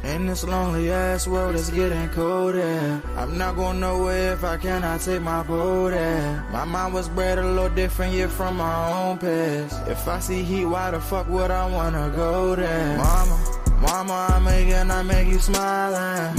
In this lonely ass world, it's getting colder. I'm not going nowhere if I cannot take my boat there. My mind was bred a little different, yeah, from my own past. If I see heat, why the fuck would I wanna go there? Mama, I make you smile.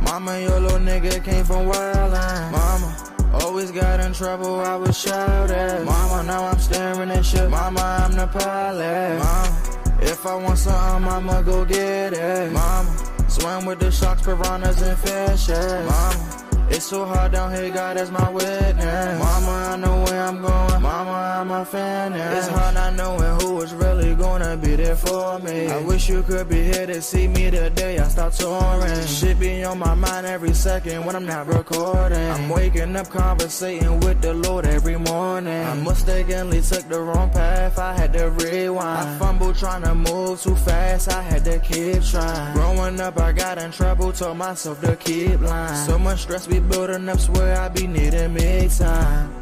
Mama, your little nigga came from wildin'. Mama, always got in trouble, I was shouted. Mama, now I'm staring at shit. Mama, I'm the pilot. Mama, if I want something, I'ma go get it. Mama, swim with the sharks, piranhas, and fishes. Mama, it's so hard down here, God is my witness. Mama, I know where I'm going. Mama, I'm a fan. It's hard not knowing who is really gonna be there for me. I wish you could be here to see me the day I start touring. Shit be on my mind every second when I'm not recording. I'm waking up conversating with the Lord every morning. I mistakenly took the wrong path, I had to rewind. I fumbled trying to move too fast, I had to keep trying. Growing up, I got in trouble, told myself to keep lying. So much stress be building up, swear I be needing me time.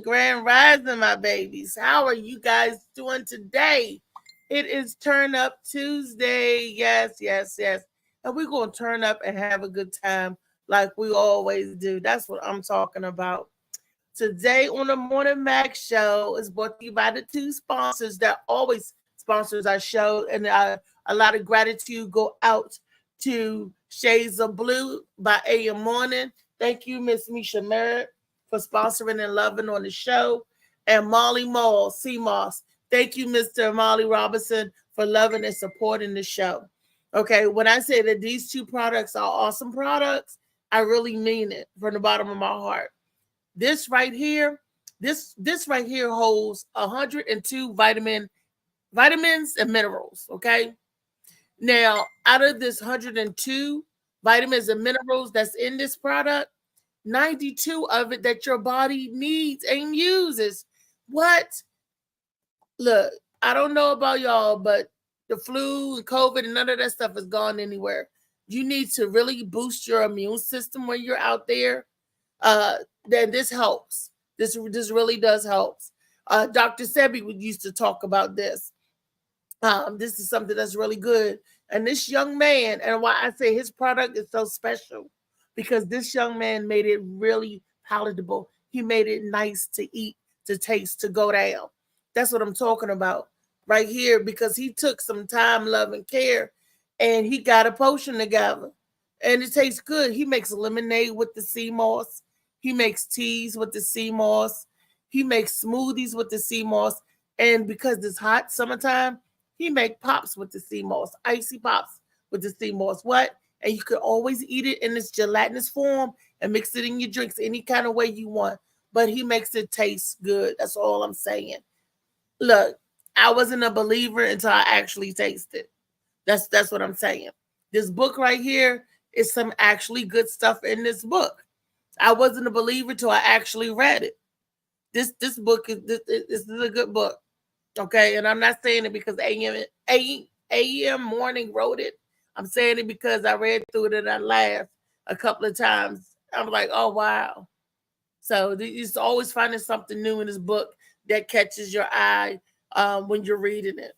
Grand Rising, my babies. How are you guys doing today? It is Turn Up Tuesday. Yes. And we're going to turn up and have a good time like we always do. That's what I'm talking about. Today on the Morning Max Show is brought to you by the two sponsors that always sponsors our show. And a lot of gratitude go out to Shades of Blue by AM Morning. Thank you, Miss Misha Merritt, for sponsoring and loving on the show. And Molly Mall, CMOS. Thank you, Mr. Molly Robinson, for loving and supporting the show. Okay, when I say that these two products are awesome products, I really mean it from the bottom of my heart. This right here holds 102 vitamins and minerals, okay? Now, out of this 102 vitamins and minerals that's in this product, 92 of it that your body needs and uses. What? Look, I don't know about y'all, but the flu and COVID and none of that stuff has gone anywhere. You need to really boost your immune system when you're out there. Then this helps. This really does help. Dr. Sebi used to talk about this. This is something that's really good. And this young man, and why I say his product is so special, because this young man made it really palatable. He made it nice to eat, to taste, to go down. That's what I'm talking about right here, because he took some time, love, and care, and he got a potion together. And it tastes good. He makes lemonade with the sea moss. He makes teas with the sea moss. He makes smoothies with the sea moss. And because it's hot summertime, he make pops with the sea moss, icy pops with the sea moss. What? And you could always eat it in its gelatinous form and mix it in your drinks any kind of way you want. But he makes it taste good. That's all I'm saying. Look, I wasn't a believer until I actually tasted. That's what I'm saying. This book right here is some actually good stuff in this book. I wasn't a believer till I actually read it. This book this is a good book. Okay, and I'm not saying it because AM Morning wrote it. I'm saying it because I read through it and I laughed a couple of times. I'm like, oh, wow. So you're always finding something new in this book that catches your eye when you're reading it.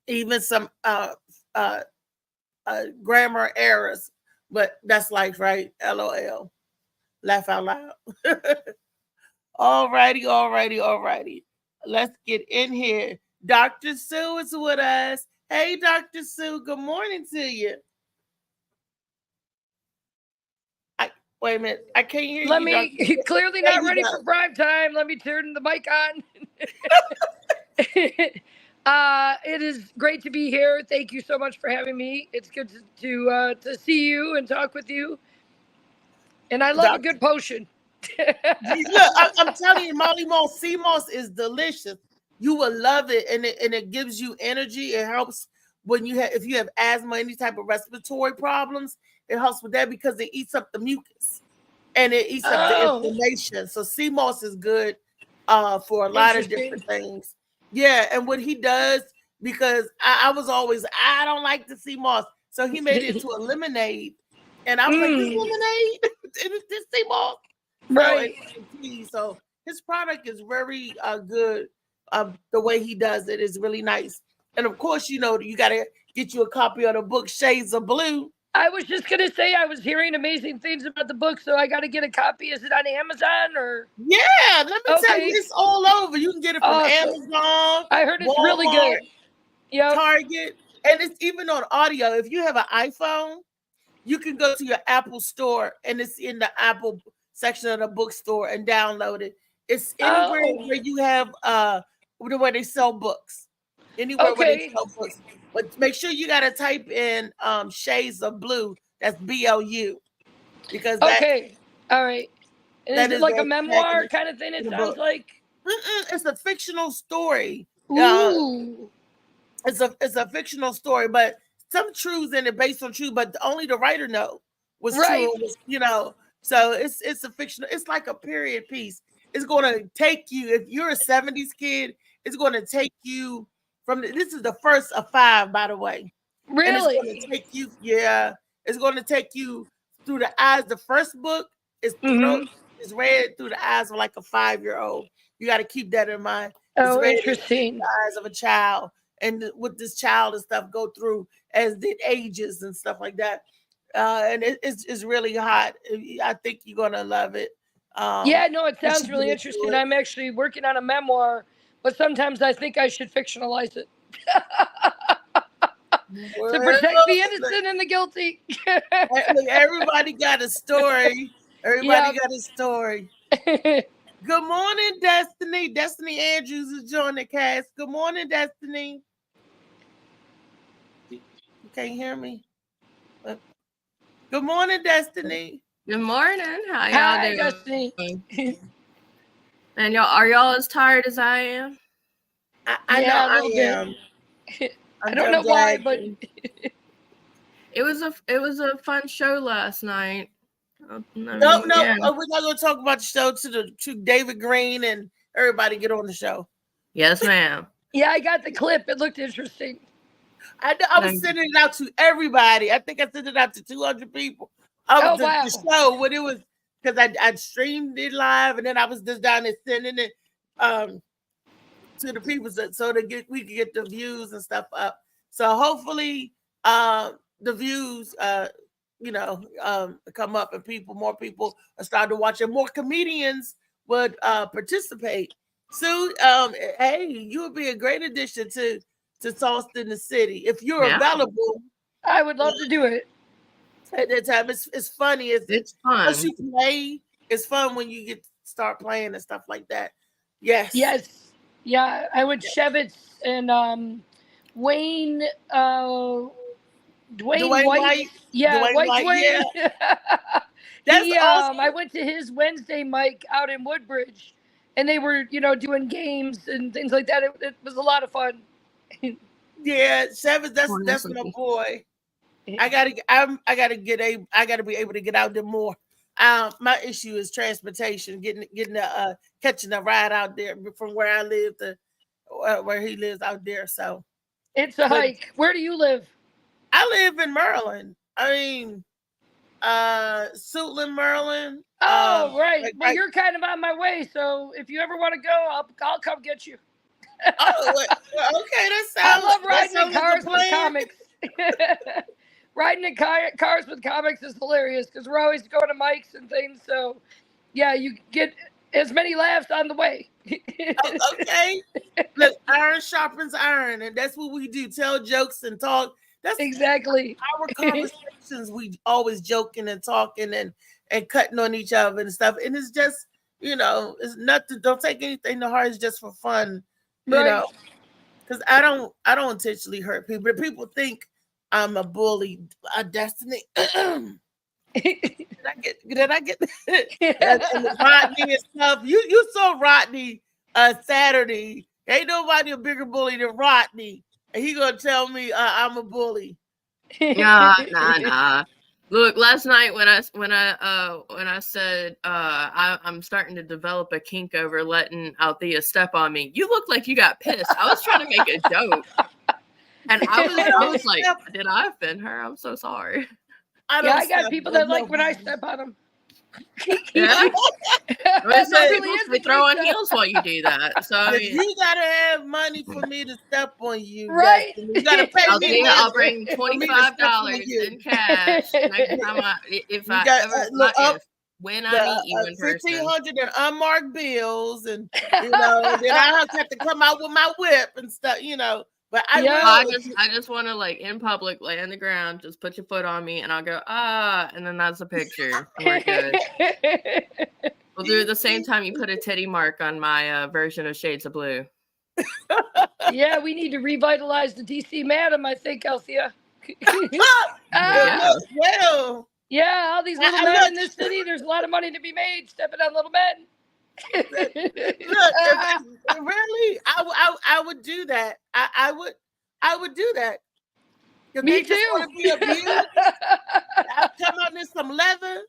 Even some grammar errors, but that's life, right? LOL. Laugh out loud. Alrighty. Let's get in here. Dr. Sue is with us. Hey, Dr. Sue, good morning to you. Wait a minit. I can't hear you. You're clearly not ready for prime time. Let me turn the mic on. It is great to be here. Thank you so much for having me. It's good to see you and talk with you. And I love a good potion. Look, I'm telling you, Molly Moss, sea moss is delicious. You will love it, and it gives you energy. It helps when if you have asthma, any type of respiratory problems. It helps with that because it eats up the mucus and it eats up the inflammation. So sea moss is good for a lot of different things. Yeah, and what he does, because I was always, I don't like the sea moss, so he made it into a lemonade, and I was like, this lemonade, this sea moss. Right. So his product is very good. The way he does it is really nice. And of course, you got to get you a copy of the book Shades of Blue. I was just going to say, I was hearing amazing things about the book, so I got to get a copy. Is it on Amazon or? Yeah, let me tell you, it's all over. You can get it from Amazon. I heard it's Walmart, really good. Yeah. Target. And it's even on audio. If you have an iPhone, you can go to your Apple store and it's in the Apple section of the bookstore and download it. It's anywhere where you have where they sell books. Anywhere where they sell books. But make sure you gotta type in Shades of Blue. That's BLU. Because all right. And is it like a memoir kind of thing? It sounds like it's a fictional story. Ooh. It's a fictional story, but some truths in it based on truth, but only the writer was true. So it's a fictional. It's like a period piece. It's going to take you, if you're a 70s kid, it's going to take you this is the first of 5, by the way. Really? And it's going to take you, it's going to take you through the eyes. The first book is read through the eyes of like a 5-year-old. You got to keep that in mind. Oh, interesting. The eyes of a child, and what this child and stuff go through as it ages and stuff like that. And it's really hot. I think you're going to love it. It sounds really interesting. I'm actually working on a memoir, but sometimes I think I should fictionalize it to protect the innocent and the guilty. Everybody got a story. Everybody got a story. Good morning, Destiny. Destiny Andrews is joining the cast. Good morning, Destiny. You can't hear me? Good morning, Destiny. Good morning. How y'all doing? Destiny. And are y'all as tired as I am? I know I am. I don't know why, but it was a fun show last night. We're not going to talk about the show to David Green and everybody get on the show. Yes, ma'am. Yeah, I got the clip. It looked interesting. I was sending it out to everybody. I think I sent it out to 200 people. The show when it was, because I streamed it live and then I was just down there sending it to the people so we could get the views and stuff up. So hopefully the views come up and more people are starting to watch, and more comedians would participate. Sue, hey, you would be a great addition to Sauce in the City if you're available. I would love to do it. At that time, it's funny. It's fun. Once you play, it's fun when you start playing and stuff like that. Yes. Yeah. I went Shevitz and Wayne. Dwayne White. Yeah, Dwayne. Yeah. That's awesome. I went to his Wednesday mic out in Woodbridge, and they were, doing games and things like that. It was a lot of fun. Yeah, Shevitz, that's my boy. I gotta be able to get out there more. My issue is transportation, catching a ride out there from where I live to where he lives out there. So it's a hike. Where do you live? I live in Maryland. I mean, Suitland, Maryland. Oh, right. Well, you're kind of on my way, so if you ever want to go, I'll come get you. Okay, that sounds. I love riding in cars with comics. Riding in cars with comics is hilarious because we're always going to mics and things. So, yeah, you get as many laughs on the way. Okay. Look, iron sharpens iron, and that's what we do. Tell jokes and talk. That's exactly our conversations. We always joking and talking and cutting on each other and stuff. And it's just, it's nothing. Don't take anything to heart. It's just for fun, because I don't intentionally hurt people. But people think I'm a bully. Destiny. Did I get and Rodney and stuff? You saw Rodney Saturday. Ain't nobody a bigger bully than Rodney. And he gonna tell me I'm a bully. Nah. Look, last night when I said I'm starting to develop a kink over letting Althea step on me, you looked like you got pissed. I was trying to make a joke, and I was like, did I offend her? I'm so sorry. I got people that like when I step on them. Yeah. We throw on heels while you do that. So I mean, you gotta have money for me to step on you, right? You gotta pay me. I'll bring $25 in cash next time when I meet you in person. 1,500 in unmarked bills, and then I have to come out with my whip and stuff, But I just want to like in public lay on the ground, just put your foot on me, and I'll go and then that's a picture. We're good. We'll do it the same time you put a titty mark on my version of Shades of Blue. Yeah, we need to revitalize the DC Madam, I think, Althea. Well, yeah, all these little men in this city. There's a lot of money to be made stepping on little men. Look, really, I would do that. I would do that. If Me they just too. want to be abused, I'll come out in some leather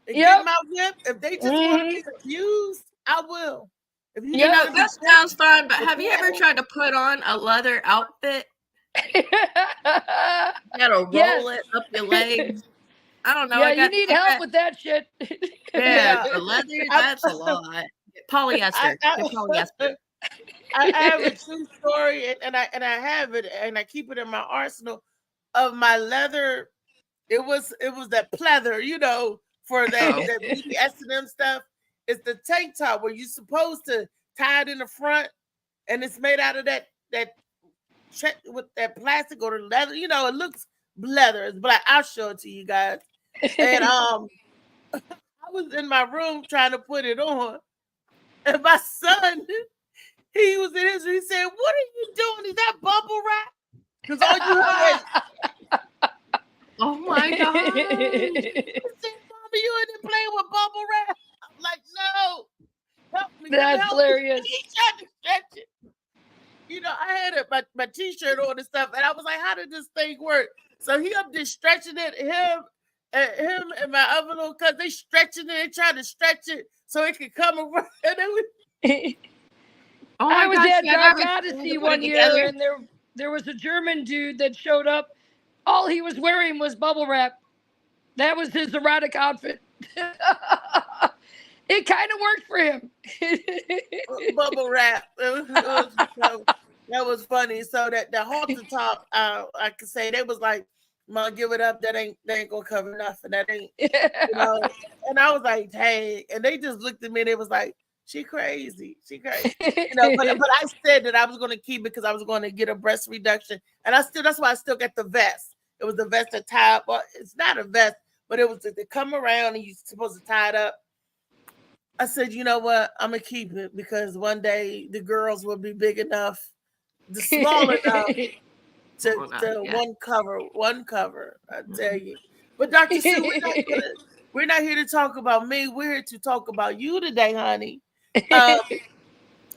and get my whip. If they just want to be abused, I will. If you that sounds fun, but have you ever tried to put on a leather outfit? You gotta roll it up your legs. I don't know. Yeah, you need help with that shit. Yeah, the leather, that's a lot. Polyester. Polyester. I have a true story, and I have it, and I keep it in my arsenal of my leather. It was that pleather, for that BDSM stuff. It's the tank top where you're supposed to tie it in the front, and it's made out of that with that plastic or the leather. It looks leather. It's black. I'll show it to you guys. And I was in my room trying to put it on, and my son, he was in his room. He said, "What are you doing? Is that bubble wrap?" Because all you heard is, "Oh my God!" He said, "Mommy, you in there playing with bubble wrap?" I'm like, "No, help me." That's hilarious. He tried to stretch it. I had my t-shirt on and stuff, and I was like, "How did this thing work?" So he up there stretching it. Him and my other little cousin, they stretching it. They trying to stretch it so it could come around. I was at Dark Odyssey one year, and there was a German dude that showed up. All he was wearing was bubble wrap. That was his erotic outfit. It kind of worked for him. Bubble wrap. That was funny. So that the halter top, I could say they was like, "Mom, give it up. They ain't gonna cover nothing. That ain't." And I was like, "Hey," and they just looked at me and they was like, "She crazy. She crazy." But I said that I was gonna keep it because I was going to get a breast reduction, and that's why I still got the vest. It was the vest to tie up. Well, it's not a vest, but it was to come around and you're supposed to tie it up. I said, "You know what? I'm gonna keep it because one day the girls will be big enough, small enough to one cover. I tell you." But Dr. Sue, we're not here to talk about me. We're here to talk about you today, honey.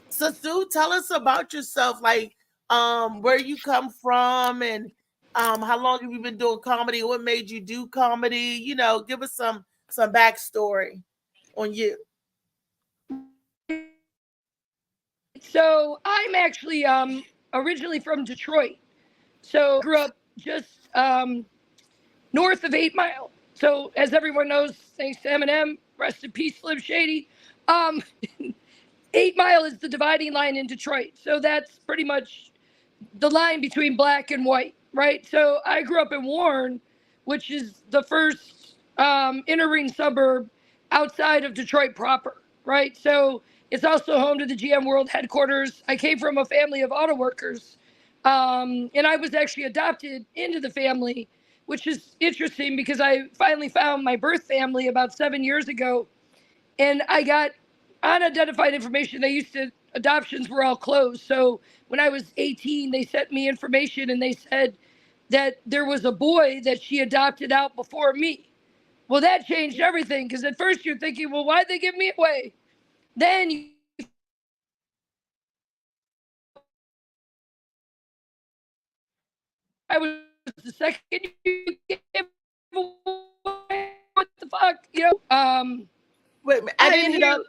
So Sue, tell us about yourself, like where you come from and how long have you been doing comedy? What made you do comedy? Give us some backstory on you. So I'm actually originally from Detroit. So grew up just north of 8 Mile. So as everyone knows, thanks to Eminem, rest in peace, Slim Shady. 8 Mile is the dividing line in Detroit. So that's pretty much the line between black and white, right? So I grew up in Warren, which is the first inner ring suburb outside of Detroit proper, right? So it's also home to the GM World headquarters. I came from a family of auto workers, and I was actually adopted into the family, which is interesting because I finally found my birth family about 7 years ago, and I got unidentified information. Adoptions were all closed. So when I was 18, they sent me information and they said that there was a boy that she adopted out before me. Well, that changed everything because at first you're thinking, well, why'd they give me away? Then you I was the second you gave away, what the fuck, you know? Wait, I ended up.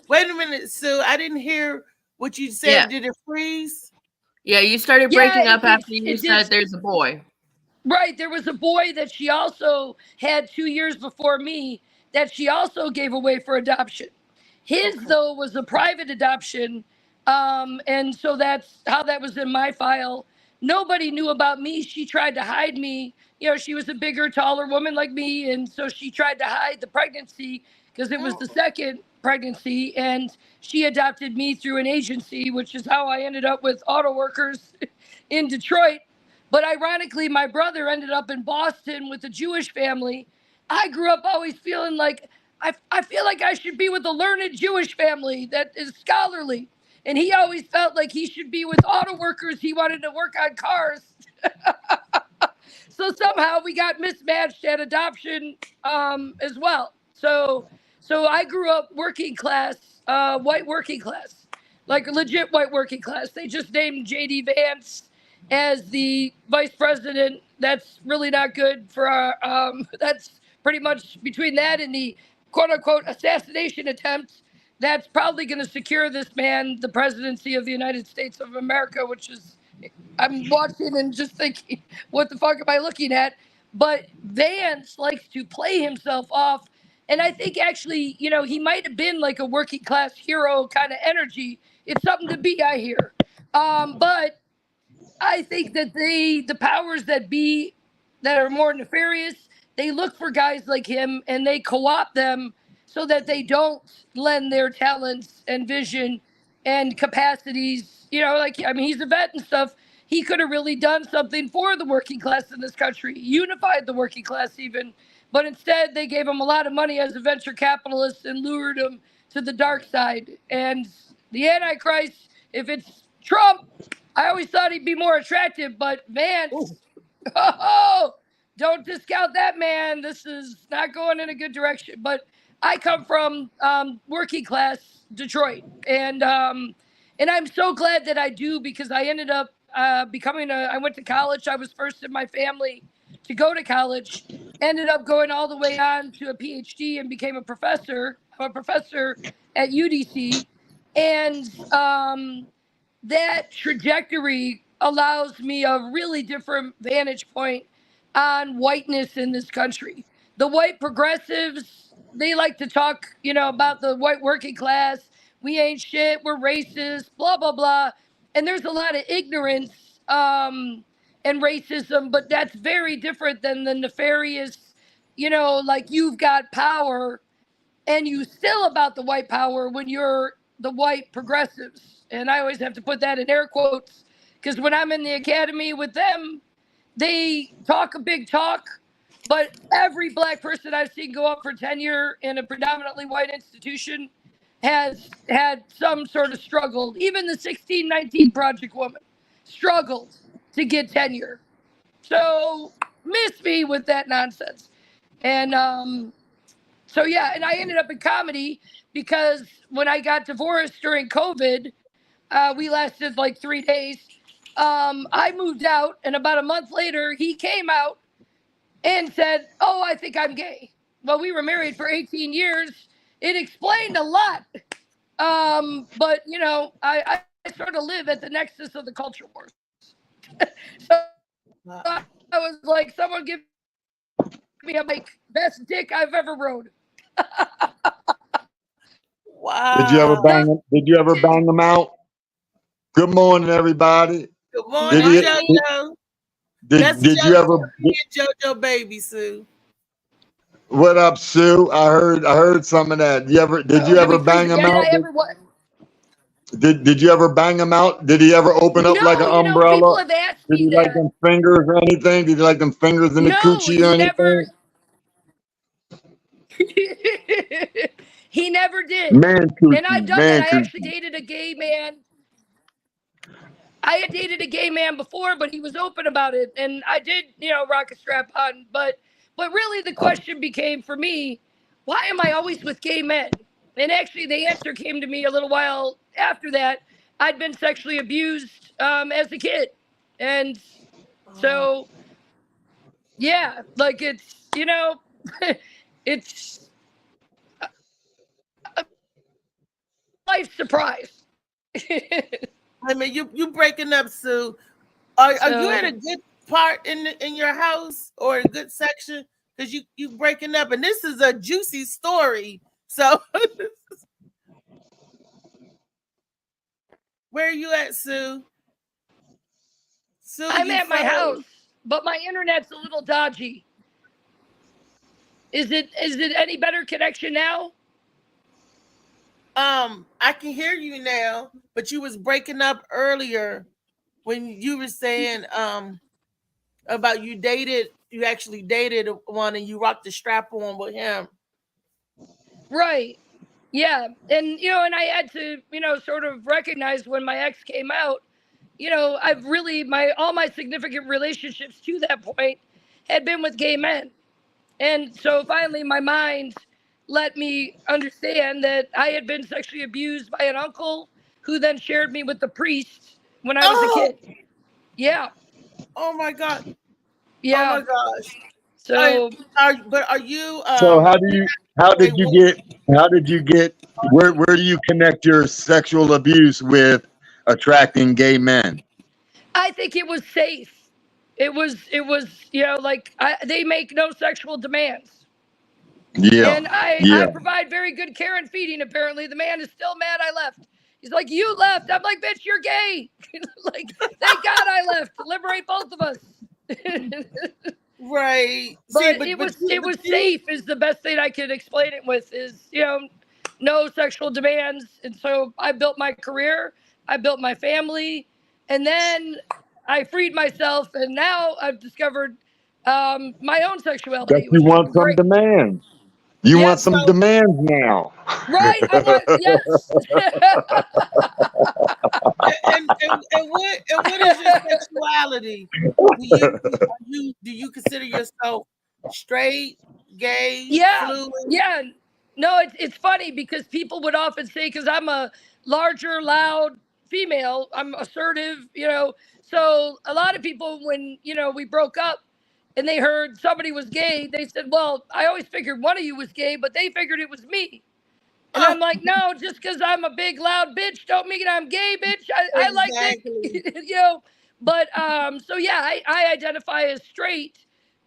Wait a minute, Sue. I didn't hear what you said. Yeah. Did it freeze? Yeah, you started Yeah, breaking up it after did- you it did. said there's a boy. Right, there was a boy that she also had 2 years before me that she also gave away for adoption. His though was a private adoption, and so that's how that was in my file. Nobody knew about me. She tried to hide me. You know, she was a bigger, taller woman like me, and so she tried to hide the pregnancy because it was the second pregnancy, and she adopted me through an agency, which is how I ended up with auto workers in Detroit. But ironically, my brother ended up in Boston with a Jewish family. I grew up always feeling like I feel like I should be with a learned Jewish family that is scholarly. And he always felt like he should be with auto workers. He wanted to work on cars. So somehow we got mismatched at adoption as well. So I grew up working class, white working class, like legit white working class. They just named JD Vance as the vice president. That's really not good for our. That's pretty much between that and the quote unquote assassination attempt. That's probably going to secure this man the presidency of the United States of America, which is I'm watching and just thinking, what the fuck am I looking at? But Vance likes to play himself off. And I think actually, you know, he might have been like a working class hero kind of energy. It's something to be, I hear. But I think that the powers that be that are more nefarious, they look for guys like him and they co-opt them so that they don't lend their talents and vision and capacities. You know, like I mean, he's a vet and stuff. He could have really done something for the working class in this country, unified the working class even. But instead, they gave him a lot of money as a venture capitalist and lured him to the dark side. And the Antichrist, if it's Trump, I always thought he'd be more attractive, but Vance, oh, don't discount that man. This is not going in a good direction. But I come from working class Detroit, and I'm so glad that I do because I ended up becoming I went to college. I was first in my family to go to college. Ended up going all the way on to a PhD and became a professor. I'm a professor at UDC, and that trajectory allows me a really different vantage point on whiteness in this country. The white progressives, they like to talk, you know, about the white working class. We ain't shit, we're racist, blah, blah, blah. And there's a lot of ignorance and racism, but that's very different than the nefarious, you know, like you've got power and you still about the white power when you're the white progressives. And I always have to put that in air quotes because when I'm in the academy with them, they talk a big talk, but every black person I've seen go up for tenure in a predominantly white institution has had some sort of struggle. Even the 1619 Project woman struggled to get tenure. So miss me with that nonsense. And so yeah, and I ended up in comedy because when I got divorced during COVID, we lasted like 3 days. I moved out, and about a month later, he came out and said, "Oh, I think I'm gay." Well, we were married for 18 years. It explained a lot. But you know, I sort of live at the nexus of the culture wars. So I was like, someone give me a mic. Best dick I've ever rode. Wow. Did you ever bang them out? Good morning, everybody. Good morning, JoJo. Did you ever JoJo baby, Sue? What up, Sue? I heard some of that. Did you ever bang them out? Did you ever bang him out? Did he ever open up like an umbrella? People have asked Did me he like them fingers or anything? Did he like them fingers in the coochie or anything? He never did. Man coochie. And I've done that. I actually dated a gay man. I had dated a gay man before, but he was open about it. And I did, you know, rock a strap on. But But really, the question became for me, why am I always with gay men? And actually, the answer came to me a little while after that. I'd been sexually abused as a kid. And so, yeah, like it's, it's a life surprise. I mean, you breaking up, Sue. Are you at a good part in your house or a good section? Because you breaking up, and this is a juicy story. So, where are you at, Sue? Sue, I'm at my house, but my internet's a little dodgy. Is it any better connection now? I can hear you now, but you was breaking up earlier when you were saying about you actually dated one and you rocked the strap on with him. Right. Yeah. And and I had to, sort of recognize when my ex came out, I've really all my significant relationships to that point had been with gay men. And so finally my mind let me understand that I had been sexually abused by an uncle who then shared me with the priest when I was a kid. Yeah. Oh my God. Yeah. Oh my gosh. So are you so how did you get where do you connect your sexual abuse with attracting gay men? I think it was safe. It was they make no sexual demands. Yeah. And I provide very good care and feeding. Apparently, the man is still mad I left. He's like, "You left." I'm like, "Bitch, you're gay." Like, thank God I left to liberate both of us. Right. But it was safe is the best thing I could explain it with is, no sexual demands. And so I built my career, I built my family, and then I freed myself. And now I've discovered my own sexuality. But you want some demands. You want some demands now. Right. I want, yes. and what is your sexuality? Do you consider yourself straight, gay, fluid? Yeah. No, it's funny because people would often say, because I'm a larger, loud female, I'm assertive, So a lot of people, when, we broke up and they heard somebody was gay, they said, well, I always figured one of you was gay, but they figured it was me. And I'm like, no, just because I'm a big, loud bitch don't mean I'm gay, bitch. I like it, But, so yeah, I identify as straight,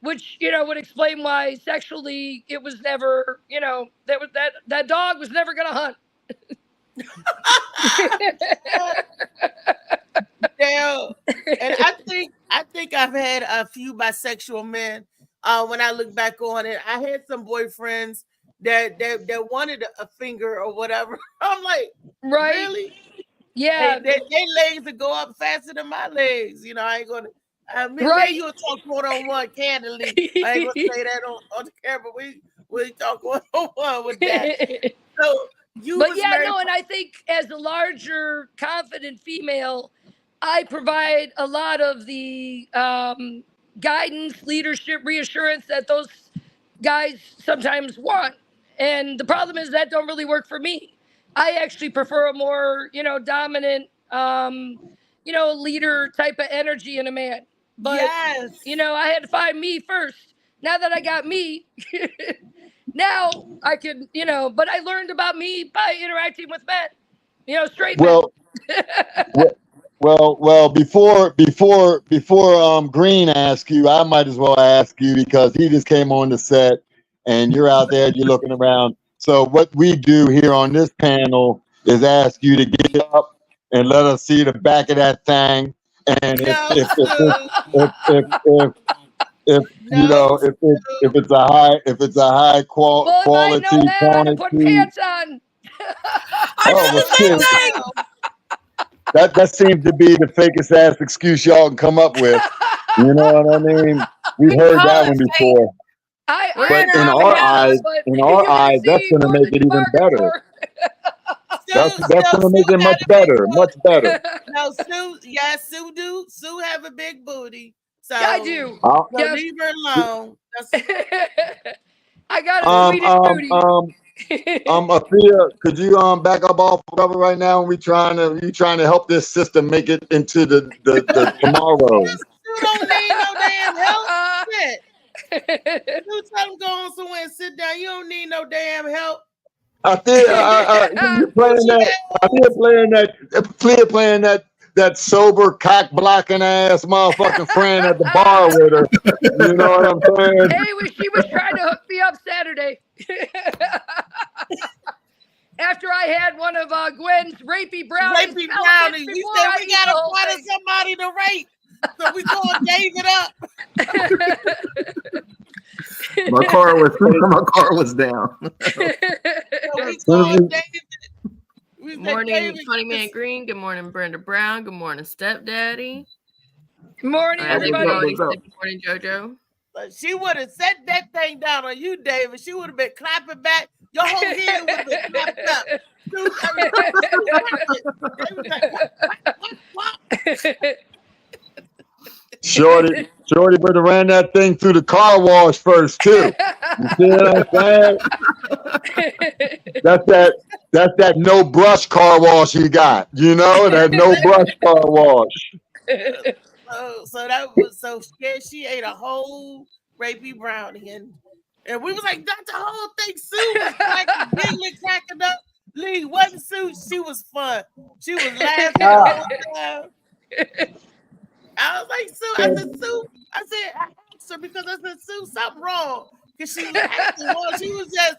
which, would explain why sexually it was never, that dog was never going to hunt. Yeah. And I think I've had a few bisexual men. When I look back on it, I had some boyfriends that wanted a finger or whatever. I'm like, right? Really? Yeah. Their legs would go up faster than my legs. I ain't gonna. Maybe you'll talk one-on-one candidly. I ain't gonna say that on the camera. We talk one-on-one with that. So and I think as a larger, confident female, I provide a lot of the guidance, leadership, reassurance that those guys sometimes want. And the problem is that don't really work for me. I actually prefer a more, dominant, leader type of energy in a man. But, yes. I had to find me first. Now that I got me, now I can, but I learned about me by interacting with men, straight men. Well, before Green asks you, I might as well ask you because he just came on the set and you're out there, you're looking around. So what we do here on this panel is ask you to get up and let us see the back of that thing. And if it's a high quality quantity, put pants on. That seems to be the fakest ass excuse y'all can come up with. You know what I mean? We've heard that one before. But in our eyes, that's going to make it even better. That's going to make it much better. No, Sue have a big booty. So I do. leave her alone. I got a Swedish booty. Afia, could you back up off of it right now? You trying to help this system make it into the tomorrow. You don't need no damn help. Shit. You tell them go on somewhere and sit down. You don't need no damn help. I feel playing that sober cock blocking ass motherfucking friend at the bar with her. You know what I'm saying? Hey, she was trying to hook me up Saturday. After I had one of Gwen's rapey brownies. Rapey brownies. We said we gotta find somebody to rape. So we called David up. My car was down. So we called David. Good morning, Funny Man Green. Good morning, Brenda Brown. Good morning, Stepdaddy. Good morning, everybody. Good morning, JoJo. She would have set that thing down on you, David. She would have been clapping back. Your whole head would have been clapped up. Shorty would have ran that thing through the car wash first too. You see what I'm saying? That's that no brush car wash you got. You know, that no brush car wash. So that was so scared. She ate a whole rapey brownie, and we was like, "That's the whole thing." Sue was cracking up. Lee wasn't Sue. She was fun. She was laughing the whole time. I was like, Sue. I said, Sue. I asked her because I said, Sue, something wrong because she was acting wrong. She was just.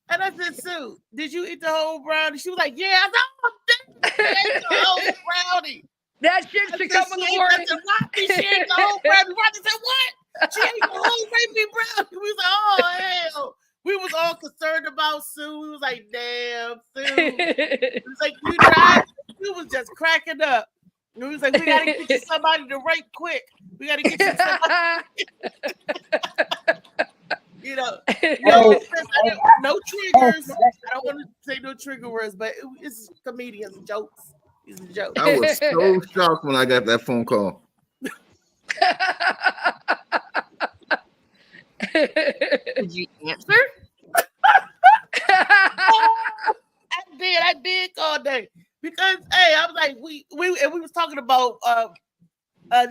And I said, Sue, did you eat the whole brownie? She was like, yeah. I said, oh, I ate the whole brownie. That shit should come in the morning. She ate the whole brownie. Rodney said, what? She ate the whole rapey brownie. We was like, oh, hell. We was all concerned about Sue. We was like, damn, Sue. It was like, you tried. Sue was just cracking up. And we was like, we got to get you somebody to rape quick. We got to get you somebody. You know, no triggers. I don't want to say no trigger words, but it's comedians, jokes. These are jokes. I was so shocked when I got that phone call. Did you answer? I did all day because hey, I was like we was talking about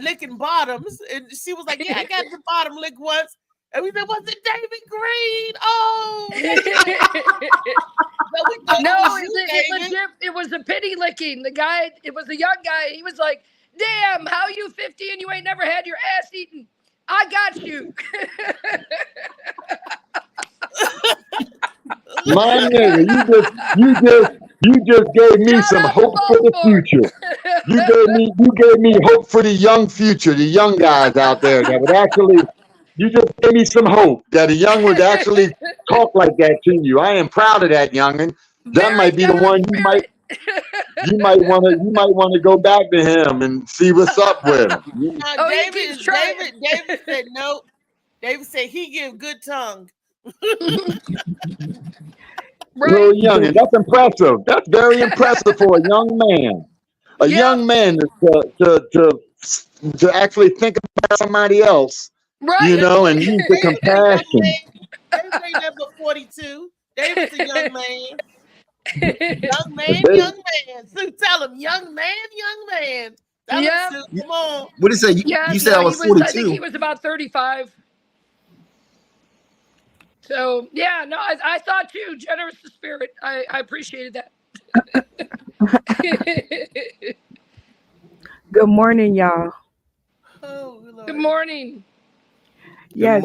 licking bottoms, and she was like, yeah, I got the bottom lick once. And we said, was it David Green? Oh, no, it was a pity licking. The guy, it was a young guy. He was like, damn, how you 50 and you ain't never had your ass eaten? I got you. My nigga, you just gave me some hope for the future. You gave me hope for the young future, the young guys out there that would actually. You just gave me some hope that a young would actually talk like that to you. I am proud of that youngin. That might be the one you might want to go back to him and see what's up with him. David said no. David said he give good tongue. Real youngin. That's impressive. That's very impressive for a young man. A young man to actually think about somebody else. Right. You know, and use the compassion. David ain't number 42. David's a young man. Young man. Sue, tell him, young man. Tell him, Sue, come on. What did you say? You said I was 42. I think he was about 35. So, yeah, no, I thought you, generous spirit. I appreciated that. Good morning, y'all. Oh, good morning. Yes,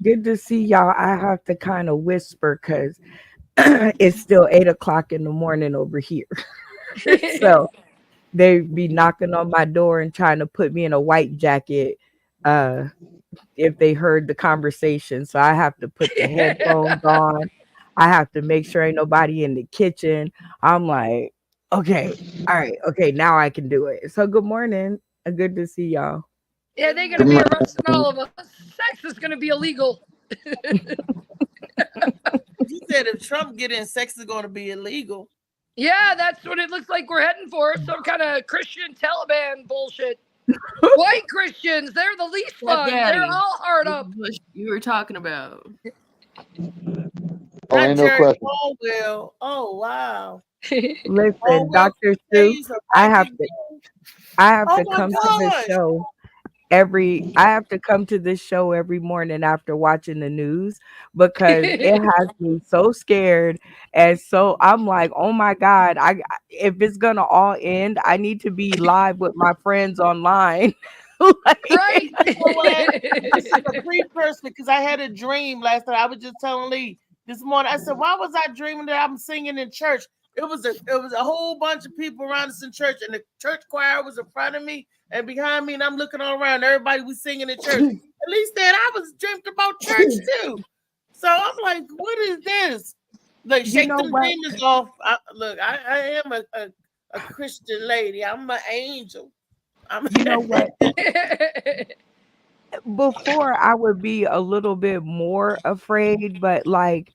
good to see y'all. I have to kind of whisper because it's still 8 o'clock in the morning over here. So they be knocking on my door and trying to put me in a white jacket if they heard the conversation. So I have to put the headphones on. I have to make sure ain't nobody in the kitchen. I'm like, okay, all right, okay, now I can do it. So good morning. Good to see y'all. Yeah, they're going to be arresting all of us. Sex is going to be illegal. You said if Trump get in, sex is going to be illegal. Yeah, that's what it looks like we're heading for. Some kind of Christian Taliban bullshit. White Christians, they're the least fun. They're all hard up. You were talking about. Oh, ain't no Jerry question. Falwell. Oh wow. Listen, Dr. Sue, I have to come to the show I have to come to this show every morning after watching the news because it has me so scared. And so I'm like, oh my God, if it's gonna all end, I need to be live with my friends online. Right. This is a precursor because I had a dream last night. I was just telling Lee this morning. I said, why was I dreaming that I'm singing in church? It was a whole bunch of people around us in church, and the church choir was in front of me and behind me, and I'm looking all around. Everybody was singing in church. At least then I was dreamed about church too. So I'm like, what is this? Like, shake the demons off. I am a Christian lady. I'm an angel. You know what? Before I would be a little bit more afraid, but like,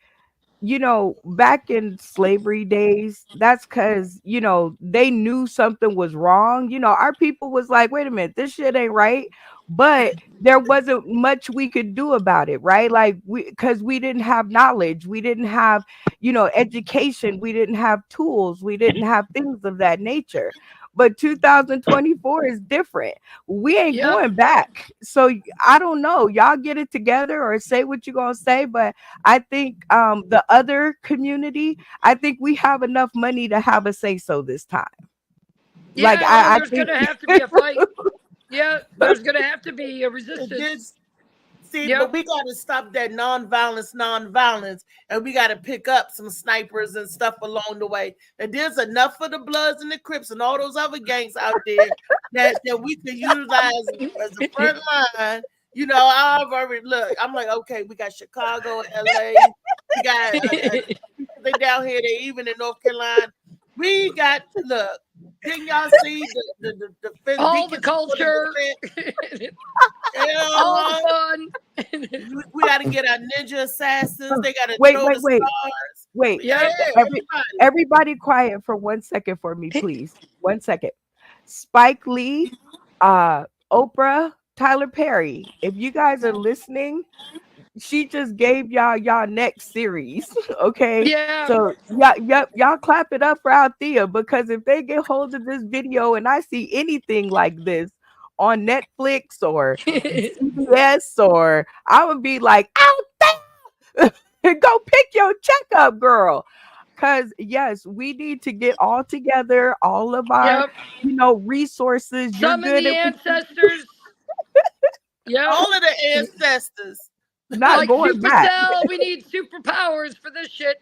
you know, back in slavery days, that's because, you know, they knew something was wrong. You know, our people was like, wait a minute, this shit ain't right. But there wasn't much we could do about it, right? Like, because we didn't have knowledge, we didn't have, you know, education, we didn't have tools, we didn't have things of that nature. But 2024 is different. We ain't going back. So I don't know. Y'all get it together or say what you're gonna say. But I think the other community, I think we have enough money to have a say so this time. Yeah, like there's gonna have to be a fight. Yeah, there's gonna have to be a resistance. But we got to stop that non-violence, and we got to pick up some snipers and stuff along the way. And there's enough for the Bloods and the Crips and all those other gangs out there that we can utilize as a front line. You know, I've already I'm like, okay, we got Chicago, LA, we got they down here, they even in North Carolina. We got Didn't y'all see the all the culture? All the fun. We got to get our ninja assassins. They got to throw the stars. Wait. Yeah, everybody quiet for 1 second for me, please. 1 second. Spike Lee, Oprah, Tyler Perry. If you guys are listening, she just gave y'all next series. Okay. Yeah. So y'all clap it up for Althea, because if they get hold of this video and I see anything like this on Netflix or CBS, or I would be like, Althea, go pick your check up, girl. Because yes, we need to get all together, all of our resources. Some of the ancestors. All of the ancestors. Not like going back. We need superpowers for this shit.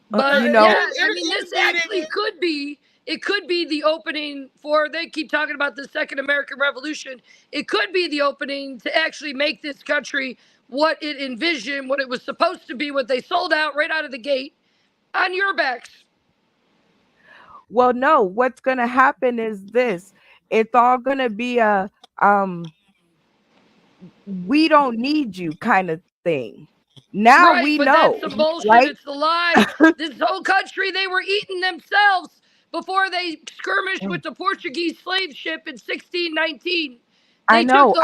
But this actually could be. It could be the opening for. They keep talking about the Second American Revolution. It could be the opening to actually make this country what it envisioned, what it was supposed to be, what they sold out right out of the gate on your backs. Well, no. What's gonna happen is this. It's all gonna be a we don't need you kind of thing. Now we know. That's some bullshit. Right? It's the lie. This whole country, they were eating themselves before they skirmished with the Portuguese slave ship in 1619. I know.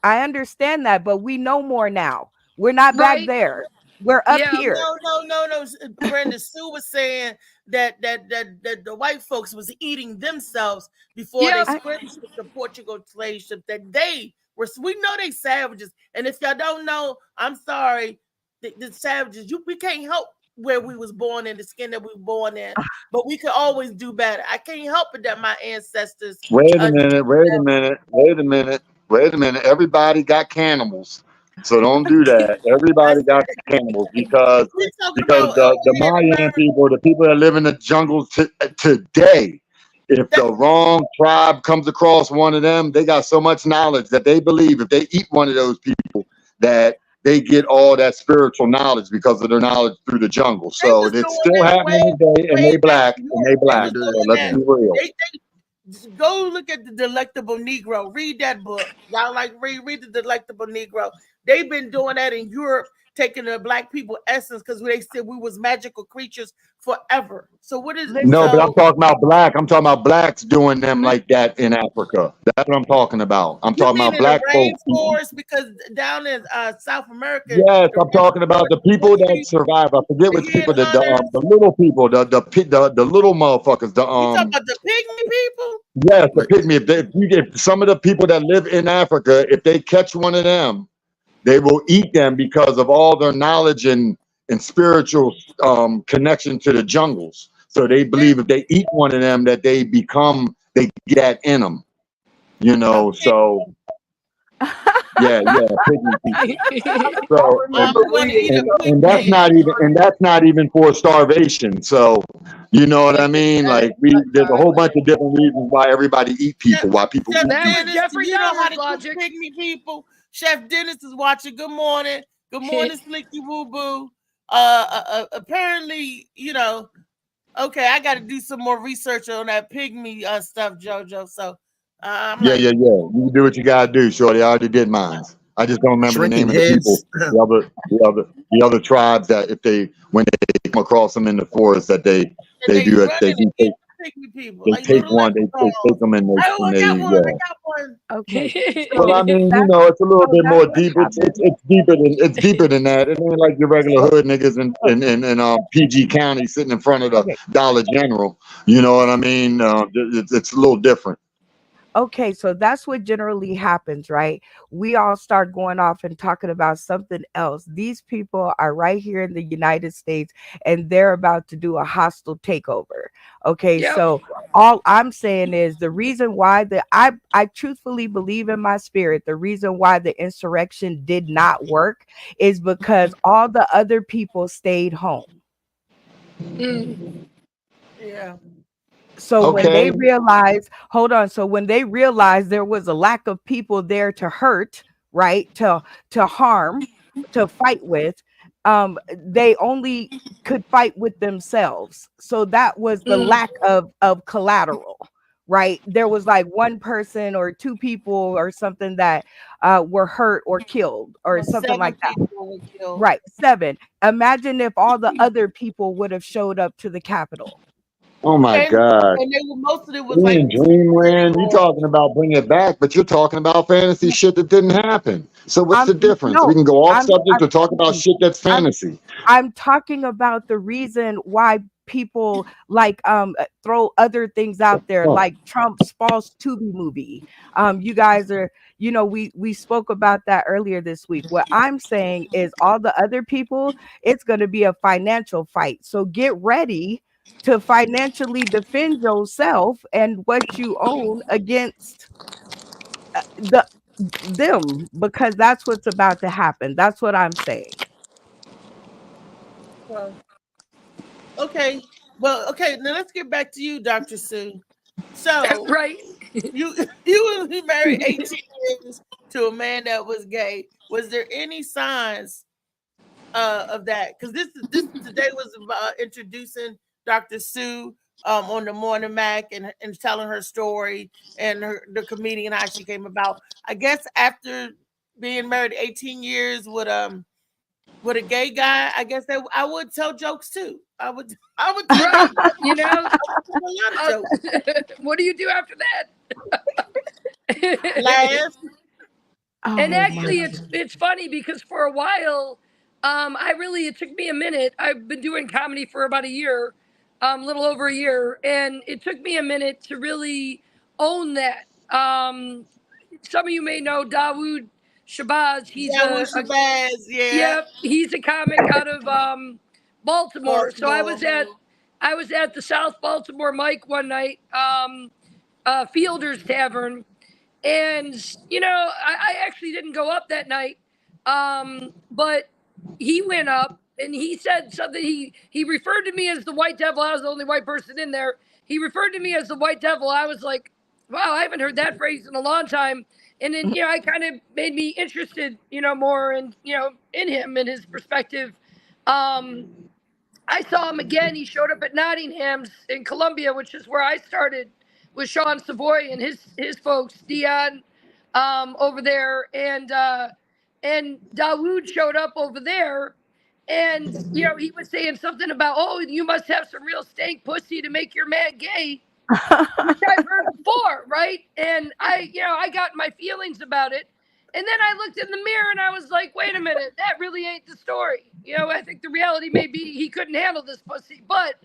I understand that, but we know more now. We're not back there. We're up here. No. Brenda Sue was saying that the white folks was eating themselves before they skirmished with the Portugal slave ship. That they were. We know they savages, and if y'all don't know, I'm sorry. The savages. We can't help where we was born in, the skin that we were born in, but we could always do better. I can't help it that my ancestors. Wait a minute. Everybody got cannibals. So don't do that. Everybody got cannibals because the Mayan people, the people that live in the jungles today, if the wrong tribe comes across one of them, they got so much knowledge that they believe if they eat one of those people that they get all that spiritual knowledge because of their knowledge through the jungle. So it's still happening today, and they black. So let's be real. Go look at The Delectable Negro. Read that book. Y'all read The Delectable Negro. They've been doing that in Europe taking the black people essence because they said we was magical creatures forever. So what is no? But I'm talking about black. I'm talking about blacks doing them like that in Africa. That's what I'm talking about. I'm talking about black folks. Rainforest, because down in South America. Yes, I'm talking about the people that survive. I forget which people. The little people. The little motherfuckers. You talking about the pygmy people? Yes, the pygmy. If some of the people that live in Africa, if they catch one of them, they will eat them because of all their knowledge and spiritual connection to the jungles. So they believe if they eat one of them, that they get that in them. You know, so yeah, so and that's not even for starvation. So you know what I mean? Like there's a whole bunch of different reasons why everybody eat people. Why people eat people. Jeffrey, you know how to cook pygmy people. Chef Dennis is watching. Good morning. Good morning, Slicky Woo Boo. Apparently, you know, okay, I got to do some more research on that pygmy stuff, JoJo. So, yeah. You can do what you gotta do, shorty. I already did mine. I just don't remember the name of the people. The other tribes that when they come across them in the forest, that they take one, they take them and they Okay. Well, I mean, you know, it's a little bit more deep. It's deeper than that. It ain't like your regular hood niggas in PG County sitting in front of the Dollar General. You know what I mean? It's a little different. Okay, so that's what generally happens, right? We all start going off and talking about something else. These people are right here in the United States and they're about to do a hostile takeover. Okay, so all I'm saying is the reason why I truthfully believe in my spirit, the reason why the insurrection did not work is because all the other people stayed home. Yeah. So when they realized, when they realized there was a lack of people there to hurt, right, to harm, to fight with, they only could fight with themselves. So that was the lack of collateral, right? There was like one person or two people or something that were hurt or killed or something like that. Right, 7. Imagine if all the other people would have showed up to the Capitol. Oh my God! And most of it was like dreamland. You're talking about bringing it back, but you're talking about fantasy shit that didn't happen. So what's the difference? We can go off subject to talk about shit that's fantasy. I'm talking about the reason why people like throw other things out there, like Trump's false Tubi movie. You guys are, you know, we spoke about that earlier this week. What I'm saying is all the other people, it's going to be a financial fight. So get ready to financially defend yourself and what you own against them, because that's what's about to happen. That's what I'm saying. Well, okay. Well, okay. Now let's get back to you, Dr. Sue. So, right, you married 18 years to a man that was gay. Was there any signs of that? Because this today was about introducing Dr. Sue on the Morning Mac and telling her story and the comedian, how she came about. I guess after being married 18 years with a gay guy, I guess that I would tell jokes too. I would right, you know, what do you do after that? Laugh. And actually, it's funny because for a while, it took me a minute. I've been doing comedy for about a year, little over a year, and it took me a minute to really own that. Some of you may know Dawood Shabazz. He's he's a comic out of Baltimore. So I was at the South Baltimore Mic one night, Fielder's Tavern. And, you know, I actually didn't go up that night, but he went up and he said something. He referred to me as the White Devil. I was the only white person in there. He referred to me as the White Devil. I was like, wow, I haven't heard that phrase in a long time. And then, you know, I kind of made me interested, you know, more in, you know, in him and his perspective. I saw him again. He showed up at Nottingham's in Columbia, which is where I started with Sean Savoy and his folks, Dion, over there. And and Dawood showed up over there, and you know, he was saying something about, oh, you must have some real stank pussy to make your man gay, which I've heard before, right? And I got my feelings about it. And then I looked in the mirror and I was like, wait a minute, that really ain't the story. You know, I think the reality may be he couldn't handle this pussy. But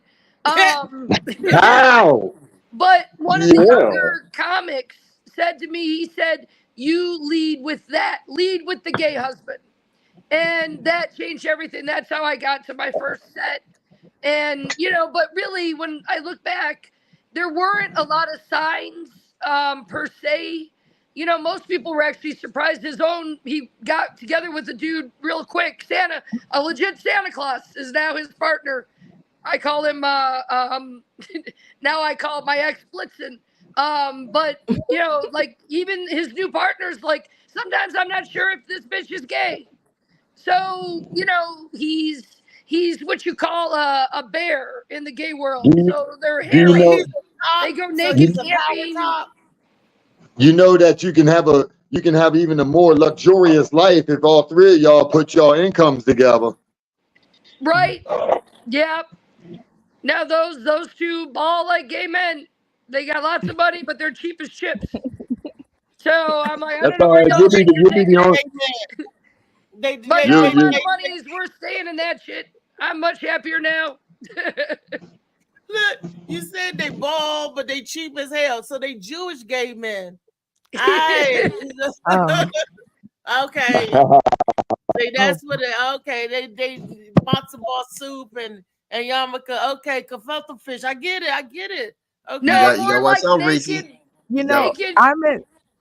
but one of the younger comics said to me, he said, you lead with the gay husband. And that changed everything. That's how I got to my first set. And, you know, but really, when I look back, there weren't a lot of signs per se. You know, most people were actually surprised. He got together with a dude real quick. A legit Santa Claus is now his partner. I call him, now I call my ex Blitzen. But, you know, like, even his new partner's like, sometimes I'm not sure if this bitch is gay. So, you know, he's what you call a bear in the gay world. So they're hairy. They go naked camping. You know that you can have even a more luxurious life if all three of y'all put your incomes together. Right. Yep. Now those two ball like gay men. They got lots of money, but they're cheap as chips. So I'm like, I don't know where y'all think you're taking it. But no amount of money is worth staying in that shit. I'm much happier now. Look, you said they bald, but they cheap as hell. So they Jewish gay men. Okay. That's what they matzo ball soup and yarmulke. Okay, gefilte fish. I get it. Okay. No, you got watch out, Racy. You know,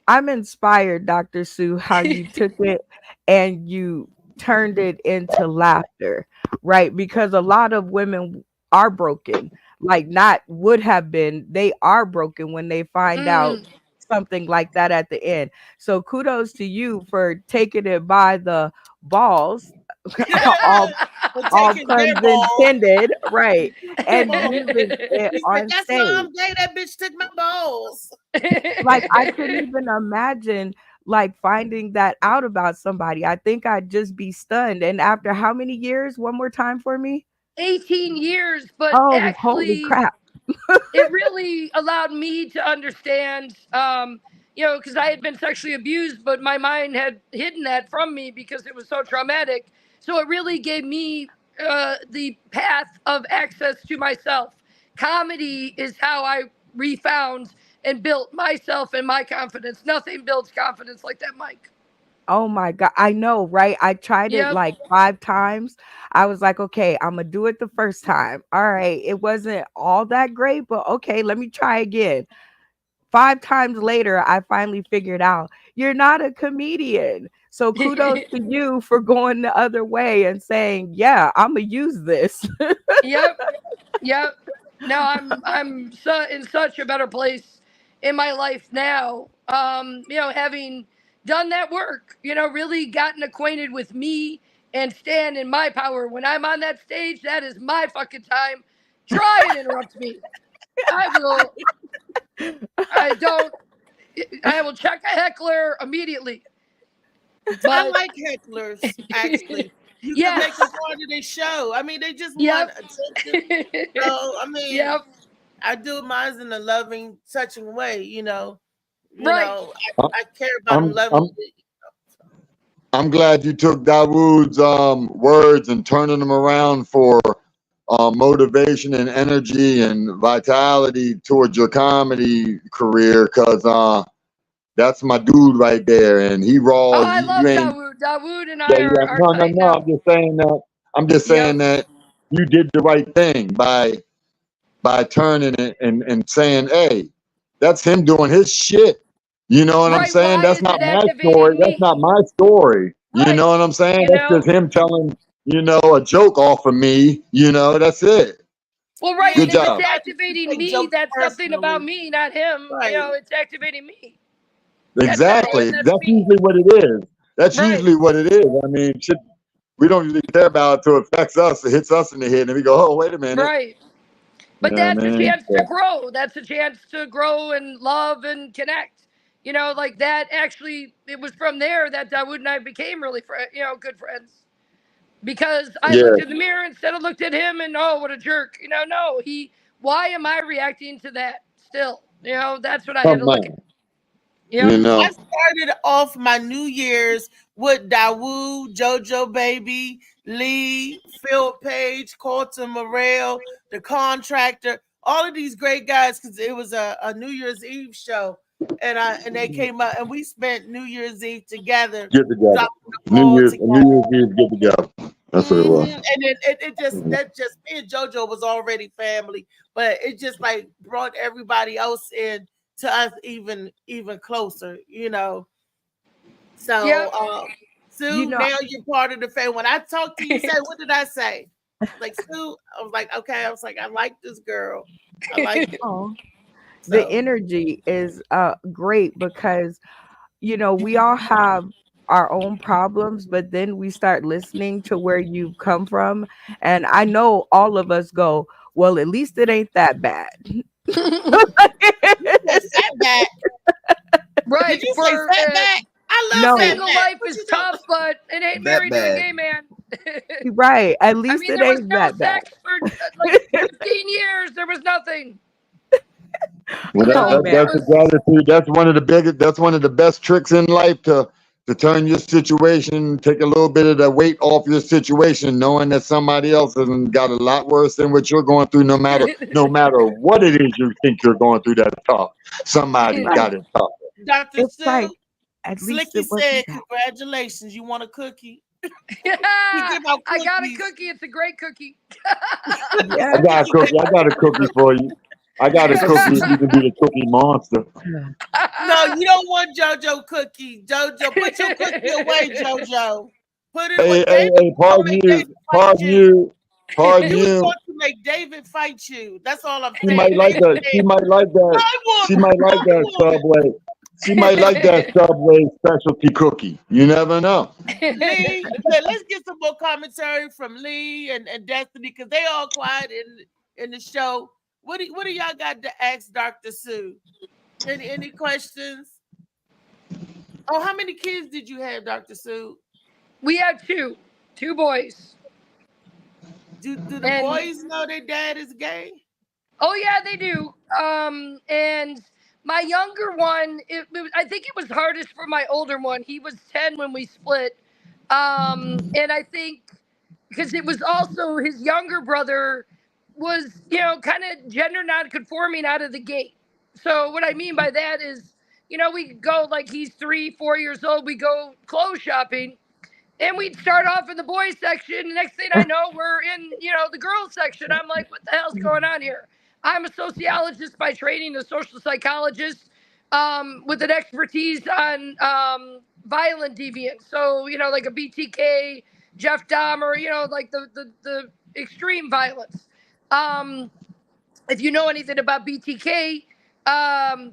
I'm inspired, Dr. Sue, how you took it and you turned it into laughter, right? Because a lot of women are broken, like not would have been, they are broken when they find out something like that at the end. So kudos to you for taking it by the balls, all puns intended, right? And using it on that's stage. why I'm gay. That bitch took my balls. Like I couldn't even imagine like finding that out about somebody. I think I'd just be stunned. And after how many years? One more time for me. 18 years, but actually, holy crap. It really allowed me to understand, you know, because I had been sexually abused, but my mind had hidden that from me because it was so traumatic. So it really gave me the path of access to myself. Comedy is how I refound and built myself and my confidence. Nothing builds confidence like that, Mike. Oh my God. I know, right? I tried it like 5 times. I was like, okay, I'm going to do it the first time. All right. It wasn't all that great, but okay, let me try again. 5 times later, I finally figured out you're not a comedian. So kudos to you for going the other way and saying, yeah, I'm going to use this. Yep. No, I'm in such a better place in my life now. You know, having done that work, you know, really gotten acquainted with me and stand in my power. When I'm on that stage, that is my fucking time. Try and interrupt me. I will check a heckler immediately. But I like hecklers, actually. You can make them part of their show. I mean, they just want attention. So, I mean, I do mine in a loving, touching way, you know. You know, I care about them loving. I'm glad you took Dawood's words and turning them around for motivation and energy and vitality towards your comedy career, because that's my dude right there, and he raw. Oh, I love Dawood. Dawood and I are no. I'm just saying that. I'm just saying that you did the right thing by turning it and saying, hey, that's him doing his shit. You know what I'm saying? That's not my story. That's not my story. You know what I'm saying? That's just him telling, you know, a joke off of me. You know, that's it. Well, right. Good job. It's activating me. That's something about me, not him. You know, it's activating me. Exactly. That's usually what it is. That's usually what it is. I mean, shit, we don't really care about it until it affects us. It hits us in the head, and we go, "Oh, wait a minute." Right. But that's a chance to grow. That's a chance to grow and love and connect. You know, like that actually, it was from there that Dawood and I became really, good friends. Because I looked in the mirror instead of looked at him and, oh, what a jerk. You know, no, why am I reacting to that still? You know, that's what I had to look at. You know, I started off my New Year's with Dawood, JoJo Baby, Lee, Phil Page, Colton Morrell, the Contractor, all of these great guys, because it was a New Year's Eve show. And they came out and we spent New Year's Eve together. Get together. New Year's Eve, get together. That's what it was. And then it just me and JoJo was already family, but it just like brought everybody else in to us even closer, you know. So Sue, now you're part of the family. When I talked to you, said, what did I say? Like, Sue, I was like, okay, I was like, I like this girl. I like it. The energy is great because, you know, we all have our own problems, but then we start listening to where you've come from. And I know all of us go, well, at least it ain't that bad. Setback. Right. Did you say setback? I love single life is tough, but it ain't married to a gay man. Right. At least it ain't that bad. For like 15 years, there was nothing. Well, that's gratitude. That's one of the best tricks in life to turn your situation, take a little bit of the weight off your situation, knowing that somebody else has got a lot worse than what you're going through. No matter what it is you think you're going through, that's tough. Somebody got it tough. Dr. Sue, like, at least Slicky said, "Congratulations, you want a cookie?" Yeah, I got a cookie. It's a great cookie. I got a cookie. I got a cookie for you. I got a cookie. You can be the cookie monster. No, you don't want JoJo cookie. JoJo, put your cookie away, JoJo. Put it away. Hey, pardon you. You want to make David fight you. That's all I'm saying. She might like that. She might like that Subway. She might like that Subway specialty cookie. You never know. Lee, let's get some more commentary from Lee and Destiny, because they all quiet in the show. What do y'all got to ask Dr. Sue? Any questions? Oh, how many kids did you have, Dr. Sue? We have two boys. Do the boys know their dad is gay? Oh yeah, they do. And my younger one, I think it was hardest for my older one. He was 10 when we split. And I think because it was also his younger brother was, kind of gender non-conforming out of the gate. So what I mean by that is, we go like he's 3-4 years old. We go clothes shopping and we'd start off in the boys section. Next thing I know, we're in, the girls section. I'm like, what the hell's going on here? I'm a sociologist by training, a social psychologist with an expertise on violent deviance. So, like a BTK, Jeff Dahmer, like the extreme violence. If you know anything about BTK,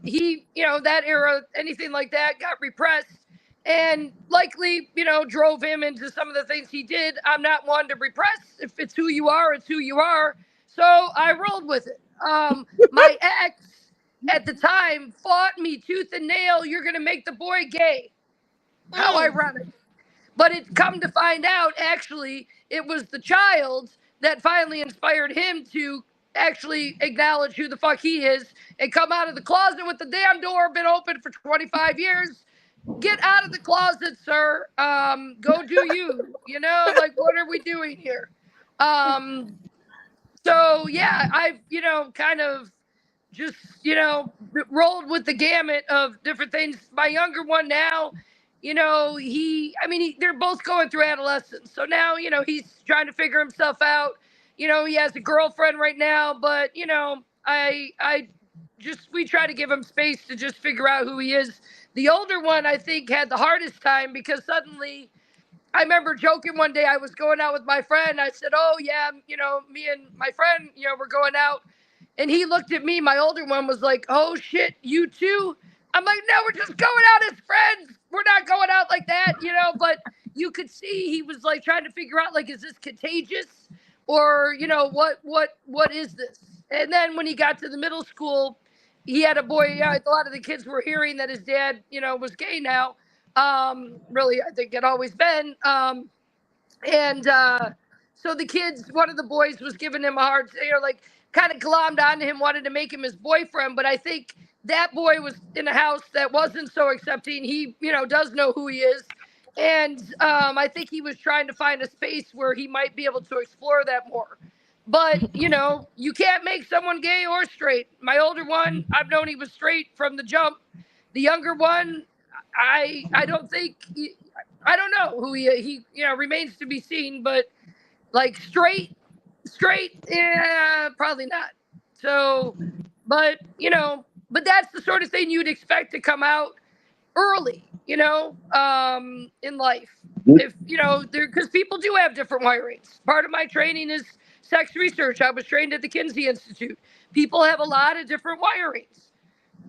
he, that era, anything like that got repressed and likely, drove him into some of the things he did. I'm not one to repress. If it's who you are, it's who you are. So I rolled with it. My ex at the time fought me tooth and nail. You're going to make the boy gay. How ironic. But it come to find out, actually, it was the child that finally inspired him to actually acknowledge who the fuck he is and come out of the closet with the damn door been open for 25 years. Get out of the closet, sir. Go do you. Like, what are we doing here? So, yeah, I've, kind of just, rolled with the gamut of different things. My younger one now, they're both going through adolescence. So now, he's trying to figure himself out. He has a girlfriend right now, but, we try to give him space to just figure out who he is. The older one, I think, had the hardest time because suddenly I remember joking one day, I was going out with my friend. I said, oh, yeah, me and my friend, we're going out. And he looked at me. My older one was like, oh, shit, you too? I'm like, no, we're just going out as friends. We're not going out like that, but you could see he was like trying to figure out, like, is this contagious or, what is this? And then when he got to the middle school he had a boy. Yeah, a lot of the kids were hearing that his dad, was gay now. Really, I think it always been. So the kids, one of the boys was giving him a hard, like kind of glommed onto him, wanted to make him his boyfriend. But I think that boy was in a house that wasn't so accepting. He, does know who he is. And I think he was trying to find a space where he might be able to explore that more. But, you can't make someone gay or straight. My older one, I've known he was straight from the jump. The younger one, I don't think, I don't know who he remains to be seen, but like straight, yeah, probably not. So, but that's the sort of thing you'd expect to come out early, in life. If, because people do have different wirings. Part of my training is sex research. I was trained at the Kinsey Institute. People have a lot of different wirings.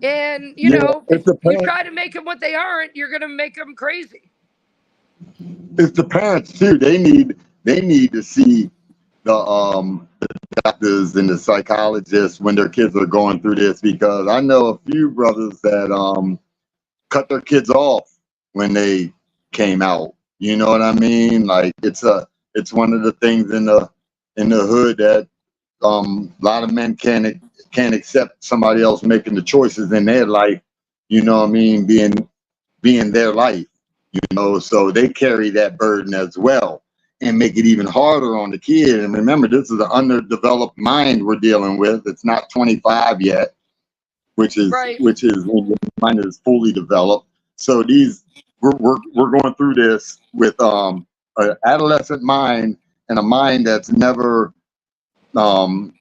And, if you try to make them what they aren't, you're going to make them crazy. It's the parents too. They need to see the doctors and the psychologists when their kids are going through this, because I know a few brothers that cut their kids off when they came out. You know what I mean? Like it's one of the things in the hood that a lot of men can't accept somebody else making the choices in their life. You know what I mean? Being their life. So they carry that burden as well and make it even harder on the kid. And remember, this is an underdeveloped mind we're dealing with. It's not 25 yet, which is when your mind is fully developed. So we're going through this with an adolescent mind and a mind that's never had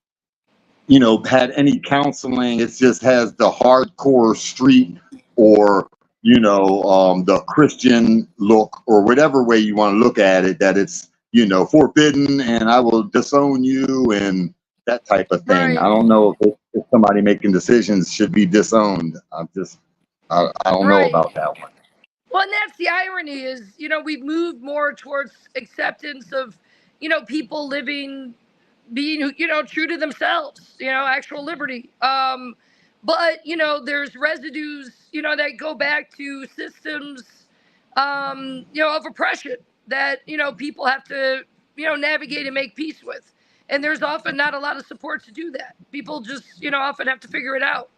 any counseling. It just has the hardcore street or the Christian look, or whatever way you want to look at it, that it's, forbidden and I will disown you and that type of thing. Right. I don't know if somebody making decisions should be disowned. I don't know about that one. Well, and that's the irony is, we've moved more towards acceptance of, people being, true to themselves, actual liberty. But, there's residues, that go back to systems, of oppression that, people have to, navigate and make peace with. And there's often not a lot of support to do that. People just, often have to figure it out.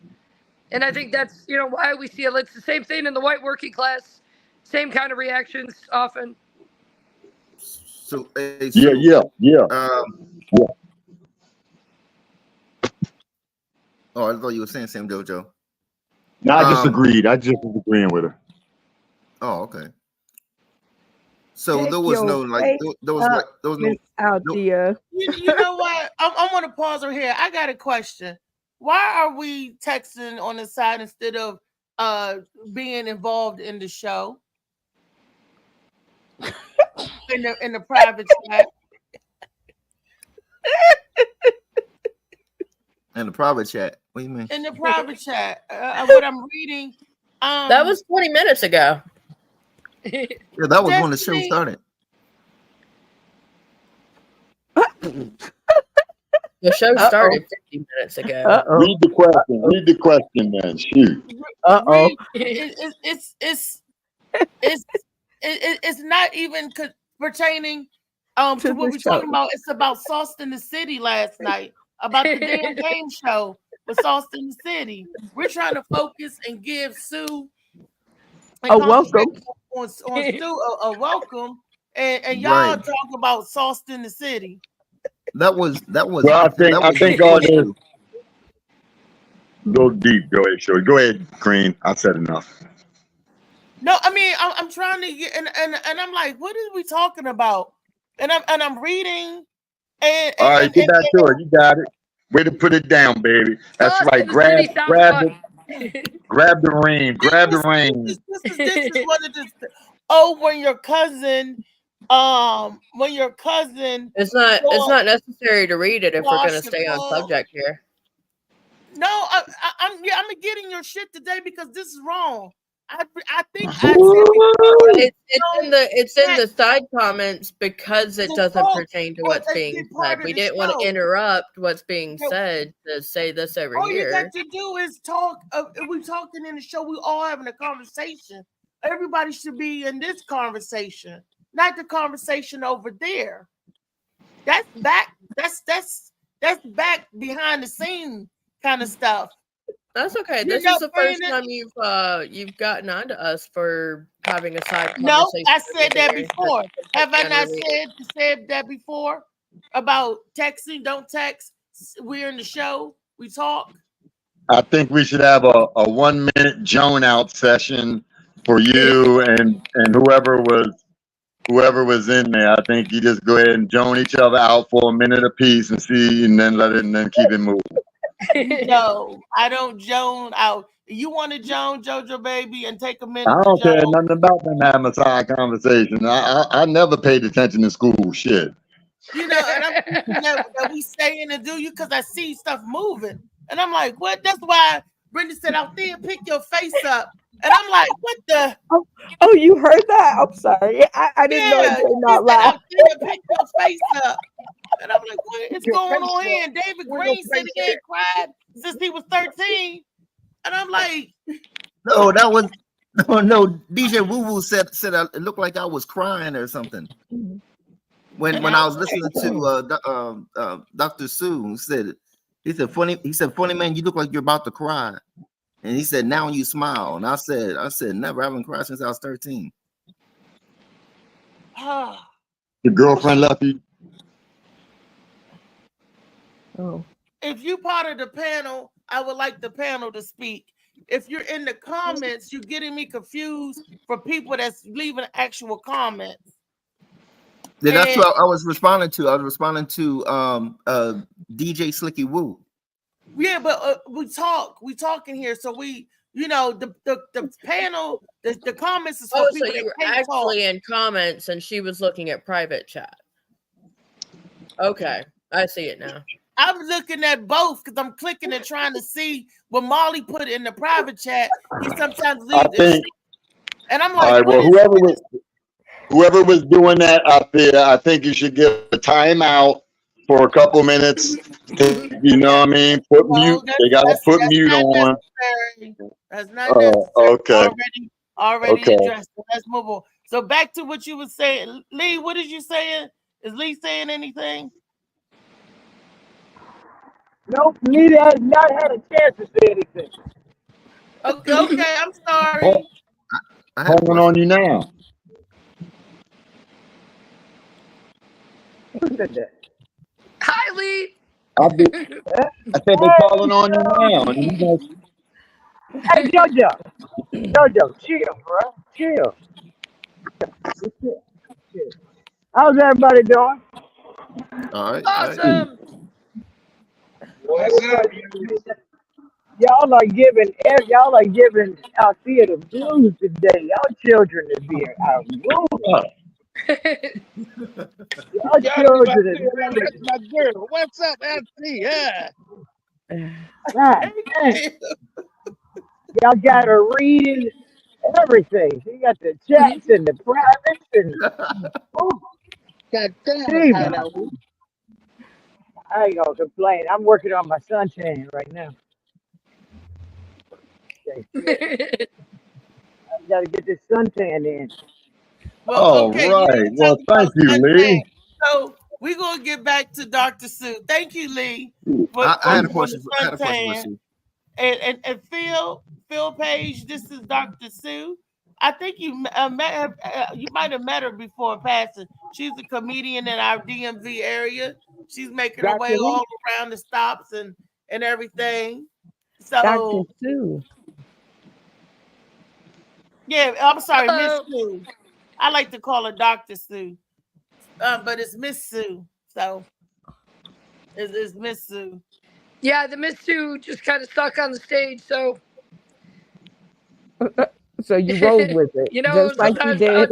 And I think that's, why we see it. It's the same thing in the white working class, same kind of reactions often. Yeah. Oh, I thought you were saying Sam Dojo. No, I just agreed. I just was agreeing with her. Oh, okay. So there was no out there. You know what? I want to pause right here. I got a question. Why are we texting on the side instead of being involved in the show? in the private chat. In the private chat. What do you mean? In the private chat. What I'm reading. That was 20 minutes ago. Yeah, that was when the show started. The show started 50 minutes ago. Uh-oh. Read the question then. Shoot. Uh-oh. It's not even pertaining to what we're talking about. It's about Sauce in the City last night. About the damn game show with Sauce in the City. We're trying to focus and give Sue a welcome. On Sue a welcome. And y'all talk about Sauce in the City. That was. Well, I think all this. Go deep. Go ahead, Shorty. Go ahead, Green. I said enough. No, I mean I'm trying to get and I'm like, what are we talking about? And I'm reading. And all right, get back to it. You got it. Way to put it down, baby. That's right. Grab the reins. Grab the reins. This is what it is. Oh, when your cousin. It's not necessary to read it if we're going to stay on subject here. No, I'm getting your shit today because this is wrong. I think I said before, it's in the side comments because it doesn't pertain to what's being said. We didn't want to interrupt what's being said to say this over all here. All you got to do is talk. We talking in the show. We all having a conversation. Everybody should be in this conversation, not the conversation over there. That's back. That's back behind the scene kind of stuff. That's okay. This is the first time you've gotten onto us for having a side conversation. No, I said that before. Have I not said that before about texting? Don't text. We're in the show. We talk. I think we should have a 1 minute Joan out session for you and whoever was in there. I think you just go ahead and Joan each other out for a minute apiece and see, and then keep it moving. No, I don't Joan out. You want to Joan, JoJo baby, and take a minute. I don't care nothing about them having a side conversation. I never paid attention in school. Shit. You know, and I'm that we stay in and do you because I see stuff moving, and I'm like, what? That's why Brenda said out there, pick your face up, and I'm like, what the? Oh, you heard that? I'm sorry, I didn't know it came out loud. Pick your face up. And I'm like, what is going on here? And David Green said he had cried since he was 13. And I'm like, no, that was no. DJ Woo Woo said it looked like I was crying or something. When I was listening to Dr. Sue he said funny man, you look like you're about to cry. And he said, now you smile. And I said, never, I haven't cried since I was 13. Your girlfriend left you? Oh. If you part of the panel, I would like the panel to speak. If you're in the comments, you're getting me confused for people that's leaving actual comments. Yeah, that's what I was responding to. I was responding to DJ Slicky Woo. Yeah, but we talking here, so we, you know, the panel, the comments is for people. So you were actually in comments, and she was looking at private chat. Okay, I see it now. I'm looking at both because I'm clicking and trying to see what Molly put in the private chat. He sometimes leaves, and I'm like, all right, well, whoever was doing that out there, I think you should give a timeout for a couple minutes. You know what I mean? Put mute. They got to put mute on. That's not necessary. Okay. Already addressed. Let's move on. So back to what you were saying, Lee. What did you say? Is Lee saying anything? Nope, Nita has not had a chance to say anything. Okay, I'm sorry. Calling on you now. Who said that? Hi, Lee. I said they're calling on you now. Hey, JoJo, chill, bro. Chill. How's everybody doing? All right. Awesome. What's up? Y'all are giving Althea the blues today. Y'all children is being outrude. Y'all children is that's my girl. What's up, Althea? Right. Y'all got her reading everything. You got the chats and the privates and God damn. I ain't gonna complain. I'm working on my suntan right now. I gotta get this suntan in. Well, right. Well, thank you, Lee. So we're gonna get back to Dr. Sue. Thank you, Lee. I had a question for Sue. And Phil Page, this is Dr. Sue. I think you might have met her before passing. She's a comedian in our DMV area. She's making her way all around the stops and everything. So Dr. Sue. Yeah, I'm sorry, Miss Sue. I like to call her Dr. Sue. But it's Miss Sue. So it's Miss Sue. Yeah, the Miss Sue just kind of stuck on the stage, so you rolled with it, you know, just like you did.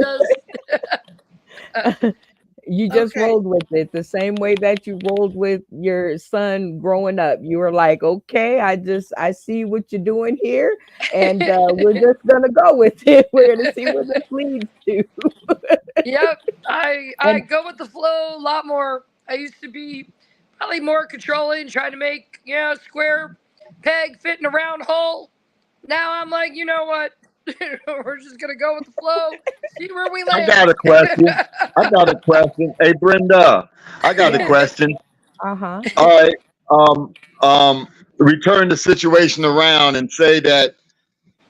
You just Okay. rolled with it the same way that you rolled with your son growing up. You were like, okay, I see what you're doing here, and we're just gonna go with it. We're gonna see where this leads to. Yep. I And go with the flow a lot more. I used to be probably more controlling, trying to make, square peg fit in a round hole. Now I'm like, you know what? We're just gonna go with the flow, see where we I land. got a question. Hey, Brenda, I got a yeah, question. uh-huh. All right. Return the situation around and say that,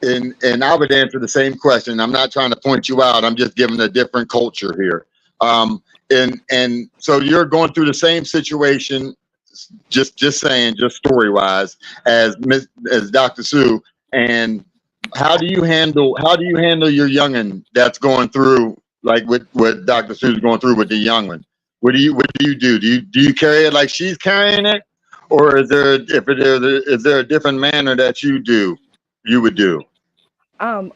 and I would answer the same question. I'm not trying to point you out. I'm just giving a different culture here. And so you're going through the same situation, just saying, just story wise, as Dr. Sue. And how do you handle your youngin that's going through like what Dr. Sue's going through with the young one? What do you do? Do you carry it like she's carrying it, or is there a different manner that you would do?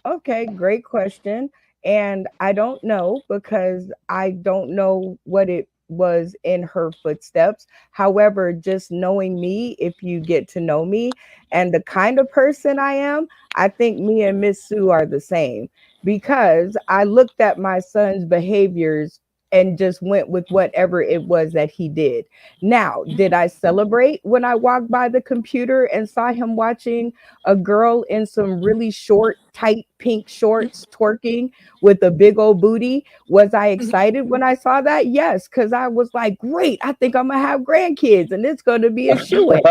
Okay, great question. And I don't know because I don't know what it was in her footsteps. However, just knowing me, if you get to know me and the kind of person I am, I think me and Miss Sue are the same because I looked at my son's behaviors and just went with whatever it was that he did. Now, did I celebrate when I walked by the computer and saw him watching a girl in some really short, tight pink shorts twerking with a big old booty? Was I excited when I saw that? Yes, because I was like, great, I think I'm gonna have grandkids and it's gonna be a shoo-in.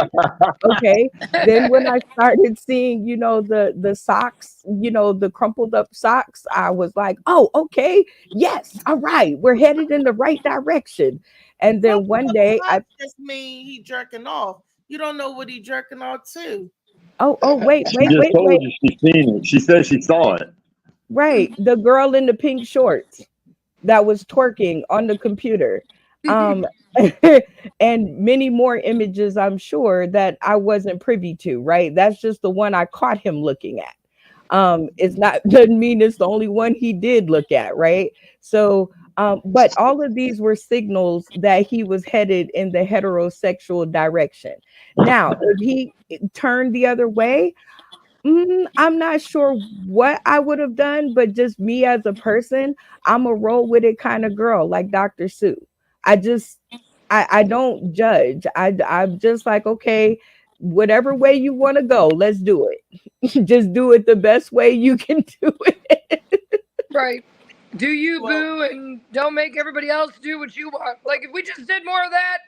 Okay. Then when I started seeing, the socks, the crumpled up socks, I was like, oh, okay, yes, all right, we're headed in the right direction. And then one day I just mean he jerking off. You don't know what he jerking off to. wait. She just told you she's seen it. She said she saw it. Right. The girl in the pink shorts that was twerking on the computer. And many more images, I'm sure, that I wasn't privy to, right? That's just the one I caught him looking at. It's not, doesn't mean it's the only one he did look at, right? So, but all of these were signals that he was headed in the heterosexual direction. Now, if he turned the other way, I'm not sure what I would have done, but just me as a person, I'm a roll with it kind of girl, like Dr. Sue. I don't judge. I'm just like, okay, whatever way you want to go, let's do it. Just do it the best way you can do it. Right. Do you, boo, and don't make everybody else do what you want. Like, if we just did more of that,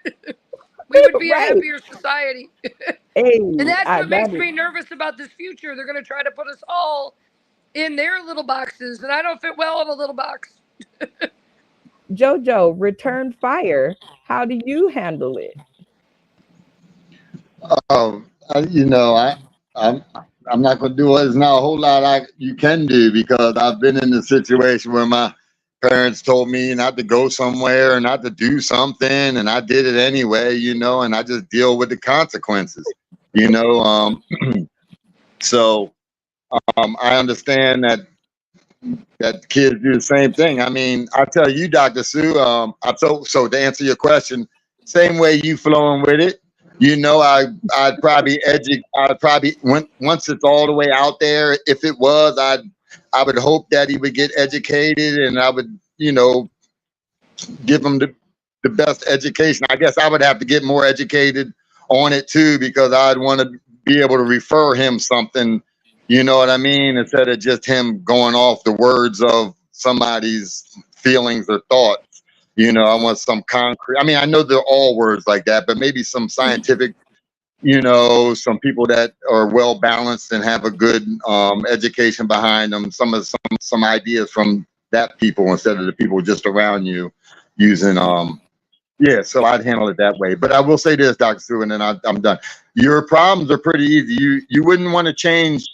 we would be Right. a happier society. Hey, And that's what makes that me nervous about this future. They're going to try to put us all in their little boxes, and I don't fit well in a little box. Jojo, return fire. How do you handle it? I'm not going to do it. There's not a whole lot you can do because I've been in a situation where my parents told me not to go somewhere or not to do something, and I did it anyway, and I just deal with the consequences, So I understand that kids do the same thing. I mean, I tell you, Dr. Sue, so to answer your question, same way you flowing with it. I'd probably once it's all the way out there, if it was, I would hope that he would get educated, and I would, give him the best education. I guess I would have to get more educated on it too, because I'd want to be able to refer him something, you know what I mean? Instead of just him going off the words of somebody's feelings or thoughts. I want some concrete. I mean, I know they're all words like that, but maybe some scientific, some people that are well balanced and have a good education behind them. Some ideas from that people instead of the people just around you using. So I'd handle it that way. But I will say this, Dr. Sue, and then I'm done. Your problems are pretty easy. You wouldn't want to change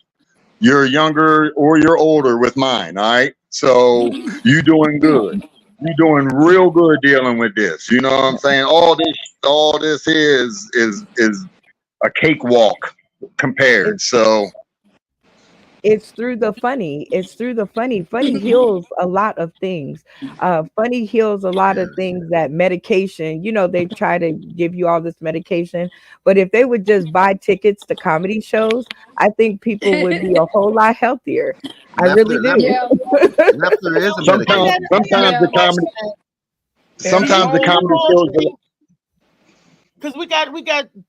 your younger or your older with mine. All right. So you doing good. You're doing real good dealing with this. You know what I'm saying? All this is a cakewalk compared. So it's through the funny. It's through the funny. Funny heals a lot of things. Funny heals a lot of things that medication, they try to give you all this medication. But if they would just buy tickets to comedy shows, I think people would be a whole lot healthier. I really do. Yeah. Laughter is a medication. Sometimes the comedy. Sometimes the comedy shows. Because we got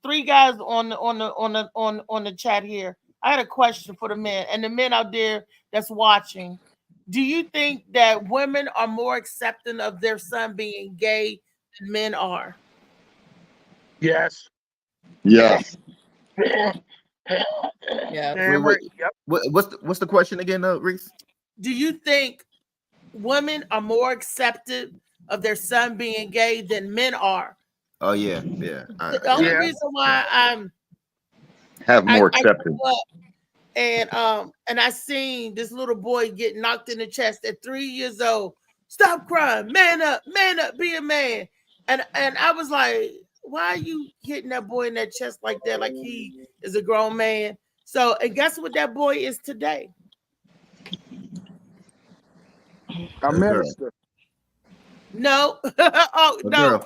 3 guys on the chat here. I had a question for the men and the men out there that's watching. Do you think that women are more accepting of their son being gay than men are? Yes. Yes. Yeah. What's the question again, Reese? Do you think women are more accepted of their son being gay than men are? Oh yeah. The only reason why I'm have more acceptance. And I seen this little boy get knocked in the chest at 3 years old. Stop crying, man up, be a man. And I was like, why are you hitting that boy in that chest like that? Like he is a grown man. So, and guess what that boy is today? A minister. No. Oh no.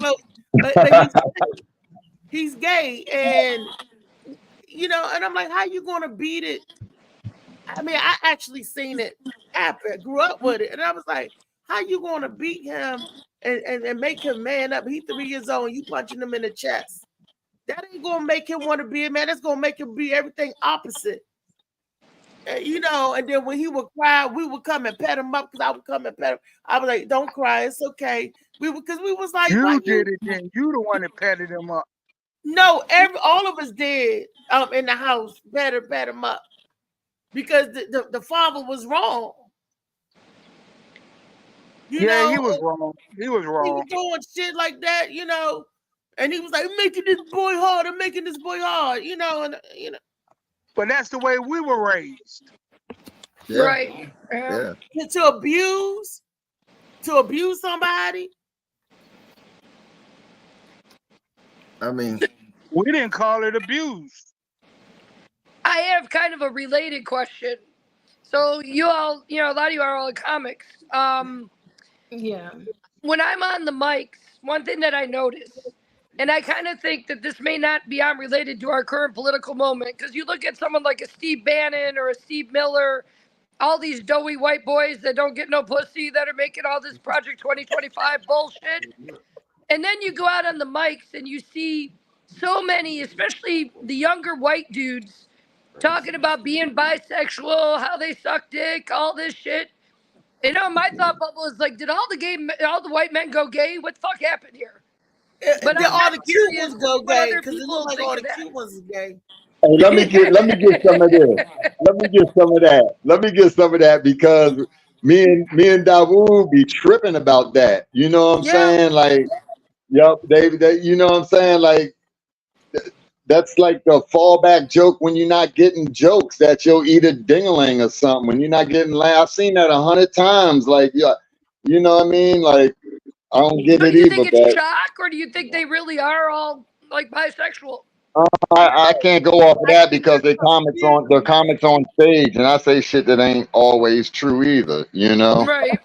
But he's gay, and and I'm like, how you gonna beat it? I mean, I actually seen it happen, grew up with it, and I was like, how you gonna beat him and make him man up? He's 3 years old, and you punching him in the chest. That ain't gonna make him want to be a man. That's gonna make him be everything opposite. And then when he would cry, we would come and pet him up because I would come and pet him. I was like, don't cry, it's okay. We was like, you did it then. You the one that patted him up. No, all of us did in the house, pat him up. Because the father was wrong. He was wrong. He was wrong. He was doing shit like that, and he was like, making this boy hard, But that's the way we were raised. Yeah. Right. Yeah. To abuse somebody. I mean, we didn't call it abuse. I have kind of a related question. So you all, a lot of you are all in comics. Yeah. When I'm on the mics, one thing that I notice, and I kind of think that this may not be unrelated to our current political moment, because you look at someone like a Steve Bannon or a Steve Miller, all these doughy white boys that don't get no pussy that are making all this Project 2025 bullshit. And then you go out on the mics and you see so many, especially the younger white dudes, talking about being bisexual, how they suck dick, all this shit. My thought bubble is like, did all the white men go gay? What the fuck happened here? But all the cute ones go gay because it looks like all the cute ones is gay. Hey, let me get some of this. Let me get some of that because me and Dawood be tripping about that. You know what I'm saying? Like, yep, they you know what I'm saying? Like, that's like the fallback joke when you're not getting jokes that you'll eat a ding-a-ling or something. When you're not getting I've seen that 100 times. Like, yeah, you know what I mean? Like, I don't get it either. Do you think it's shock, or do you think they really are all like bisexual? I can't go off of that because their comments on stage, and I say shit that ain't always true either. Right.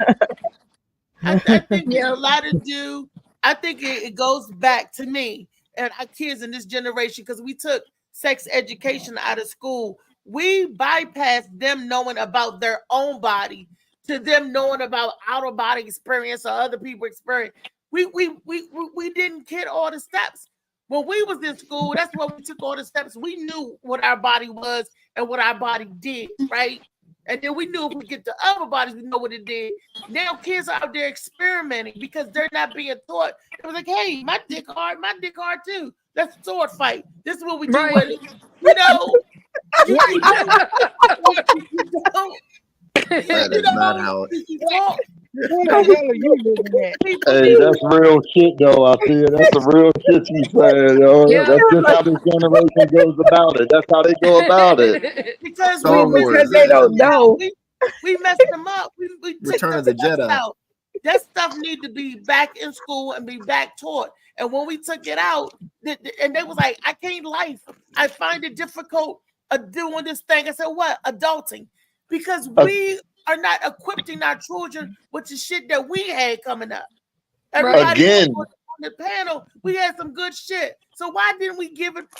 I think there's a lot to do. I think it goes back to me and our kids in this generation because we took sex education out of school. We bypassed them knowing about their own body to them knowing about outer body experience or other people experience. We didn't get all the steps. When we was in school, that's when we took all the steps. We knew what our body was and what our body did, right? And then we knew if we get to other bodies, we know what it did. Now kids are out there experimenting because they're not being taught. It was like, hey, my dick hard too. Let's sword fight. This is what we do with it. That is not how What the hell are you looking at? Hey, that's real shit, though. I feel that's some real shit you saying, yo. Yeah. That's just how this generation goes about it. That's how they go about it. Because they don't know. We messed them up. We Return of the Jedi. Out. That stuff need to be back in school and be back taught. And when we took it out, and they was like, I can't life. I find it difficult doing this thing. I said, what? Adulting. because we are not equipping our children with the shit that we had coming up. Everybody again on the panel, we had some good shit. So why didn't we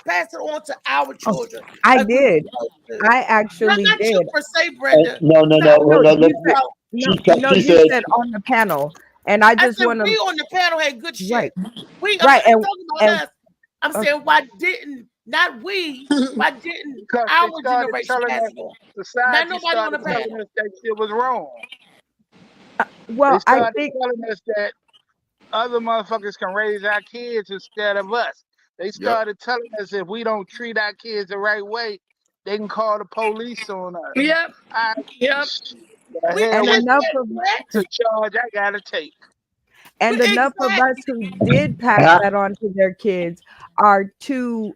pass it on to our children? I did. I actually not did. you per se, Brenda. no. You said on the panel, and I just want to. We on the panel had good shit. Right. I'm talking about us. I'm saying why didn't not we? Why didn't our generation pass it on? Society not nobody on the panel. telling us that shit was wrong. Well, I think telling us that other motherfuckers can raise our kids instead of us. They started telling us if we don't treat our kids the right way, they can call the police on us. Yep. And enough of the charge I gotta take. And enough of us who did pass that on to their kids are too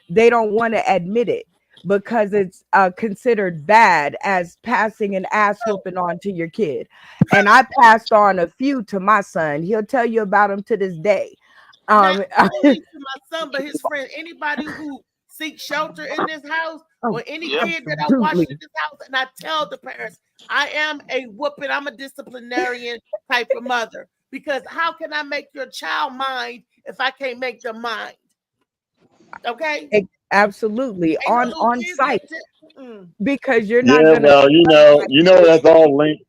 they don't want to admit it because it's considered bad as passing an ass whooping on to your kid. And I passed on a few to my son. He'll tell you about them to this day. Not only to my son, but his friend, anybody who seeks shelter in this house, or any kid that I watch in this house, and I tell the parents, I am a whooping, I'm a disciplinarian type of mother. Because how can I make your child mind if I can't make them mind? Okay? Absolutely. On site. Because you're not gonna. Well, you know that's all linked.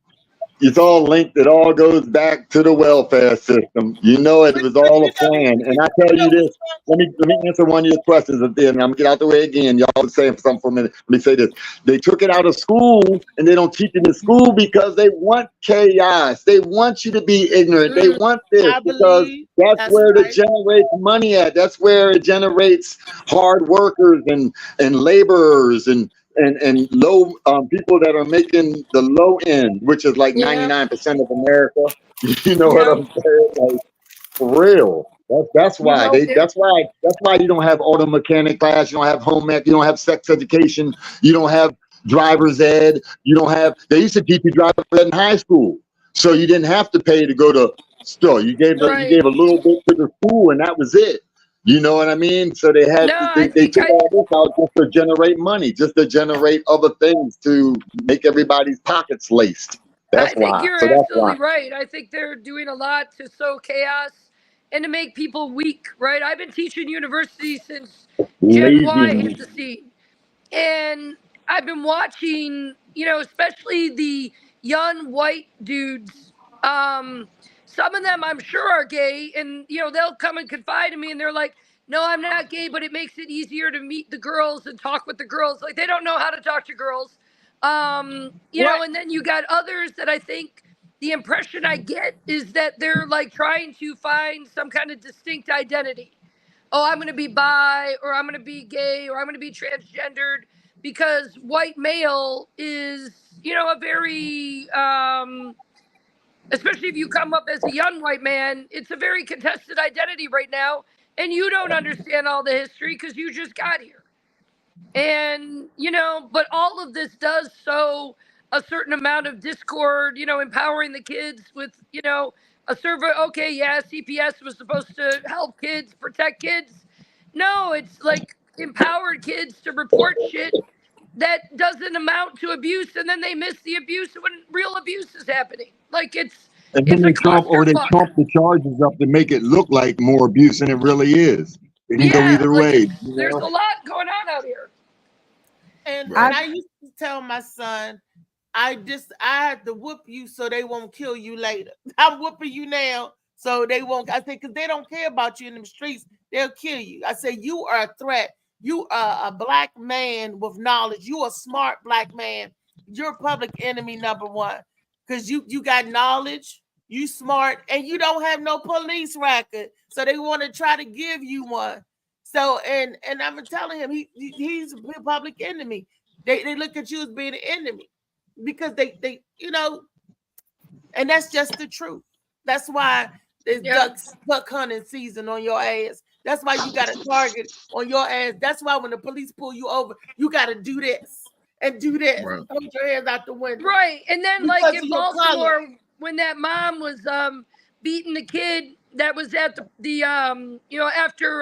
It's all linked. It all goes back to the welfare system. You know it was all a plan. And I tell you this, let me answer one of your questions, and I'm gonna get out the way again. Y'all been saying something for a minute. Let me say this. They took it out of school and they don't teach it in school because they want chaos. They want you to be ignorant. They want this because that's where it generates money at. That's where it generates hard workers and laborers and low people that are making the low end, which is like 99% of America. You know what I'm saying? Like, for real. That's why that's why you don't have auto mechanic class, you don't have home ec, you don't have sex education, you don't have driver's ed, they used to teach you driver's ed in high school. So you didn't have to pay to go to store. You gave a little bit to the school and that was it. You know what I mean? So they had they took all this out just to generate money, just to generate other things to make everybody's pockets laced. That's why. I think you're absolutely right. I think they're doing a lot to sow chaos and to make people weak, right? I've been teaching university since Gen Y hit the scene. And I've been watching, especially the young white dudes. Some of them I'm sure are gay, and they'll come and confide in me, and they're like, "No, I'm not gay, but it makes it easier to meet the girls and talk with the girls." Like they don't know how to talk to girls, you know. And then you got others that I think the impression I get is that they're like trying to find some kind of distinct identity. Oh, I'm going to be bi, or I'm going to be gay, or I'm going to be transgendered, because white male is, a very especially if you come up as a young white man, it's a very contested identity right now. And you don't understand all the history because you just got here. And, but all of this does sow a certain amount of discord, empowering the kids with, a server. Okay, yeah, CPS was supposed to help kids, protect kids. No, it's like empowered kids to report shit that doesn't amount to abuse, and then they miss the abuse when real abuse is happening. Like it's they trump the charges up to make it look like more abuse than it really is. It can go either way. There's a lot going on out here. And I used to tell my son, I had to whoop you so they won't kill you later. I'm whooping you now so they won't. I said, because they don't care about you in the streets, they'll kill you. I said, you are a threat. You are a black man with knowledge. You a smart black man. You're public enemy number one. Because you got knowledge, you smart, and you don't have no police record. So they want to try to give you one. So, and I'm telling him, he's a public enemy. They look at you as being an enemy. Because they and that's just the truth. That's why there's duck hunting season on your ass. That's why you got a target on your ass. That's why when the police pull you over, you got to do this and do this. Right. Hold your hands out the window. Right. And then like in Baltimore, when that mom was beating the kid that was at the after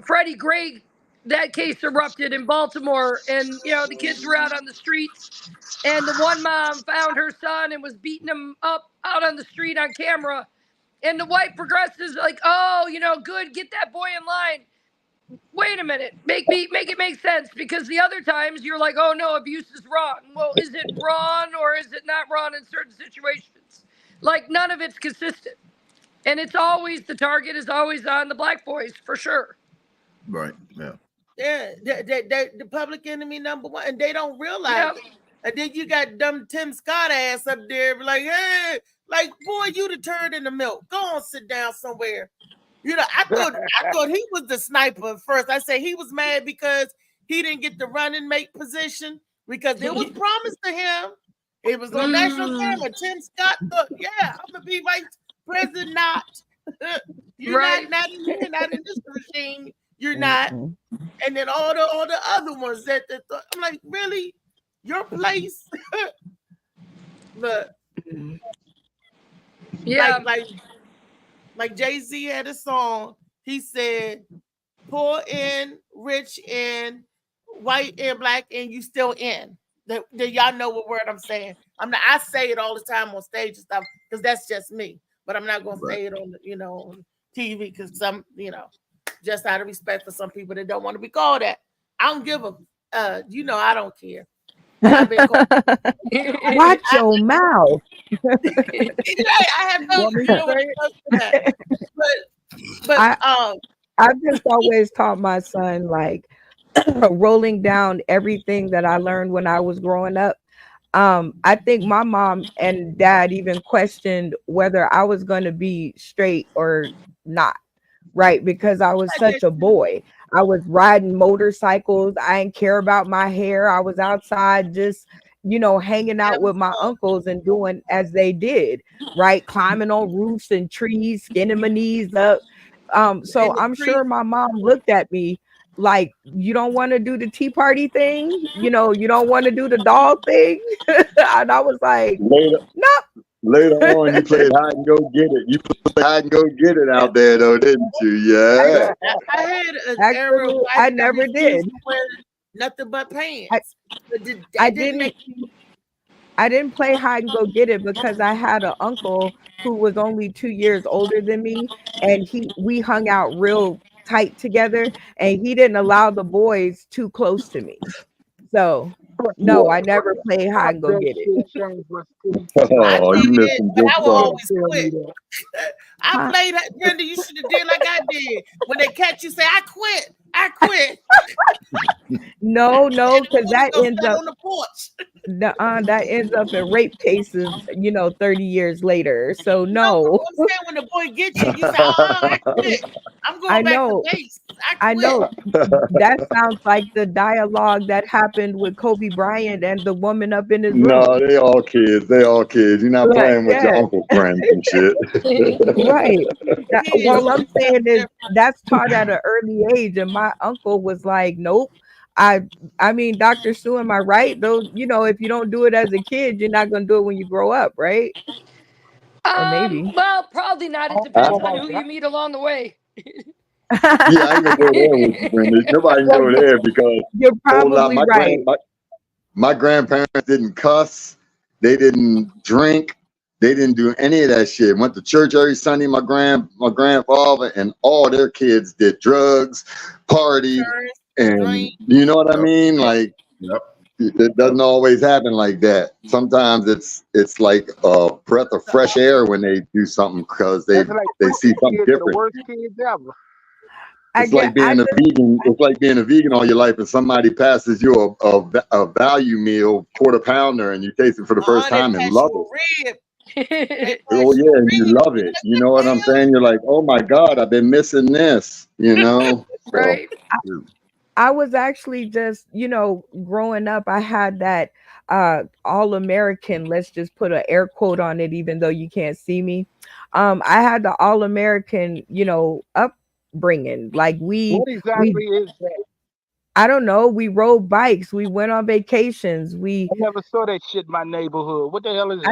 Freddie Gray that case erupted in Baltimore, and the kids were out on the streets, and the one mom found her son and was beating him up out on the street on camera, and the white progressives like, oh, good, get that boy in line. Wait a minute, make it make sense, because the other times you're like, oh no, abuse is wrong. Well, is it wrong or is it not wrong in certain situations? Like, none of it's consistent, and it's always, the target is always on the black boys for sure. Right. Yeah. Yeah, they the public enemy number one, and they don't realize it. And then you got dumb Tim Scott ass up there, like, hey, like, boy, you the turd in the milk. Go on, sit down somewhere. I thought he was the sniper at first. I say he was mad because he didn't get the running mate position, because it was promised to him. It was on national camera. Tim Scott thought, yeah, I'm gonna be vice president. Not you're right. not in this regime. You're not. And then all the other ones that I'm like, really? Your place? Look. Yeah. Like Jay-Z had a song. He said, poor in, rich in, white and black, and you still in. Y'all know what word I'm saying. I say it all the time on stage and stuff, because that's just me. But I'm not gonna say it on on TV, because some, just out of respect for some people that don't want to be called that. I don't give a I don't care. Watch your mouth. I have no that. But I've just always taught my son, like, rolling down everything that I learned when I was growing up. I think my mom and dad even questioned whether I was going to be straight or not, right? Because I was such a boy. I was riding motorcycles. I didn't care about my hair. I was outside just, hanging out with my uncles and doing as they did, right? Climbing on roofs and trees, skinning my knees up. So I'm sure my mom looked at me like, you don't want to do the tea party thing? You don't want to do the dog thing? And I was like, nope. Later on, you played hide and go get it. You played hide and go get it out there, though, didn't you? Yeah. I had an era Actually, I never did. Nothing but pants. I didn't play hide and go get it because I had an uncle who was only 2 years older than me, and we hung out real tight together, and he didn't allow the boys too close to me. So no, I never played hide and go get it. Oh, you missed some good I will stuff. always quit. I played, Brenda. You should have did like I did. When they catch you, say, I quit. No, because that ends up on the porch. That ends up in rape cases, 30 years later. So no. I'm saying, when the boy gets you, you say, I quit. I'm going back to base. I know. That sounds like the dialogue that happened with Kobe Bryant and the woman up in his room. No, they all kids. You're not playing with your uncle friends and shit. Right. Well, I'm saying is that's taught at an early age, and my uncle was like, nope. I mean, Dr. Sue, am I right? Those, if you don't do it as a kid, you're not going to do it when you grow up, right? Or maybe. Well, probably not. It depends on who you meet along the way. Yeah, I ain't gonna go there with you, Brenda. Nobody can go there because you're probably right. My grandparents didn't cuss. They didn't drink. They didn't do any of that shit. Went to church every Sunday. My grandfather and all their kids did drugs, party, and you know what I mean? Like, it doesn't always happen like that. Sometimes it's like a breath of fresh air when they do something because they see something different. The worst kids ever. It's like being a vegan. It's like being a vegan all your life, and somebody passes you a value meal, quarter pounder, and you taste it for the first time and love it. Oh yeah, and you love it. You know what I'm saying? You're like, oh my God, I've been missing this. Right. I was actually just, growing up, I had that all-American, let's just put an air quote on it, even though you can't see me. I had the all-American, upbringing. Like what exactly is that? I don't know. We rode bikes. We went on vacations. I never saw that shit in my neighborhood. What the hell is that?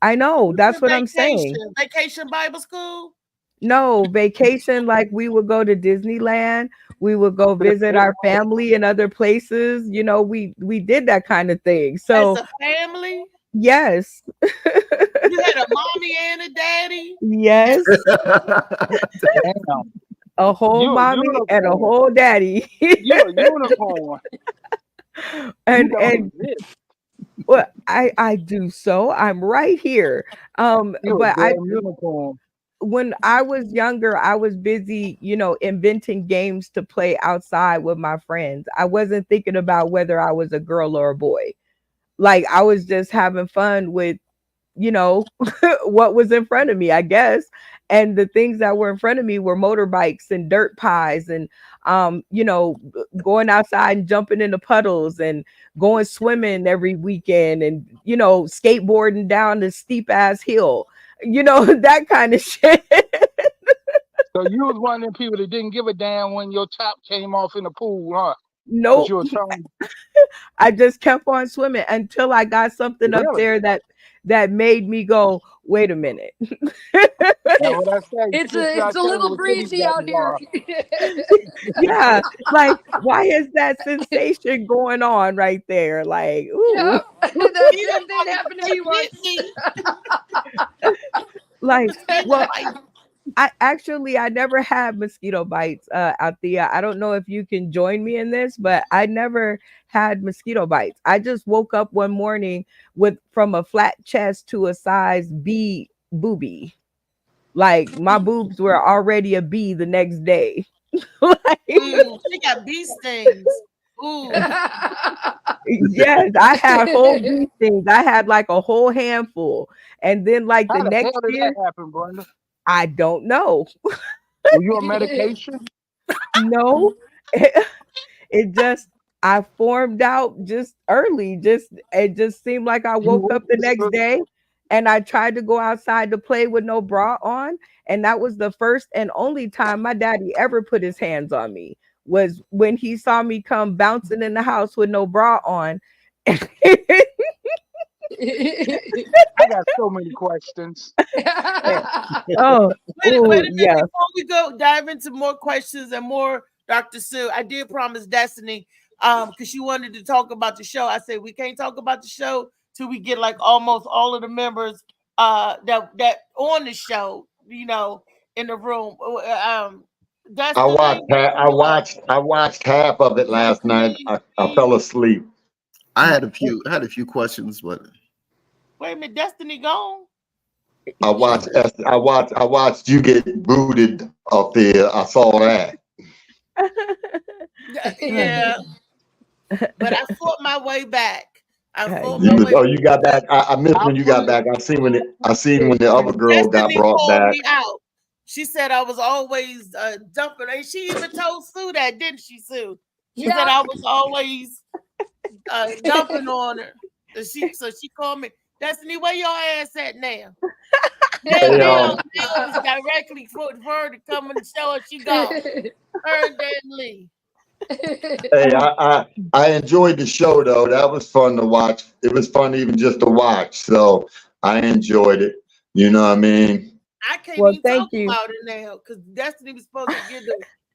I know. That's what I'm saying. Vacation Bible school? No, vacation, like we would go to Disneyland, we would go visit our family in other places. You know, we did that kind of thing. As So a family, yes, you had a mommy and a daddy. yes, Damn. a whole You a mommy and a unicorn. whole daddy. You a unicorn. and You don't and exist. well, I do so. I'm right here. You a But damn unicorn. when I was younger, I was busy, you know, inventing games to play outside with my friends. I wasn't thinking about whether I was a girl or a boy. Like I was just having fun with, you know, what was in front of me, I guess. And the things that were in front of me were motorbikes and dirt pies and you know, going outside and jumping into puddles and going swimming every weekend and, you know, skateboarding down the steep ass hill. You know, that kind of shit. So you was one of them people that didn't give a damn when your top came off in the pool, huh? 'Cause Nope. you were trying. I just kept on swimming until I got something up Really? there that made me go, wait a minute. That's what I say. It's Sister, I a tell you little what cities breezy that out you here. are. Yeah, like why is that sensation going on right there? Like, ooh, Yeah, that You same thing happened to me once. hit me. like, well, Like, I never had mosquito bites, Althea. I don't know if you can join me in this, but I never had mosquito bites. I just woke up one morning from a flat chest to a size B boobie. Like my boobs were already a B the next day. Like, she got bee stings. Ooh. yes, I had whole bee stings. I had like a whole handful. And then like How the the hell next did year, that happen, Brenda? I don't know. Were you on medication? No, it just I formed out just early. It just seemed like I You woke up the next were- day and I tried to go outside to play with no bra on. And that was the first and only time my daddy ever put his hands on me, was when he saw me come bouncing in the house with no bra on. I got so many questions. Oh, Wait a ooh, minute, yeah. before we go dive into more questions and more Dr. Sue, I did promise Destiny, because she wanted to talk about the show. I said we can't talk about the show till we get like almost all of the members that on the show, you know, in the room. Destiny, I watched half of it last night. I fell asleep. I had a few questions, but wait a minute, Destiny gone. I watched you get booted up there. I saw that. Yeah, but I fought my way back. You got back. I missed when you got back. I seen when the other girl got Destiny brought called back. me out. She said I was always dumping, and she even told Sue that, didn't she, Sue? She said I was always dumping on her. So she called me, Destiny, where your ass at now? Now it's directly for her to come and show her she gone. Her and Dan Lee. Hey, I enjoyed the show though. That was fun to watch. It was fun even just to watch. So I enjoyed it. You know what I mean? I can't even talk about it now because Destiny was supposed to give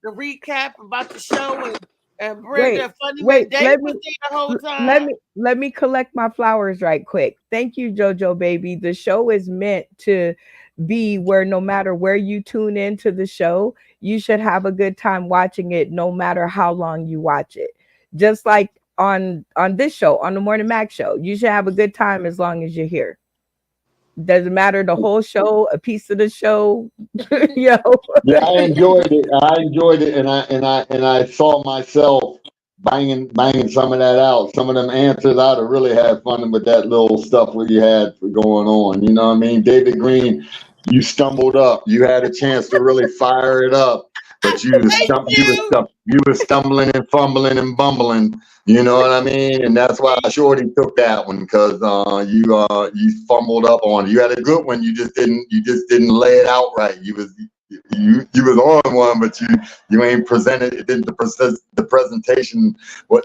the recap about the show and bring that funny way. Dave was there the whole time. Let me collect my flowers right quick. Thank you, JoJo baby. The show is meant to be where no matter where you tune into the show, you should have a good time watching it no matter how long you watch it. Just like on this show, on the Morning Mac show, you should have a good time as long as you're here. Doesn't matter the whole show, a piece of the show. Yeah, I enjoyed it, and I saw myself banging some of that out. Some of them answers, I'd have really had fun with that little stuff what you had going on. You know what I mean? David Green, you stumbled up. You had a chance to really fire it up, but you were stumbling and fumbling and bumbling. You know what I mean? And that's why Shorty took that one, because you fumbled up on it. You had a good one. You just didn't lay it out right. You was on one, but you ain't presented it. The presentation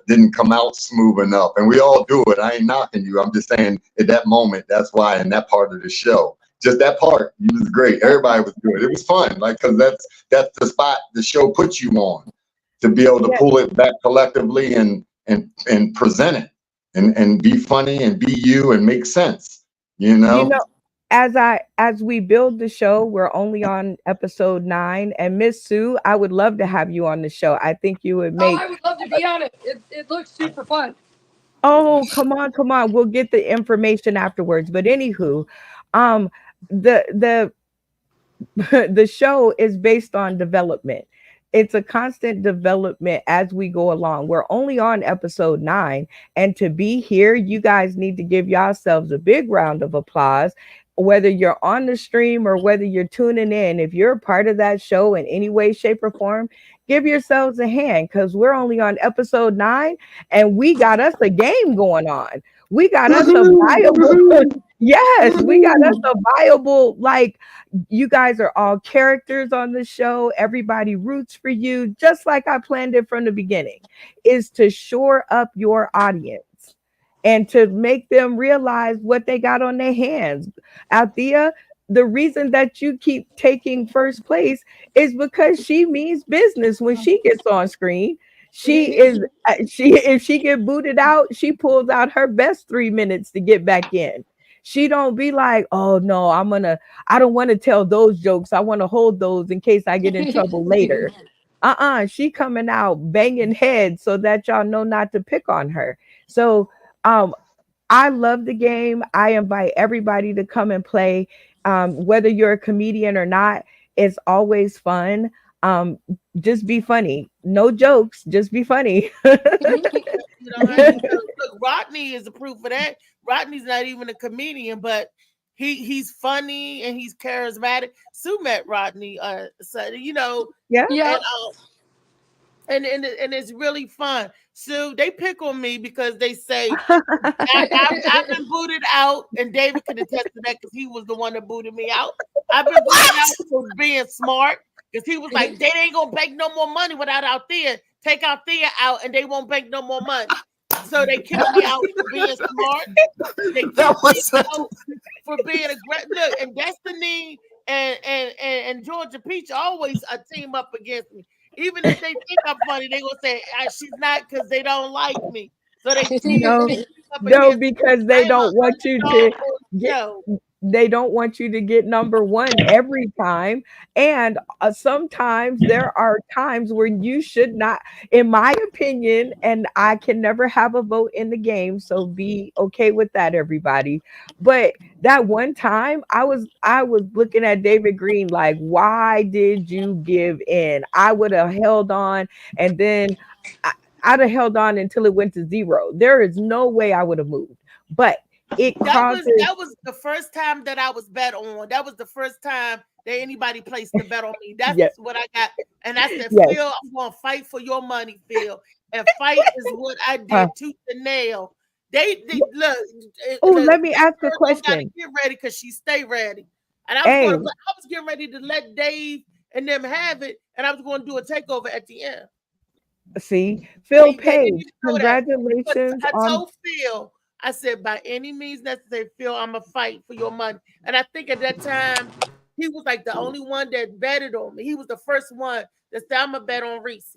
didn't come out smooth enough. And we all do it. I ain't knocking you. I'm just saying at that moment, that's why in that part of the show just that part. You was great. Everybody was good. It was fun, like, because that's the spot the show puts you on, to be able to pull it back collectively and present it and be funny and be you and make sense. You know, as we build the show, we're only on episode 9, and Miss Sue, I would love to have you on the show. I think you would make. Oh, I would love to be on it. It looks super fun. Oh, come on. We'll get the information afterwards. But anywho, the show is based on development. It's a constant development as we go along. We're only on episode 9, and to be here, you guys need to give yourselves a big round of applause. Whether you're on the stream or whether you're tuning in, if you're a part of that show in any way, shape, or form, give yourselves a hand, because we're only on episode 9 and we got us a game going on. We got us a viable, yes, we got us a viable, like, you guys are all characters on the show. Everybody roots for you, just like I planned it from the beginning, is to shore up your audience and to make them realize what they got on their hands. Althea, the reason that you keep taking first place is because she means business when she gets on screen. If she get booted out, she pulls out her best 3 minutes to get back in. She don't be like, oh no, I don't want to tell those jokes. I want to hold those in case I get in trouble later. She coming out banging heads so that y'all know not to pick on her. So I love the game. I invite everybody to come and play. Whether you're a comedian or not, it's always fun. Just be funny. No jokes, just be funny. Look, Rodney is the proof of that. Rodney's not even a comedian, but he's funny and he's charismatic. Sue met Rodney, so and it's really fun. So they pick on me because they say I've been booted out, and David can attest to that because he was the one that booted me out. I've been booted out for being smart, because he was like, they ain't gonna bank no more money without Althea. Take Althea out, and they won't bank no more money. So they kicked me out for being smart. They kicked me out for being aggressive. Look, and Destiny and Georgia Peach always team up against me. Even if they think I'm funny, they gonna say she's not, because they don't like me. So they because they don't want you to they don't want you to get number 1 every time. And sometimes there are times where you should not, in my opinion, and I can never have a vote in the game, so be okay with that, everybody. But that one time I was looking at David Green like, why did you give in? I would have held on, and then I'd have held on until it went to 0. There is no way I would have moved. But that was the first time that I was bet on. That was the first time that anybody placed the bet on me. That's what I got. And I said, Phil, I'm going to fight for your money, Phil. And fight is what I did tooth and nail. They look. Oh, let me ask a question. Get ready, because she stay ready. And I was getting ready to let Dave and them have it, and I was going to do a takeover at the end. See, Phil Page, congratulations. I told Phil, I said, by any means necessary, Phil, I'm going to fight for your money. And I think at that time, he was like the only one that betted on me. He was the first one that said, I'm going to bet on Reese.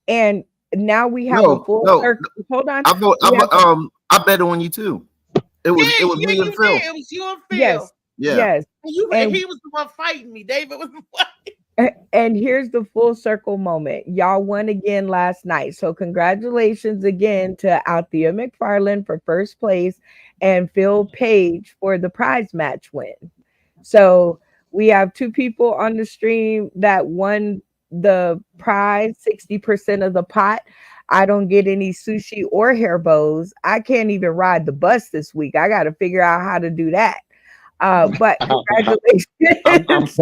And now we have a full circle. Hold on. I bet on you too. It was me and Phil. It was you and Phil. Yes. Yeah. Yes. And he was the one fighting me. David was fighting. And here's the full circle moment. Y'all won again last night. So congratulations again to Althea McFarland for first place and Phil Page for the prize match win. So we have 2 people on the stream that won the prize, 60% of the pot. I don't get any sushi or hair bows. I can't even ride the bus this week. I got to figure out how to do that. But congratulations.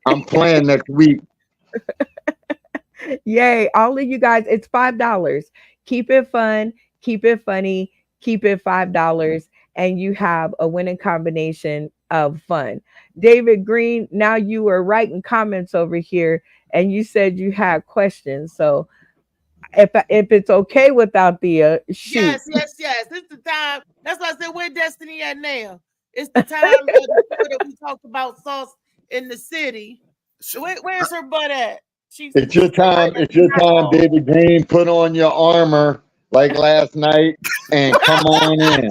I'm playing next week. Yay. All of you guys, it's $5. Keep it fun, keep it funny, keep it $5, and you have a winning combination of fun. David Green, now you were writing comments over here, and you said you had questions. So if it's okay with Althea, shoot. Yes. This is the time. That's why I said, where Destiny at now? It's the time that we talked about Sauce in the city. Where's her butt at? It's your time. It's your time, David Green. Put on your armor like last night and come on in.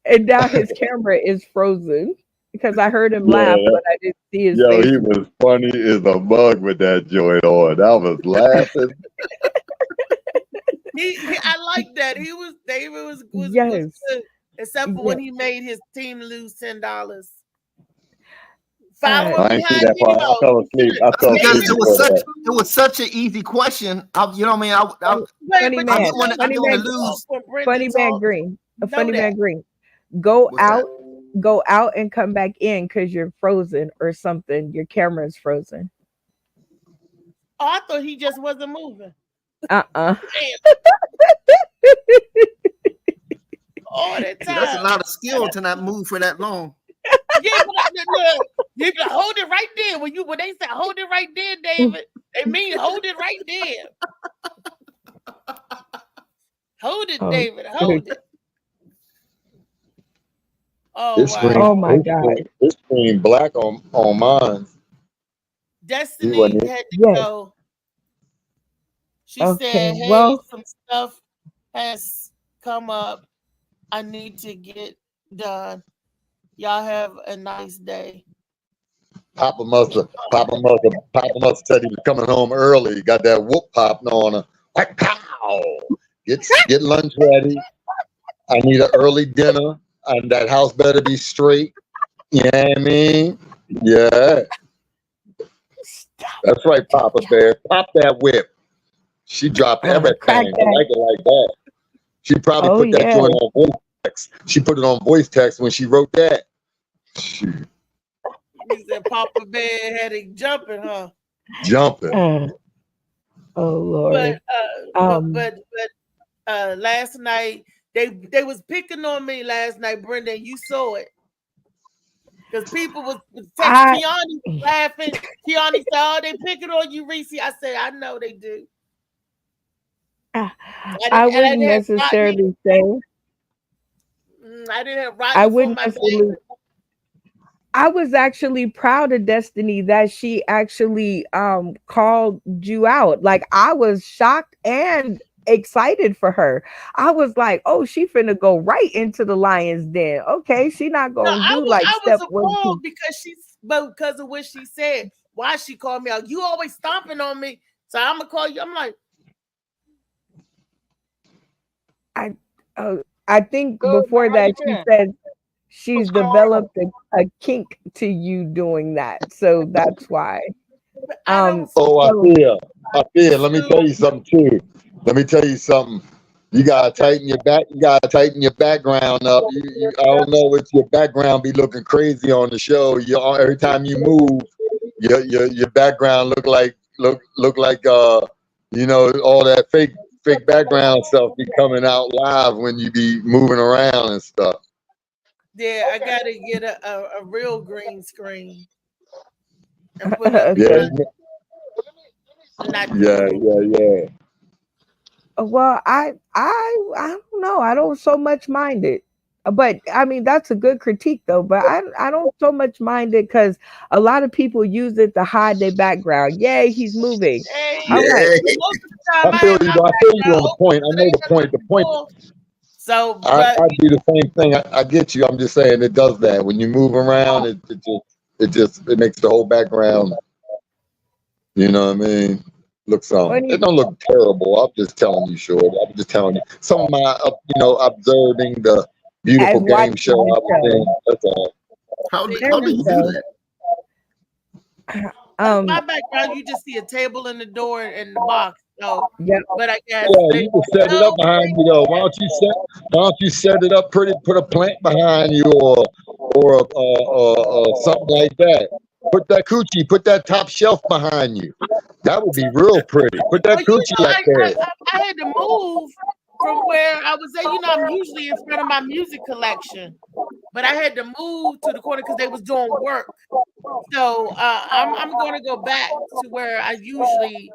And now his camera is frozen because I heard him laugh, but I didn't see his face. He was funny as a bug with that joint on. I was laughing. I like that. David was yes. good, except for when he made his team lose $10. I didn't see that part. I fell asleep. Because it was such an easy question. You know what I mean? Funny man Green. Funny man Green. Go out and come back in because you're frozen or something. Your camera's frozen. Oh, I thought he just wasn't moving. All the time. That's a lot of skill to not move for that long. Yeah, you can hold it right there. When they say hold it right there, David, they mean hold it right there. Hold it, David. Hold it. Oh my God! This screen black on mine. Destiny had to go. She said, "Hey, some stuff has come up. I need to get done. Y'all have a nice day." Papa must have said he was coming home early. He got that whoop popping on her. Like, pow! Get lunch ready. I need an early dinner, and that house better be straight. You know what I mean? Yeah. That's right, Papa Bear. Pop that whip. She dropped everything. I like it like that. She probably put that joint on voice text. She put it on voice text when she wrote that. Shoot. He said Papa Bear had it jumping, huh? Jumping. Oh Lord. But last night they was picking on me last night, Brenda. You saw it. Because people was texting Tiani laughing. Tiani said, "Oh, they picking on you, Reese." I said, "I know they do." I wouldn't necessarily say. I didn't have Rodney. I wouldn't necessarily. I was actually proud of Destiny that she actually called you out. Like, I was shocked and excited for her. I was like, oh, she finna go right into the lion's den. Okay, she not gonna do like step 1, 2. Because of what she said. Why she called me out? You always stomping on me, so I'm gonna call you. I'm like, I think before that she said she's developed a kink to you doing that, so that's why. I feel. Let me tell you something too. You gotta tighten your back. You gotta tighten your background up. I don't know if your background be looking crazy on the show. Every time you move, your background look like all that fake background stuff be coming out live when you be moving around and stuff. Yeah, I gotta get a real green screen. And put yeah. Well, I don't know. I don't so much mind it. But I mean, that's a good critique though. But I don't so much mind it because a lot of people use it to hide their background. Yay, he's moving. All right. I feel you on the point. I know the point. So I do the same thing. I get you. I'm just saying it does that. When you move around, it makes the whole background. You know what I mean? Look something. It don't look terrible. I'm just telling you, Short. I'm just telling you. Some of my, observing the beautiful game show I was in. That's all. How do you do that? My background, you just see a table in the door and the box. So, but I guess you can set it up behind you though. Why don't you set it up pretty? Put a plant behind you or something like that. Put that top shelf behind you. That would be real pretty. Put that coochie up there. I had to move from where I was at. I'm usually in front of my music collection, but I had to move to the corner because they was doing work. So I'm going to go back to where I usually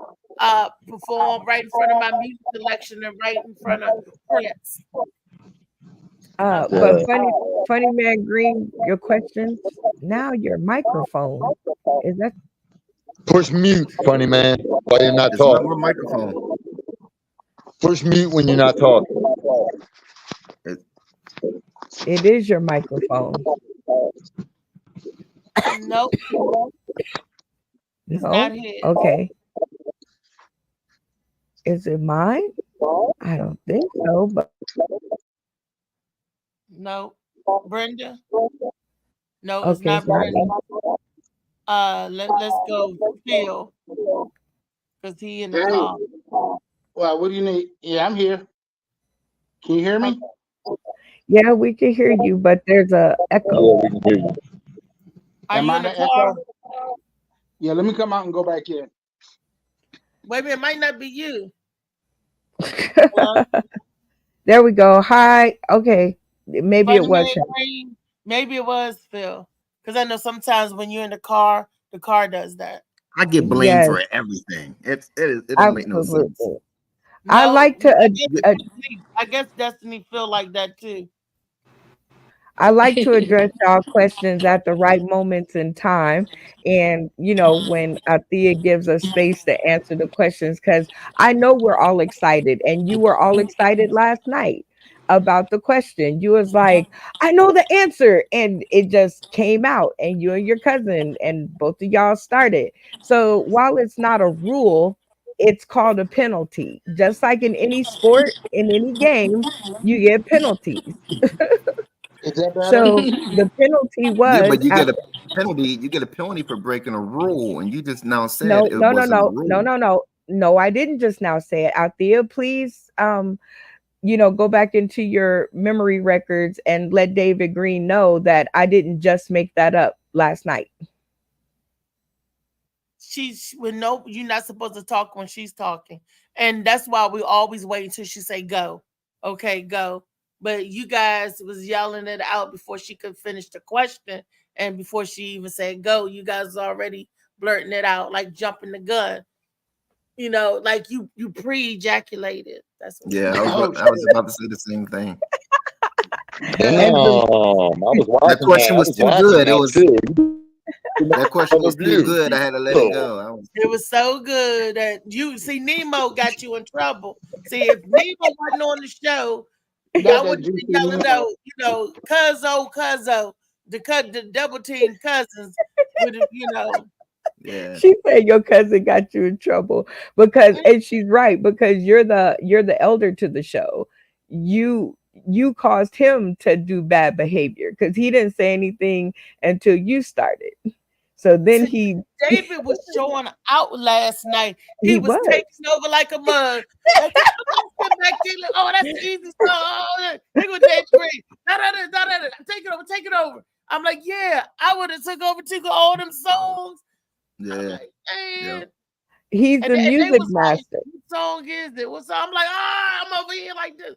perform right in front of my music selection and right in front of Prince. But funny man Green, your questions now. Your microphone is that? Push mute, funny man, while you're not It's not talking. my microphone. Push mute when you're not talking. It is your microphone. Nope. It's not his. Okay. Is it mine? I don't think so, but no. Brenda? No, okay, it's not it's not Brenda. me. Let's go Phil. Because he in the Hey. car. Well, what do you need? Yeah, I'm here. Can you hear me? Yeah, we can hear you, but there's a echo. Yeah, we can hear you. Are Am you I in the the car? echo? Yeah, let me come out and go back in. Wait a minute, it might not be you. There we go. Hi. Okay. Maybe it Funny was Man him. Green, maybe it was Phil. Because I know sometimes when you're in the car does that. I get blamed Yes, for everything. It don't make no sense. absolutely. I No, like to I guess Destiny feel like that too. I like to address y'all questions at the right moments in time. And, you know, when Thea gives us space to answer the questions, because I know we're all excited and you were all excited last night about the question. You was like, I know the answer. And it just came out and you and your cousin and both of y'all started. So while it's not a rule, it's called a penalty. Just like in any sport, in any game, you get penalties. Is that better? So the penalty Yeah, was but you get a penalty. You get a penalty for breaking a rule, and you just now said no, it no, no, wasn't a no, rule. no, no, no, no. I didn't just now say it. Althea, please, you know, go back into your memory records and let David Green know that I didn't just make that up last night. You're not supposed to talk when she's talking. And that's why we always wait until she say go. Okay, go. But you guys was yelling it out before she could finish the question. And before she even said go, you guys already blurting it out, like jumping the gun. You know, like you pre-ejaculated. That's what Yeah, I was about to say the same thing. Damn, That question was too good. It was that question was too you. good. I had to let it go. It was so good that you see Nemo got you in trouble. See, if Nemo wasn't on the show, y'all wouldn't be yelling out, you know, cuzzo, the double team cousins with, you know. Yeah. She said your cousin got you in trouble because, and she's right, because you're the elder to the show. You caused him to do bad behavior because he didn't say anything until you started. So then David was showing out last night. He was taking over like a mug. Oh, that's easy. Take it over. I'm like, yeah, I would have took over all them songs. Yeah. Like, yep. He's the music master. Like, what song is it? What song? I'm like, I'm over here like this.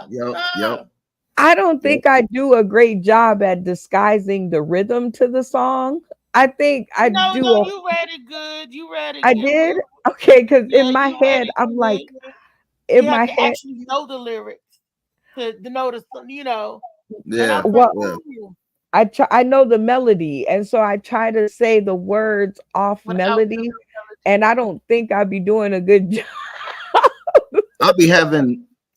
Yep. I don't think I do a great job at disguising the rhythm to the song. I think I do. No, you read it good. You read it. I did? Okay, because in my head, I'm like, in my head, actually know the lyrics to know the, you know. Yeah. I know the melody, and so I try to say the words off melody, and I don't think I'd be doing a good job.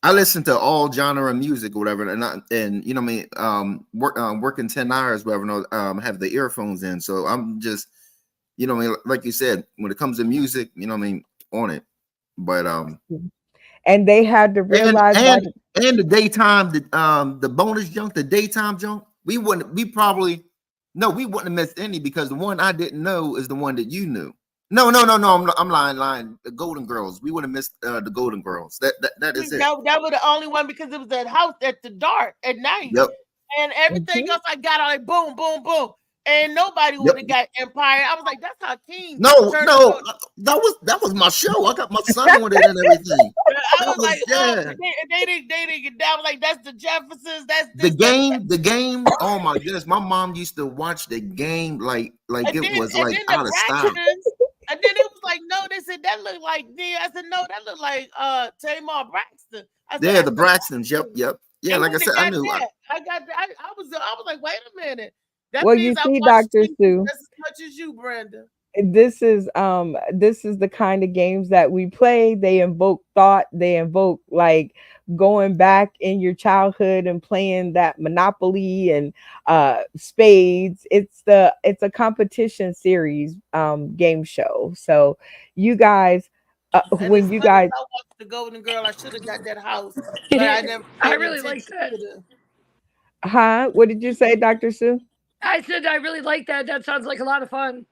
I listen to all genre of music or whatever, and you know me, working 10 hours, whatever, have the earphones in. So I'm just, you know, like you said, when it comes to music, you know, on it. But and they had to realize and the daytime, the bonus junk, the daytime junk, we wouldn't have missed any because the one I didn't know is the one that you knew. No. I'm lying. The Golden Girls. We would have missed the Golden Girls. That is it. That was the only one because it was that house at the dark at night. Yep. And everything else I got on like boom, boom, boom. And nobody would have got Empire. I was like, that's how King. No, that was my show. I got my son on it and everything. I was like, they didn't get down. Like, that's the Jeffersons. That's the game. Oh my goodness, my mom used to watch the game like it was like out of style. And then it was like, no, they said that looked like me. I said, no, that looked like Tamar Braxton. I said, Yeah, the Braxtons. Yep. Yeah, and like I said, I knew. I was like, wait a minute. That Well, means you I see, watched Dr. you Sue, just as much as you, Brenda. this is the kind of games that we play. They invoke thought. They invoke like going back in your childhood and playing that Monopoly and spades. It's a competition series game show. So you guys And when as you much as guys I watched the Golden Girl, I should have got that house, but I never I paid really like attention that. to what did you say, Dr. Sue? I said I really like that. That sounds like a lot of fun.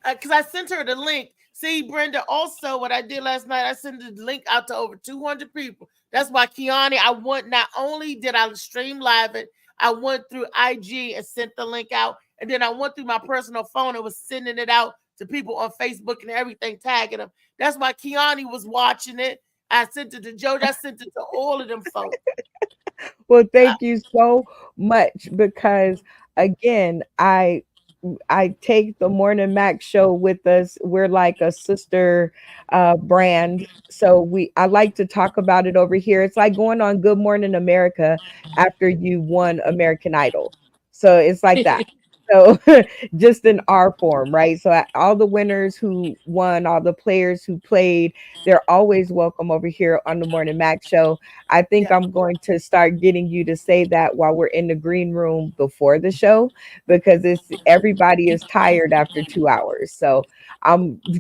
because I sent her the link. See, Brenda, also what I did last night, I sent the link out to over 200 people. That's why, Kiani, not only did I stream live it, I went through IG and sent the link out. And then I went through my personal phone and was sending it out to people on Facebook and everything, tagging them. That's why Kiani was watching it. I sent it to George. I sent it to all of them folks. Well, thank you so much, because again, I take the Morning Mac show with us. We're like a sister brand. So I like to talk about it over here. It's like going on Good Morning America after you won American Idol. So it's like that. So just in our form, right? So all the winners who won, all the players who played, they're always welcome over here on the Morning Mac show. I think I'm going to start getting you to say that while we're in the green room before the show, because everybody is tired after 2 hours. So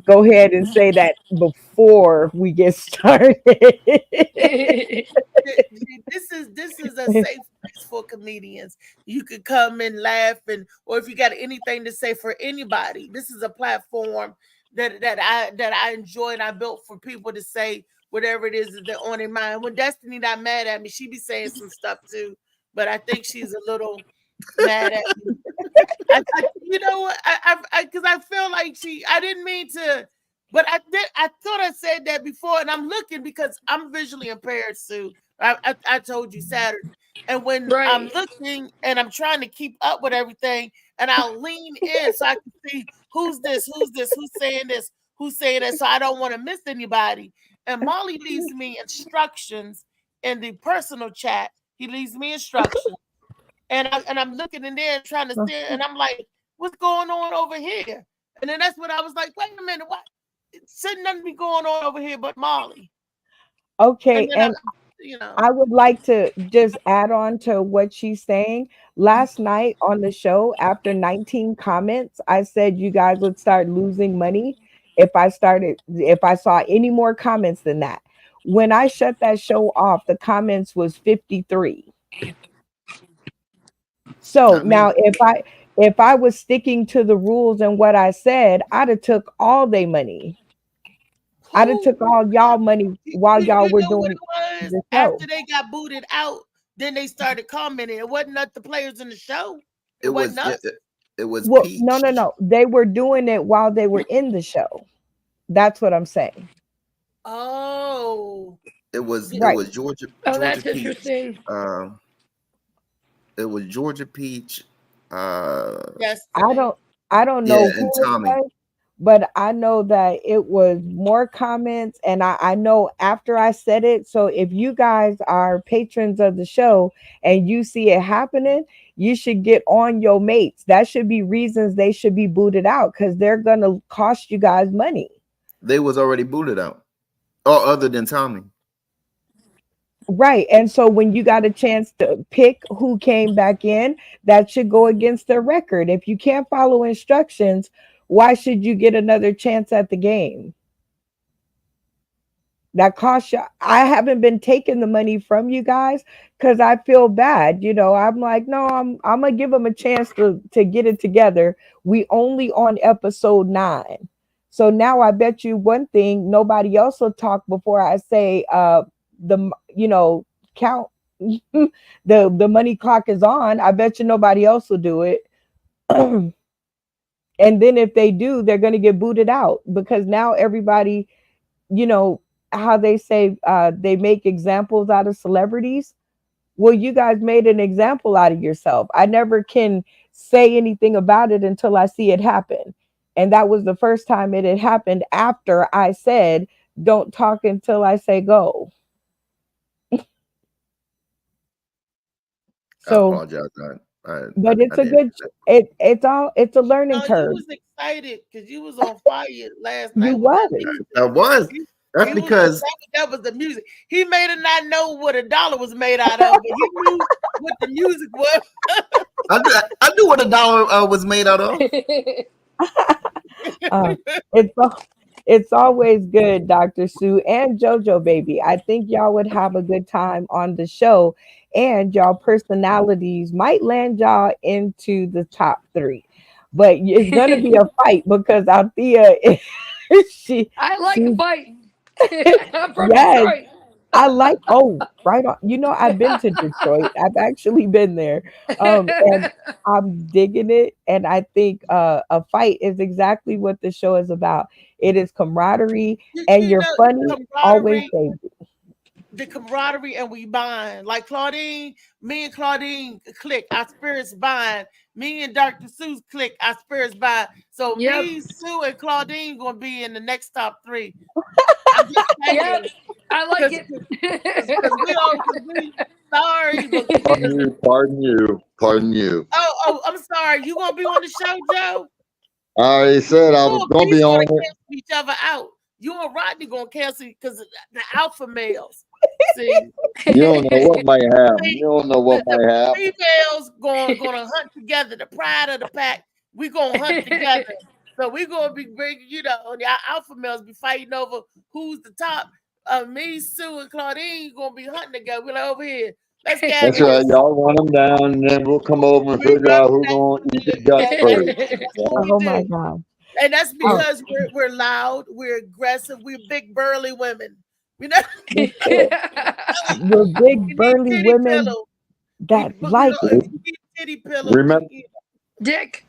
go ahead and say that before we get started. This is a safe place for comedians. You could come and laugh, or if you got anything to say for anybody, this is a platform that I enjoy and I built for people to say whatever it is that they're on their mind. When Destiny not mad at me, she be saying some stuff too, but I think she's a little mad at me. You know what? Because I feel like I didn't mean to, but I thought I said that before, and I'm looking because I'm visually impaired, Sue. I told you Saturday, and when I'm looking and I'm trying to keep up with everything, and I'll lean in so I can see who's saying this, who's saying that, so I don't want to miss anybody. And Molly leaves me instructions in the personal chat. He leaves me instructions. And I'm looking in there and trying to see, and I'm like, what's going on over here? And then that's when I was like, wait a minute, what? Shouldn't nothing be going on over here but Molly? Okay, and I would like to just add on to what she's saying. Last night on the show, after 19 comments, I said you guys would start losing money if I saw any more comments than that. When I shut that show off, the comments was 53. So now if I was sticking to the rules and what I said, I'd have took all their money. I'd have took all y'all money while y'all were doing the show. After they got booted out, then they started commenting. It wasn't the players in the show. It was Peach. No. They were doing it while they were in the show. That's what I'm saying. Oh. It was Georgia. Oh, that's Peach. interesting. It was Georgia Peach. Yes. I don't know who it was, but I know that it was more comments, and I know after I said it. So if you guys are patrons of the show and you see it happening, you should get on your mates. That should be reasons they should be booted out, because they're gonna cost you guys money. They was already booted out. Or other than Tommy. Right. And so when you got a chance to pick who came back in, that should go against their record. If you can't follow instructions, why should you get another chance at the game? That costs you. I haven't been taking the money from you guys because I feel bad. I'm like, no, I'm gonna give them a chance to get it together. We only on episode 9. So now I bet you one thing, nobody else will talk before I say count the money clock is on. I bet you nobody else will do it. And then if they do, they're going to get booted out, because now everybody, how they say they make examples out of celebrities. Well, you guys made an example out of yourself. I never can say anything about it until I see it happen. And that was the first time it had happened after I said, don't talk until I say go. So, I apologize. But it's a good, it's a learning curve. You was excited because you was on fire last night. You was. I was. That's because that was the music. He may have not know what a dollar was made out of, but he knew what the music was. I knew what a dollar was made out of. It's always good, Dr. Sue and JoJo baby. I think y'all would have a good time on the show, and y'all personalities might land y'all into the top 3. But it's gonna be a fight because Althea I like a fight. I'm from yes, Detroit. I like right on. You know, I've been to Detroit. I've actually been there. And I'm digging it. And I think a fight is exactly what the show is about. It is camaraderie, and you're funny always saves it. The camaraderie, and we bind. Like Claudine, me and Claudine click, our spirits bind. Me and Dr. Sue's click, our spirits bind. So me, Sue, and Claudine gonna be in the next top 3. Yep, I like it. We all agree. Sorry, Pardon you. Oh, I'm sorry. You gonna be on the show, Joe? I already said I was gonna be on it. Each other out. You and Rodney gonna cancel because the alpha males. See, you don't know what might happen. You don't know what might happen. Females gonna hunt together. The pride of the pack. We gonna hunt together. So we gonna be big. You know, the alpha males be fighting over who's the top. Me, Sue, and Claudine gonna be hunting together. We're like, over here. Let's get That's right. Y'all run them down, and then we'll come over and figure out who's gonna eat the guts first. Oh my God. And that's because we're loud, we're aggressive, we're big burly women. You know, we're big burly women pillow. that like it. Titty pillow. Remember, Dick.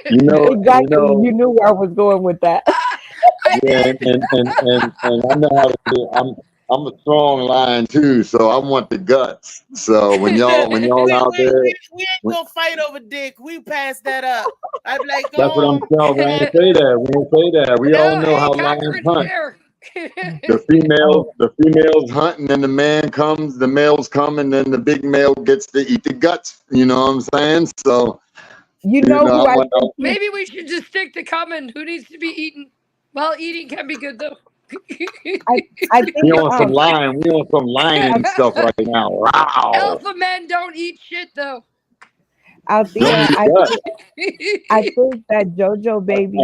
You know, exactly. You knew where I was going with that. Yeah, and I know how to do. I'm a strong lion too, so I want the guts. So when y'all out there, we ain't gonna fight over dick. We pass that up. I'm like, that's what I'm telling. We ain't say that. We ain't say that. We all know how lions hunt. The females hunt, and then the males come, and then the big male gets to eat the guts. You know what I'm saying? So you know who I think maybe we should just stick to coming. Who needs to be eaten? Well, eating can be good though. I think we on some lion stuff right now. Wow. Alpha men don't eat shit though. Out there, I think that JoJo baby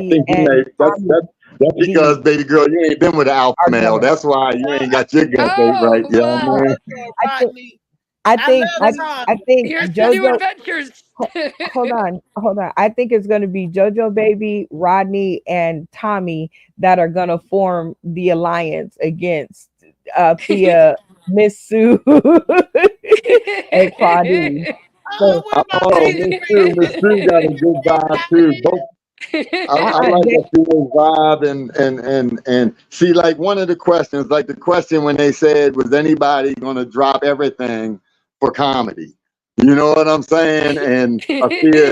that's because, baby girl, you ain't been with an alpha male. That's why you ain't got your gut right. You know what I mean? I think here's JoJo, the new adventures. hold on. I think it's going to be JoJo baby, Rodney, and Tommy that are going to form the alliance against Thea, Miss Sue, and Claudine. So, Miss Sue got a good vibe too. I like that female vibe and see, like one of the questions, like the question when they said, was anybody going to drop everything for comedy? You know what I'm saying? And Athea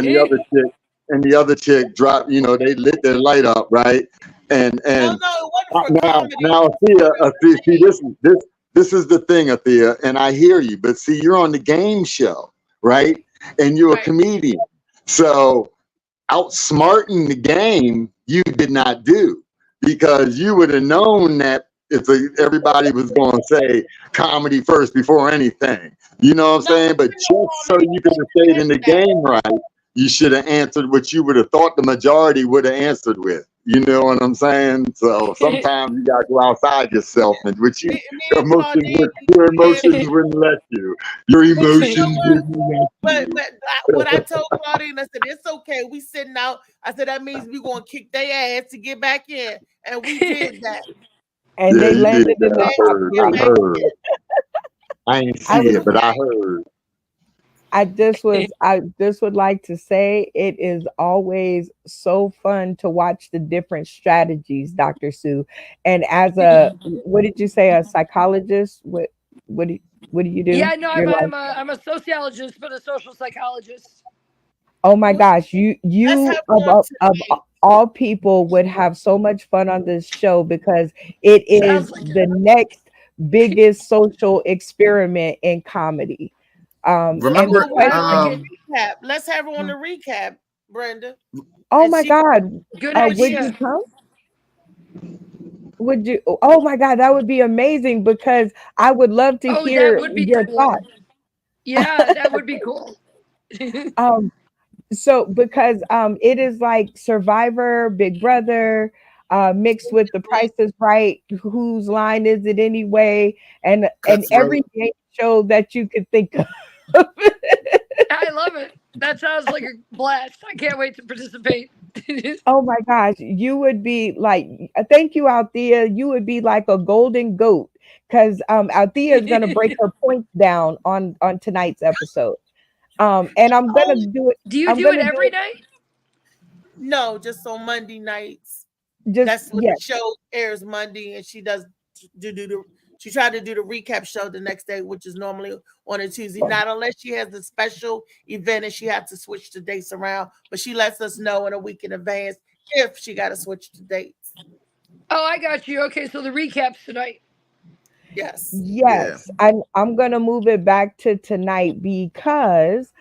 and the other chick dropped, you know, they lit their light up, right? And now Athea, see, this is the thing, Athea, and I hear you, but see, you're on the game show, right? And you're a comedian. So outsmarting the game, you did not do, because you would have known that if everybody was going to say comedy first before anything, you know what I'm saying? But just so you could have stayed in the game right, you should have answered what you would have thought the majority would have answered with. You know what I'm saying? So sometimes you got to go outside yourself, and which your emotions wouldn't let you. Your emotions wouldn't let But what I told Claudine, I said, it's okay. We sitting out. I said, that means we're going to kick their ass to get back in. And we did that. And they landed in the I heard. I ain't see it, but I heard. I just would like to say it is always so fun to watch the different strategies, Dr. Sue. And as what did you say, a psychologist? What do you do? Yeah, no, I'm a sociologist, but a social psychologist. Oh my gosh, you of all people would have so much fun on this show because it is the next biggest social experiment in comedy. Remember, recap. Let's have her on the recap, Brenda. Oh my God. Good Would you come? Would you? Oh my God, that would be amazing because I would love to hear your thoughts. Yeah, that would be cool. So because it is like Survivor, Big Brother, mixed with The Price is Right, Whose Line Is It Anyway, and every game show that you could think of. I love it. That sounds like a blast. I can't wait to participate. Oh my gosh, you would be like, thank you, Althea. You would be like a golden goat because Althea is gonna break her points down on tonight's episode. And I'm gonna do it. Do you do it every night? No, just on Monday nights. That's when the show airs Monday, and she does she tried to do the recap show the next day, which is normally on a Tuesday. Not unless she has a special event and she has to switch the dates around, but she lets us know in a week in advance if she got to switch the dates. Oh, I got you. Okay, so the recap's tonight. Yes. Yes, I'm gonna move it back to tonight because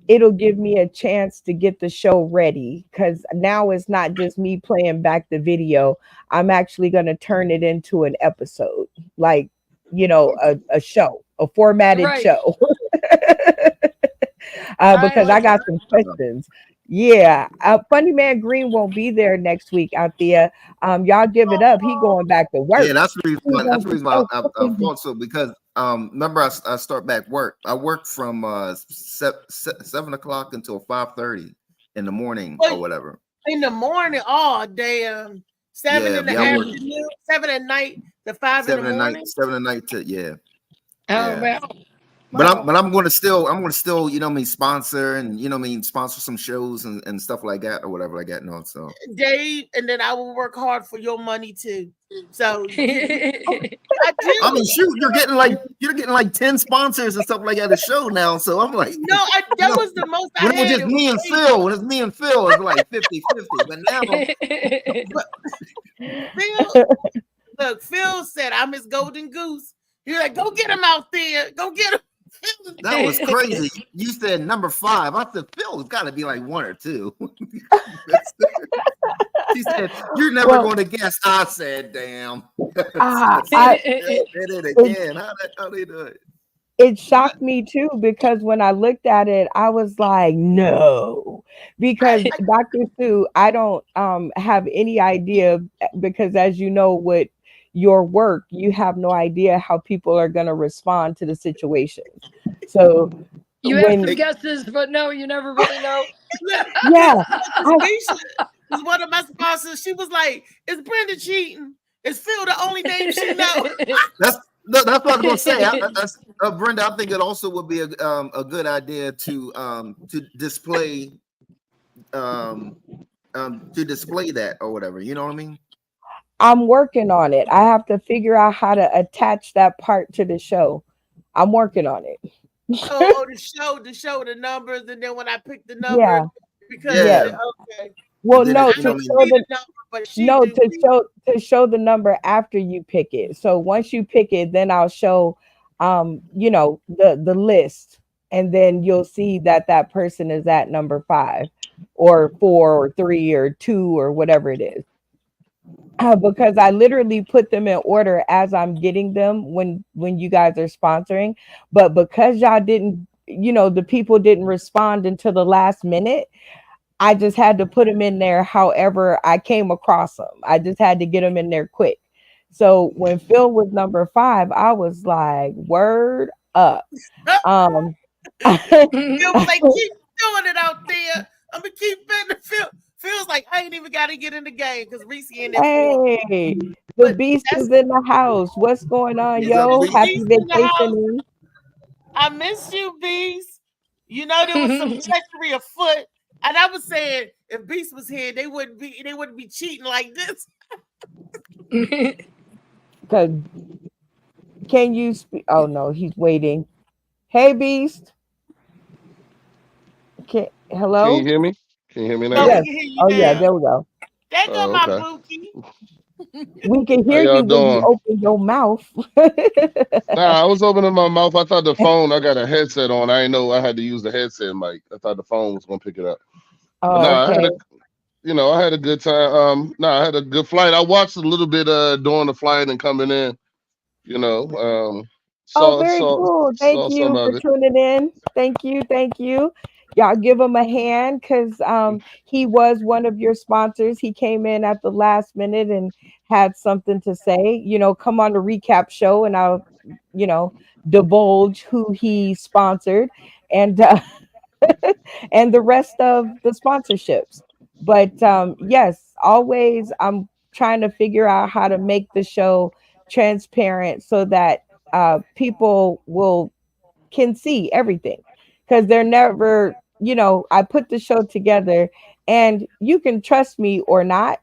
it'll give me a chance to get the show ready because now it's not just me playing back the video. I'm actually gonna turn it into an episode, like a show, a formatted show. Because I got some questions. Yeah, Funny Man Green won't be there next week, Althea. Y'all give it up. He going back to work. Yeah, that's the reason why I thought so because remember I start back work. I work from 7 o'clock until 5:30 in the morning or whatever. In the morning, damn. 7 in the afternoon, 7 at night to 5 in the morning. 7 at night to Oh man. But I'm gonna still sponsor sponsor some shows and stuff like that or whatever like that. No, so Dave, and then I will work hard for your money too. So I mean, shoot, you're getting like 10 sponsors and stuff like that at the show now. So I'm like, no, that was the most. When it was just me and Phil, when it's me and Phil, it's like 50-50. But now, Phil said I'm his golden goose. You're like, go get him out there, go get him. That was crazy. You said number 5. I said Phil's got to be like 1 or 2. She said, "You're never going to guess." I said, "Damn." Did it again. How they do it? It shocked me too because when I looked at it, I was like, "No," because Dr. Sue, I don't have any idea because, as you know, with your work, you have no idea how people are going to respond to the situation. So you have some guesses, but no, you never really know. Yeah. One of my sponsors, she was like, "Is Brenda cheating? Is Phil the only name she knows?" That's what I was going to say. Brenda, I think it also would be a good idea to display that or whatever. You know what I mean? I'm working on it. I have to figure out how to attach that part to the show. I'm working on it. the show, the numbers, and then when I pick the number, okay. Well, no, to show the number after you pick it. So once you pick it, then I'll show, the list, and then you'll see that person is at number 5, or 4, or 3, or 2, or whatever it is. Because I literally put them in order as I'm getting them when you guys are sponsoring, but because y'all didn't, the people didn't respond until the last minute, I just had to put them in there however I came across them. I just had to get them in there quick. So when Phil was number 5, I was like, word up. Phil was like, keep doing it out there. I'm gonna keep betting. Phil's like, I ain't even got to get in the game because Reese in there. Hey, the beast is in the house. What's going on, yo? Happy vacation. I miss you, Beast. There was some treachery afoot, and I was saying if Beast was here, they wouldn't be cheating like this. Because can you speak? Oh no, he's waiting. Hey, Beast. Hello. Can you hear me? Can you hear me No, now? Yes. we can hear you Oh yeah, now. there we go. There go Oh, my okay. bookie. We can How hear y'all you when you doing? open your mouth. Nah, I was opening my mouth. I thought the phone. I got a headset on. I didn't know I had to use the headset mic. I thought the phone was gonna pick it up. But Oh, nah, I had okay. I had a good time. I had a good flight. I watched a little bit during the flight and coming in. You know, Oh, saw very saw cool. Thank saw some you for of it. tuning in. Thank you. Thank you. Y'all give him a hand because he was one of your sponsors. He came in at the last minute and had something to say. Come on the recap show and I'll, divulge who he sponsored and and the rest of the sponsorships. But yes, always I'm trying to figure out how to make the show transparent so that people can see everything because they're never, I put the show together and you can trust me or not.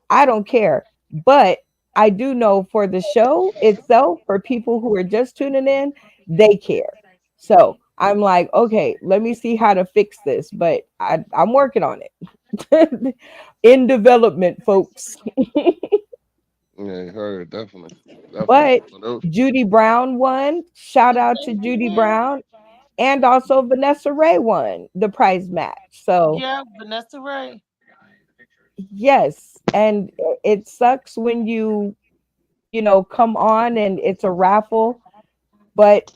I don't care. But I do know for the show itself, for people who are just tuning in, they care. So I'm like, okay, let me see how to fix this. But I'm working on it. In development, folks. Yeah, heard definitely. But So Judy Brown won. Shout out to Judy Brown. And also Vanessa Ray won the prize match. So Yeah, Vanessa Ray. yes, and it sucks when you come on and it's a raffle, but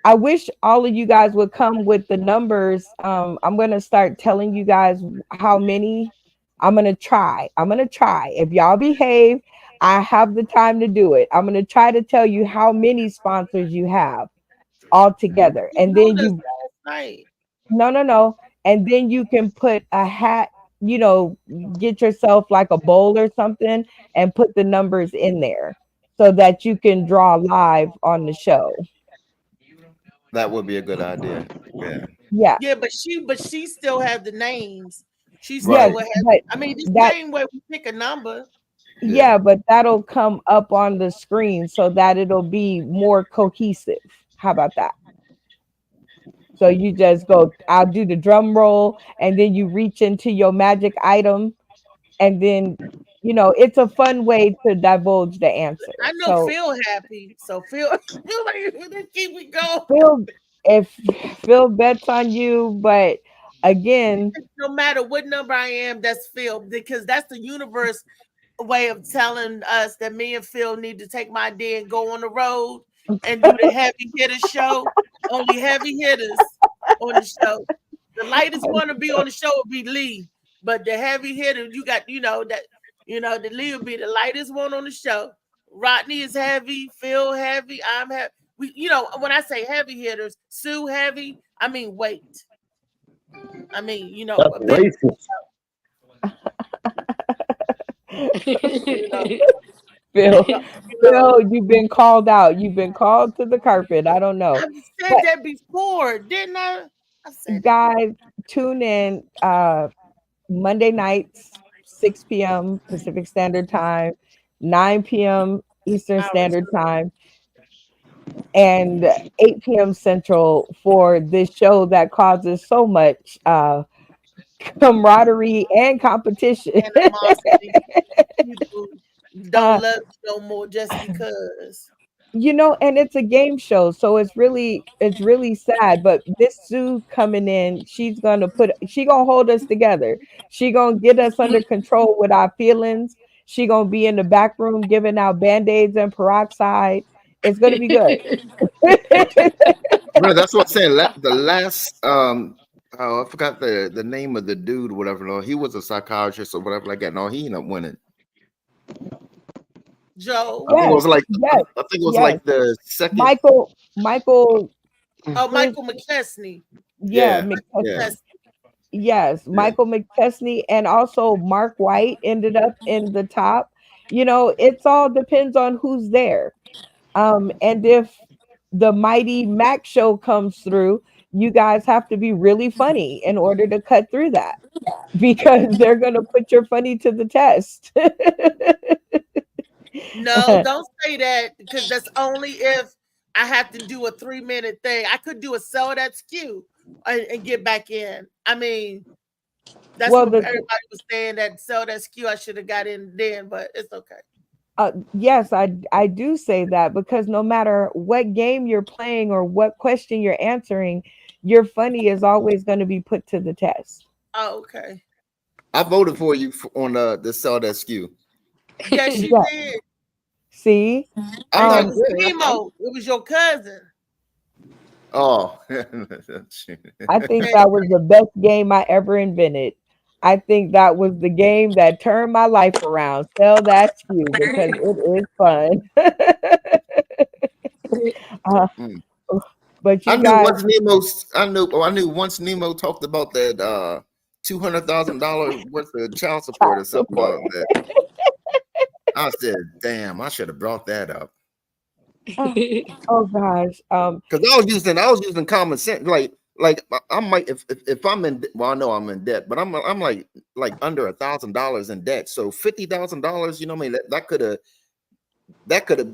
I wish all of you guys would come with the numbers. I'm going to start telling you guys how many. I'm going to try. If y'all behave, I have the time to do it. I'm going to try to tell you how many sponsors you have all together. And then Last night. No. And then you can put a hat, get yourself like a bowl or something and put the numbers in there so that you can draw live on the show. That would be a good idea. Yeah. Yeah. Yeah, but she still have the names. She still Yes, will have. but I mean, the that same way we pick a number. yeah, but that'll come up on the screen so that it'll be more cohesive. How about that? So you just go, I'll do the drum roll, and then you reach into your magic item, and then it's a fun way to divulge the answer. I know So Phil happy, so Phil like keep it going. Phil bets on you, but again, No matter what number I am, that's Phil, because that's the universe way of telling us that me and Phil need to take my day and go on the road and do the heavy hitter show. Only heavy hitters on the show. The lightest one to be on the show would be Lee, but the heavy hitter, you got the Lee will be the lightest one on the show. Rodney is heavy, Phil heavy, I'm heavy. When I say heavy hitters, Sue heavy, I mean weight. I mean, That's racist. Phil, you've been called out. You've been called to the carpet. I don't know. I've said that before, didn't I? I said guys, tune in Monday nights, 6 p.m. Pacific Standard Time, 9 p.m. Eastern Standard Time, and 8 p.m. Central for this show that causes so much camaraderie and competition. People don't love you no more just because. And it's a game show, so it's really sad. But this Sue coming in, she gonna hold us together. She gonna get us under control with our feelings. She gonna be in the back room giving out band-aids and peroxide. It's gonna be good. Bro, that's what I'm saying. The last I forgot the name of the dude, whatever. No, he was a psychiatrist or whatever like that. No, he ended up winning. Joe. I think it was like the second Michael. Oh, Michael McChesney. Yeah. Yes, Michael McChesney, and also Mark White ended up in the top. It's all depends on who's there. And if the mighty Mac show comes through, you guys have to be really funny in order to cut through that, because they're gonna put your funny to the test. No, don't say that, because that's only if I have to do a 3-minute thing. I could do a sell that SKU and get back in. I mean, That's Well, what everybody was saying, that sell that SKU. I should have got in then, but it's okay. Yes, I do say that, because no matter what game you're playing or what question you're answering, your funny is always going to be put to the test. Oh, okay. I voted for you on the sell that SKU. Yes, you did. See, it was Nemo. It was your cousin. Oh, I think that was the best game I ever invented. I think that was the game that turned my life around. Sell that SKU, because it is fun. But you guys, I knew once Nemo talked about that $200,000 worth of child support or something about that. I said, "Damn, I should have brought that up." Oh gosh, because I was using common sense. Like I might if I'm in, well, I know I'm in debt, but I'm like under $1,000 in debt. So $50,000, you know what I mean, that could have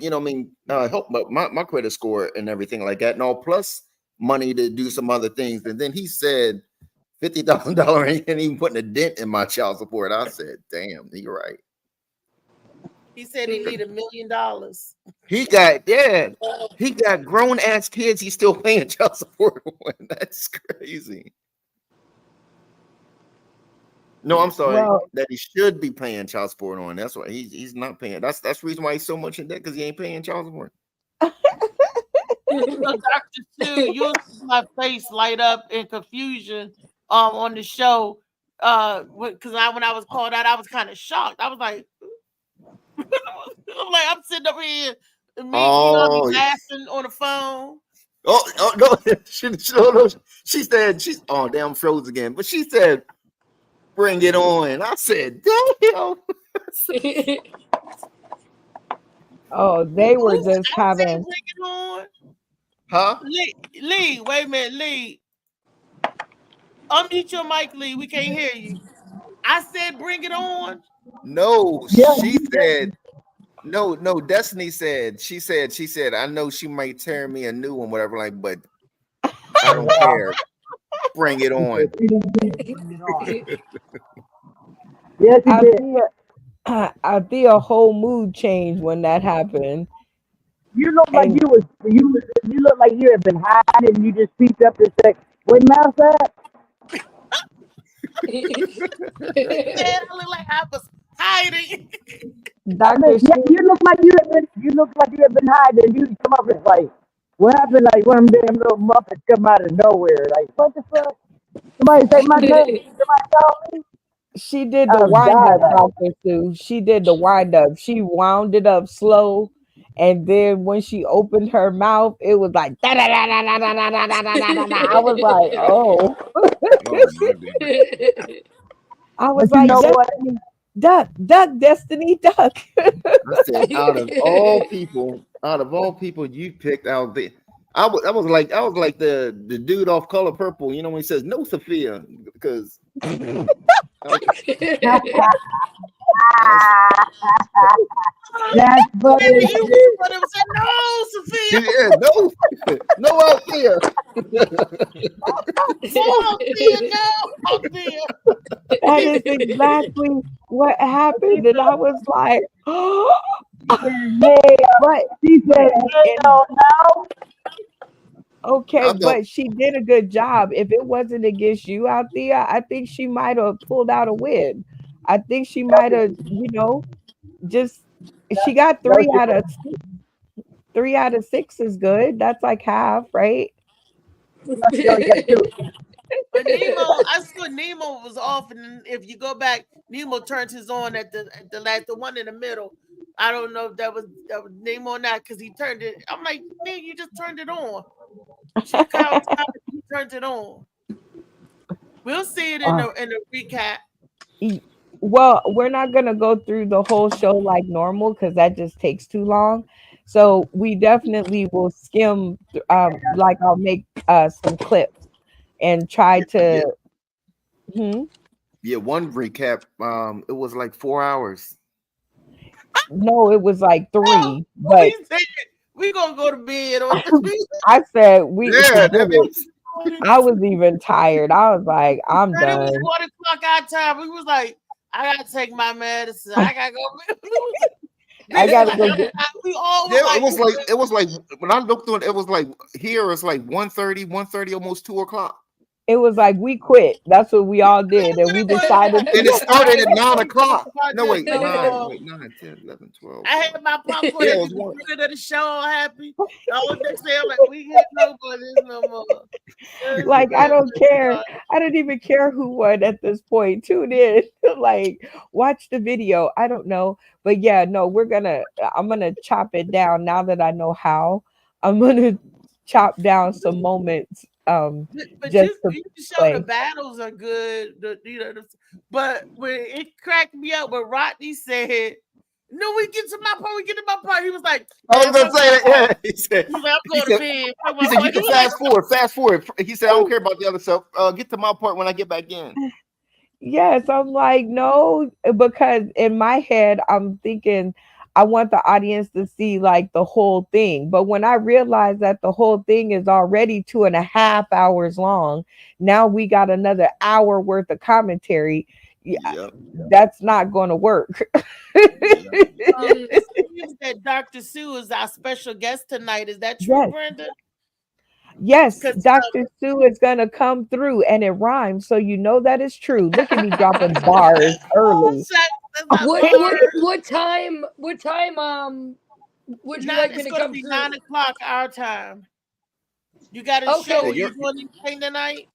you know what I mean, helped my credit score and everything like that, and all plus money to do some other things. And then he said $50,000 ain't even putting a dent in my child support. I said, "Damn, you're right." He said he need $1 million. He got grown ass kids. He's still paying child support on. That's crazy. No, I'm sorry. That he should be paying child support on. That's why he's not paying. That's the reason why he's so much in debt, because he ain't paying child support. Dr. Sue, you'll see my face light up in confusion on the show. Because when I was called out, I was kind of shocked. I was like, I'm sitting up here, laughing on the phone. Oh no! She said damn, froze again. But she said, "Bring it on." I said, "Damn." Oh, they were just having. Bring it on. Huh? Lee, wait a minute, Lee. Unmute your mic, Lee. We can't hear you. I said, "Bring it on." No, she said. No. Destiny said. She said. I know she might tear me a new one, whatever. Like, but I don't care. Bring it on. Yes, he did. I think a whole mood changed when that happened. You look like you look like you had been hiding, and you just speak up and say, "Wait, mouse that." I look like I was hiding. You look like you had been hiding. You come up and like, what happened? Like one of them damn little Muppets come out of nowhere. Like, what the fuck? Somebody say my name. Somebody call me. She did the wind up, Dr. Sue. She did the wind up. She wound it up slow, and then when she opened her mouth, it was like da da da da da da da da da da. I was like, oh. I was like, duck, Destiny, duck. I said, out of all people, you picked out the. I was like the dude off Color Purple. You know when he says no, Sophia, because. That's funny. But it was no, Sophia. Yeah, no out there. That is exactly what happened, and I was like, oh. But she said, "No." Okay, but she did a good job. If it wasn't against you out there, I think she might have pulled out a win. I think she might have, she got 3 out of 6 is good. That's like half, right? But Nemo, I saw Nemo was off, and if you go back, Nemo turned his on at the one in the middle. I don't know if that was Nemo or not, because he turned it. I'm like, man, you just turned it on. He turned it on. We'll see it in the recap. Well, we're not gonna go through the whole show like normal, because that just takes too long. So we definitely will skim. Like I'll make some clips and try to. Yeah, one recap. It was like 4 hours. No, it was like 3. But we're gonna go to bed. I said we. Yeah, I was even tired. I was like, I'm And it was done. 1 o'clock our time. We was like, I gotta take my medicine. I gotta go. I gotta go get. We all Yeah, was it was like when I looked on it was like here it's like 1:30, almost 2 o'clock. It was like we quit. That's what we all did, and we decided. And it started at 9 o'clock. No, wait, No. 9, 10, 11, 12. I had my popcorn Yeah, at it was the one. beginning of the show, all happy. All the next day, I'm like, we get no more this no more. Like, I don't care. I don't even care who won at this point. Tune in, like, watch the video. I don't know, but yeah, no, I'm gonna chop it down now that I know how. I'm gonna chop down some moments. But Just you can show the battles are good. But when it cracked me up when Rodney said, "No, we get to my part." He was like, I was gonna say that. Yeah, he said, "I'm going to bed." He said, "You can fast forward." He said, "I don't care about the other stuff. Get to my part when I get back in." Yes, I'm like, no, because in my head, I'm thinking I want the audience to see like the whole thing. But when I realized that the whole thing is already 2.5 hours long, now we got another hour worth of commentary. Yeah, that's not going to work. That Dr. Sue is our special guest tonight. Is that true, Yes. Brenda? Yes, Dr. Sue is going to come through and it rhymes. So you know that is true. Look at me dropping bars early. What time would you like me to come be through? 9 o'clock our time. You got a show. You doing anything tonight?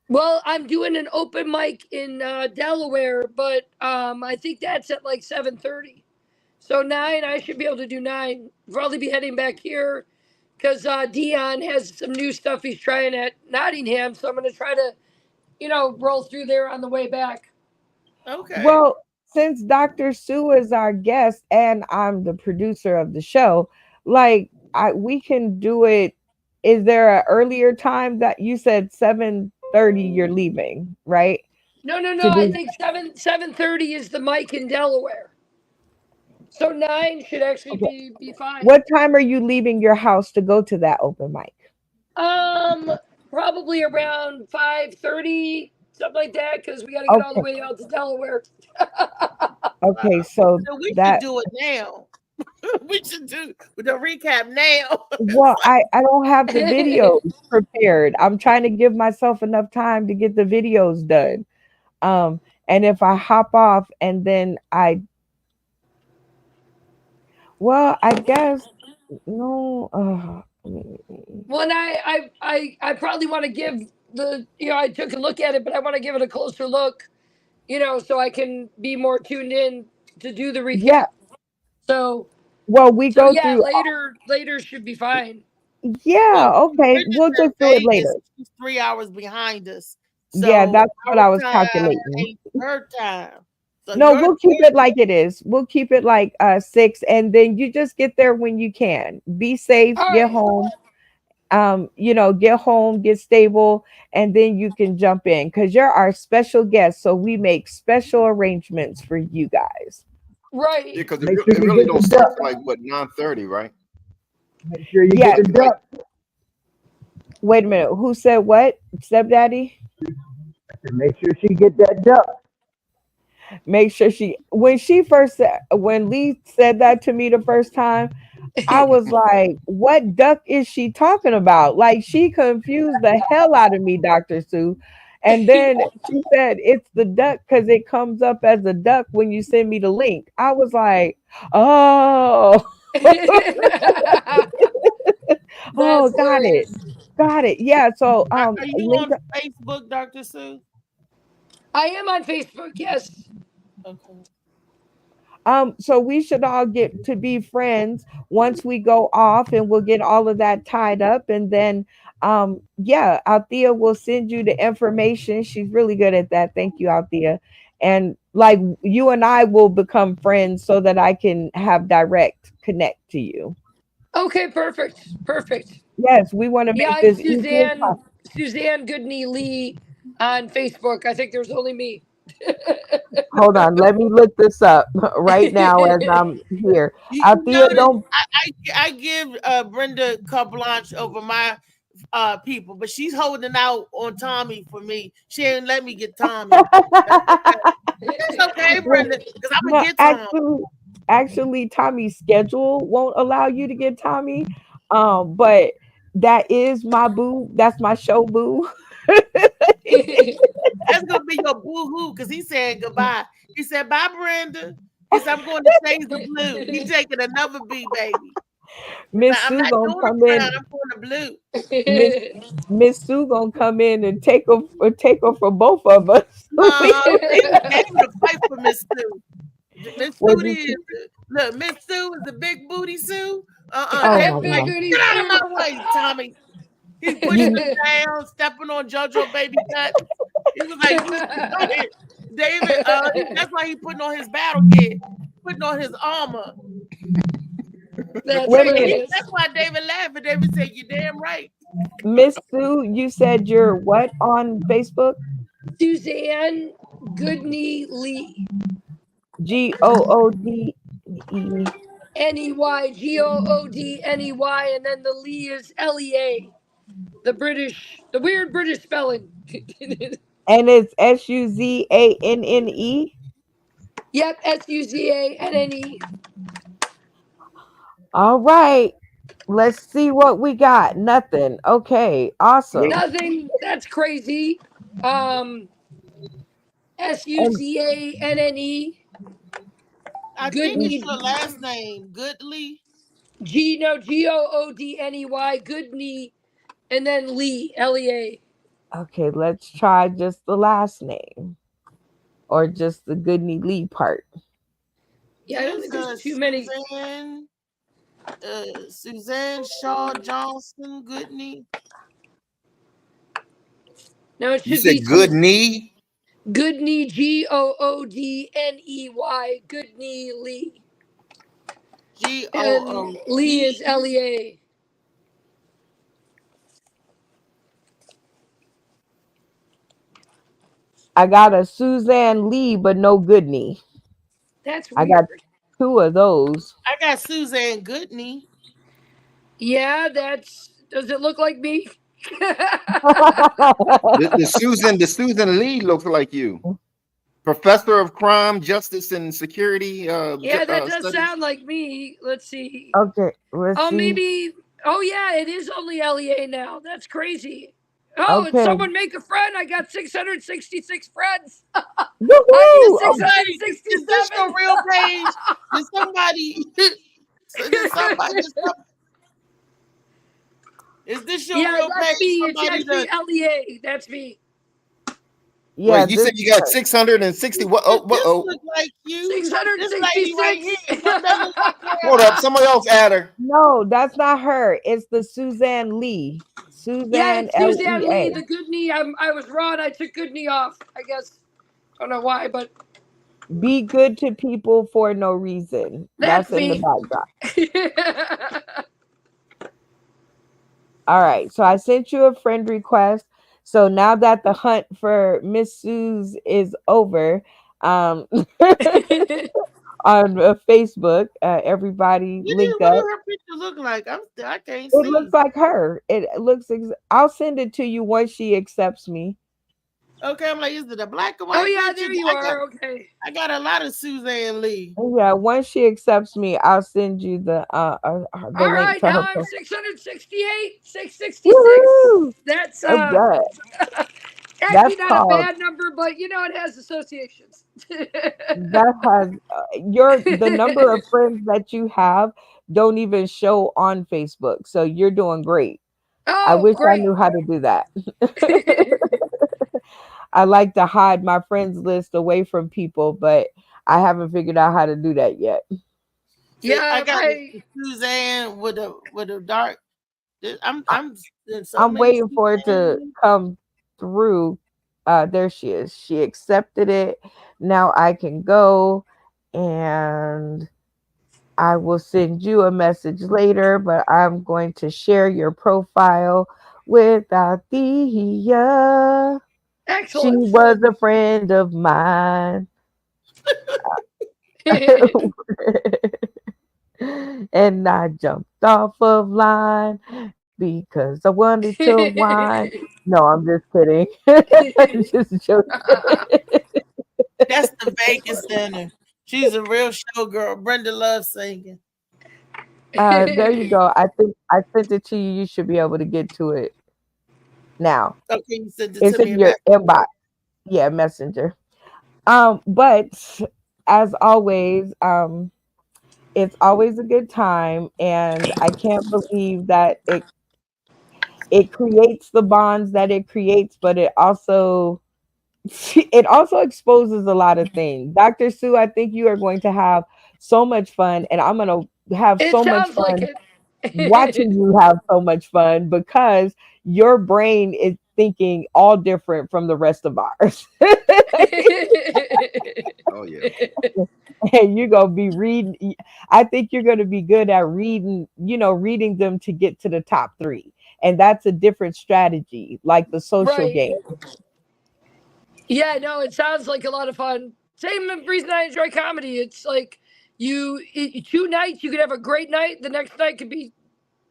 Well, I'm doing an open mic in Delaware, but I think that's at like 7:30. So 9, I should be able to do 9. Probably be heading back here because Dion has some new stuff he's trying at Nottingham. So I'm going to try to, roll through there on the way back. Okay. Well, since Dr. Sue is our guest and I'm the producer of the show, like we can do it. Is there an earlier time that you said 7:30 you're leaving, right? No. I think 7:30 is the mic in Delaware. So 9 should actually be fine. What time are you leaving your house to go to that open mic? Probably around 5:30, something like that, because we got to get all the way out to Delaware. Okay, so we should do it now. We should do the recap now. Well, I don't have the videos prepared. I'm trying to give myself enough time to get the videos done. And if I hop off and then I guess no. Well, and I probably want to give I took a look at it, but I want to give it a closer look, so I can be more tuned in to do the recap. Yeah. So. Well, we go through later should be fine. Yeah. Okay. We'll just do it later. She's 3 hours behind us. So yeah, that's what I was calculating. Her time. So no, we'll keep it like it is. We'll keep it like 6, and then you just get there when you can. Be safe. Get home. Get home, get stable, and then you can jump in because you're our special guest. So we make special arrangements for you guys. Right. Yeah, because it really don't start till like 9:30, right? Make sure you get the duck. Wait a minute. Who said what? Stepdaddy? Make sure she get that duck. Make sure when Lee said that to me the first time, I was like, what duck is she talking about? Like, she confused the hell out of me, Dr. Sue. And then she said, it's the duck because it comes up as a duck when you send me the link. I was like, oh. Oh, got it. Got it. Yeah. So are you on Facebook, Dr. Sue? I am on Facebook, yes. Okay. So we should all get to be friends once we go off, and we'll get all of that tied up, and then Althea will send you the information. She's really good at that. Thank you, Althea. And like you and I will become friends so that I can have direct connect to you. Okay, perfect. Yes, we want to make this Suzanne Goodney Lee on Facebook. I think there's only me. Hold on, let me look this up right now as I'm here. I give Brenda carte blanche over my people, but she's holding out on Tommy for me. She ain't let me get Tommy. It's okay, Brenda, because I'm gonna get Tommy. Actually, Tommy's schedule won't allow you to get Tommy. But that is my boo. That's my show boo. That's gonna be your boo-hoo, because he said goodbye. He said, bye, Brenda. He said, I'm going to Shades of Blue. He's taking another B, baby. Miss I'm Sue not gonna doing come the in. crown, I'm going to Blue. Miss Sue gonna come in and take her for both of us. They would fight for Miss Sue. Miss Sue is look. Miss Sue is the big booty Sue. Oh Like, get out of my way, Tommy. He's pushing them down, stepping on JoJo baby nuts. He was like, go ahead, David. That's why he putting on his battle gear, putting on his armor. That's why David laughed. And David said, "You're damn right." Miss Sue, you said you're what on Facebook? Suzanne Goodney Lee. GOODNEY. GOODNEY, and then the Lee is LEA. The weird British spelling. And it's SUZANNE. Yep, SUZANNE. All right. Let's see what we got. Nothing. Okay, awesome. Nothing. That's crazy. SUZANNE. I think it's your last name, Goodley. GOODNEY, Goodney, and then Lee, LEA. Okay, let's try just the last name, or just the Goodney Lee part. Yeah, I don't think there's too many. Suzanne Shaw Johnson Goodney. No, it should you said Goodney. Goodney, GOODNEY, Goodney Lee. GOO. Lee is LEA. I got a Suzanne Lee, but no Goodney. That's weird. I got 2 of those. I got Suzanne Goodney. Yeah, does it look like me? the Susan Lee looks like you. Professor of Crime, Justice, and Security. Yeah, that does sound like me. Let's see. Okay, let's see. Maybe. Oh, yeah, it is only LEA now. That's crazy. Oh, okay. And someone make a friend. I got 666 friends. Woo-hoo! 667. Is this your real page? Did somebody? Is this your real that's page? Me. It's actually LEA. That's me. Yeah, wait, you said you got 660. What? This look like you. 666. Right here. Hold up, somebody else add her. No, that's not her. It's the Suzanne Lee. Suzanne Suzanne Lee. The Goodney. I was wrong. I took Goodney off. I guess. I don't know why, but be good to people for no reason. That's in me. The background. All right. So I sent you a friend request. So now that the hunt for Miss Suze is over, on Facebook, everybody link up. What does her picture look like? I can't see. It looks like her. It looks. I'll send it to you once she accepts me. Okay, I'm like, is it a black and white? Oh yeah, picture? there you are. Okay. I got a lot of Suzanne Lee. Yeah, once she accepts me, I'll send you the All link right, to now her. I'm 668, 666. Woo-hoo! That's actually not a bad number, but it has associations. That has the number of friends that you have don't even show on Facebook, so you're doing great. I wish I knew how to do that. I like to hide my friends list away from people, but I haven't figured out how to do that yet. Yeah, I got Suzanne with a dark. I'm waiting for it to come through. There she is. She accepted it. Now I can go, and I will send you a message later, but I'm going to share your profile with Althea. Excellent. She was a friend of mine. And I jumped off of line. because I wanted to whine. No, I'm just kidding. Just joking. That's the Vegas Center. She's a real showgirl. Brenda loves singing. There you go. I think I sent it to you. You should be able to get to it now. Okay, you sent it It's to me in in your Messenger. inbox. Yeah, Messenger. But as always, it's always a good time, and I can't believe that it creates the bonds that it creates, but it also exposes a lot of things. Dr. Sue, I think you are going to have so much fun, and I'm going to have It so much sounds like fun it. watching you have so much fun because your brain is thinking all different from the rest of ours. Oh yeah. And you're gonna be reading. I think you're gonna be good at reading, reading them to get to the top 3. And that's a different strategy, like the social Right. game. Yeah, no, it sounds like a lot of fun. Same reason I enjoy comedy. It's like 2 nights, you could have a great night. The next night could be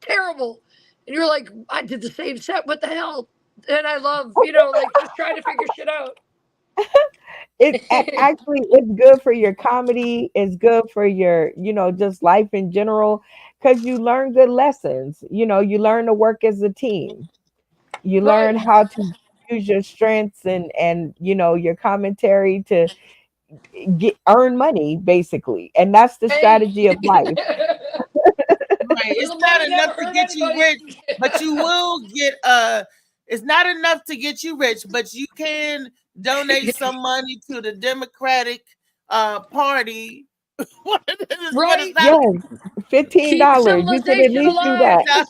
terrible. And you're like, I did the same set. What the hell? And I love, like just trying to figure shit out. It's good for your comedy. It's good for your, just life in general, because you learn good lessons. You learn to work as a team. You learn how to use your strengths and your commentary to earn money, basically. And that's the strategy of life. Right. It's not enough to get you rich, but you will get it's not enough to get you rich, but you can donate some money to the Democratic Party. Right? Yes, $15. You could at least do that.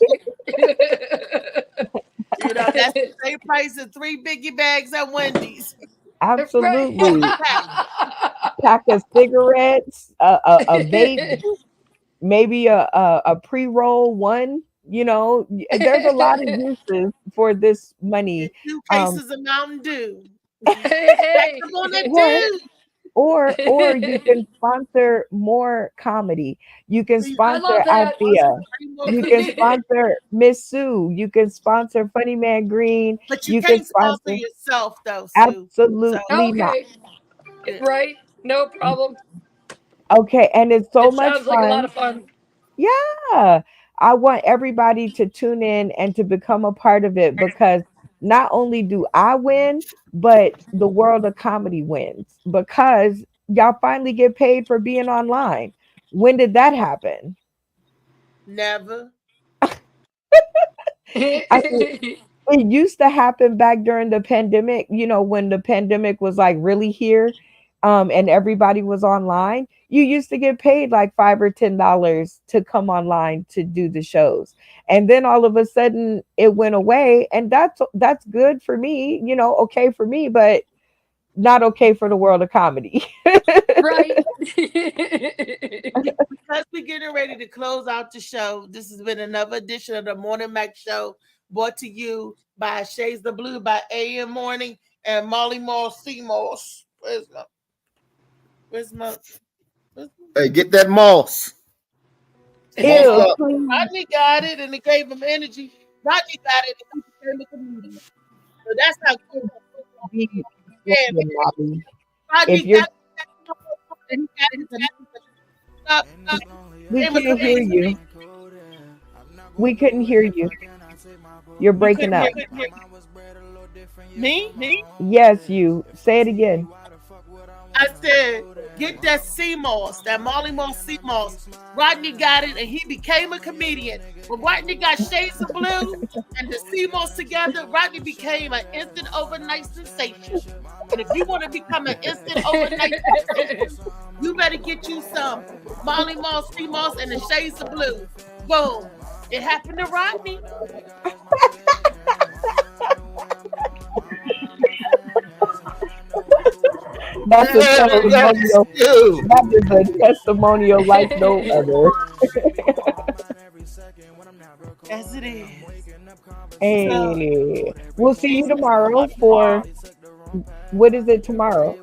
That's the same price as 3 biggie bags at Wendy's. Absolutely. Pack of cigarettes, a vape, maybe a pre-roll one. There's a lot of uses for this money. 2 cases of Mountain Dew. Hey. Or you can sponsor more comedy. You can sponsor Althea. You can sponsor Miss Sue. You can sponsor Funny Man Green. But you can't sponsor yourself, though, Sue. Absolutely not. Right? No problem. Okay, and it's so much sounds fun. Like a lot of fun. Yeah. I want everybody to tune in and to become a part of it, because not only do I win, but the world of comedy wins, because y'all finally get paid for being online. When did that happen? Never. It used to happen back during the pandemic, when the pandemic was like really here, and everybody was online. You used to get paid like $5 or $10 to come online to do the shows. And then all of a sudden it went away. And that's good for me, okay for me, but not okay for the world of comedy. Right. Because we're getting ready to close out the show, this has been another edition of the Morning Mac Show, brought to you by Shades of Blue by AM Morning and Molly Moore Seymour's. Where's my Hey, get that moss. Rodney got it and it gave him energy. Rodney got it and he became a comedian. So that's how good if you're, we couldn't hear you. We couldn't hear you. You're breaking up. Me? Yes, you. Say it again. I said, get that CMOS, that Molly Moss CMOS. Rodney got it and he became a comedian. When Rodney got Shades of Blue and the CMOS together, Rodney became an instant overnight sensation. And if you want to become an instant overnight sensation, you better get you some Molly Moss CMOS and the Shades of Blue. Boom. It happened to Rodney. That's a testimonial. That is a testimonial like no other. Yes, it is. Hey, we'll see you tomorrow for, what is it tomorrow?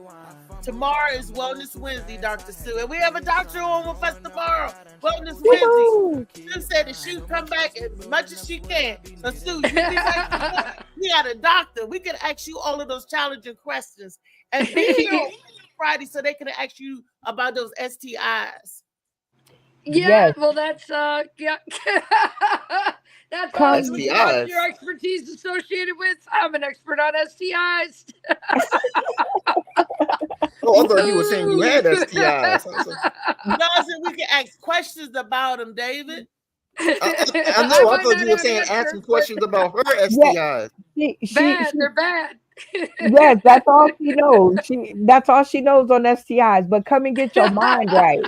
Tomorrow is Wellness Wednesday, Dr. Sue. And we have a doctor on with us tomorrow. Wellness Wednesday. Sue said that she'll come back as much as she can. So, Sue, we got a doctor. We can ask you all of those challenging questions. And be here on Friday so they can ask you about those STIs. Yeah, well, that's yeah. That's STIs. your expertise associated with. I'm an expert on STIs. Oh, I thought you were saying you had STIs. No, I said we can ask questions about them, David. I know. I thought you were saying asking questions about her STIs. They're bad. Yes, that's all she knows. That's all she knows on STIs. But come and get your mind right.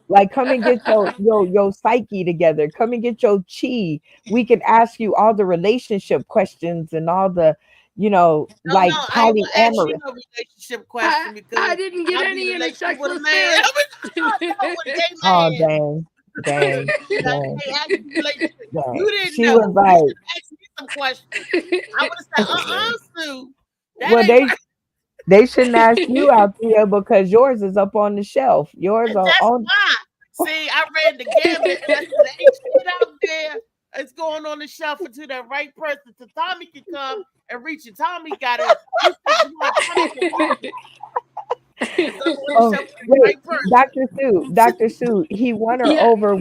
Like, come and get your psyche together. Come and get your chi. We can ask you all the relationship questions and all the, like polyamorous. No relationship question because I didn't get any in sex with a man. Oh, dang. You didn't She know. was like, Ask me some questions. I would have said, Sue. Well, they shouldn't ask you out there because yours is up on the shelf. Yours are on. Why. See, I read the gamut. That's the shit out there. It's going on the shelf until that right person. So Tommy can come and reach it. Tommy got it. Wait, Dr. Sue, he won her over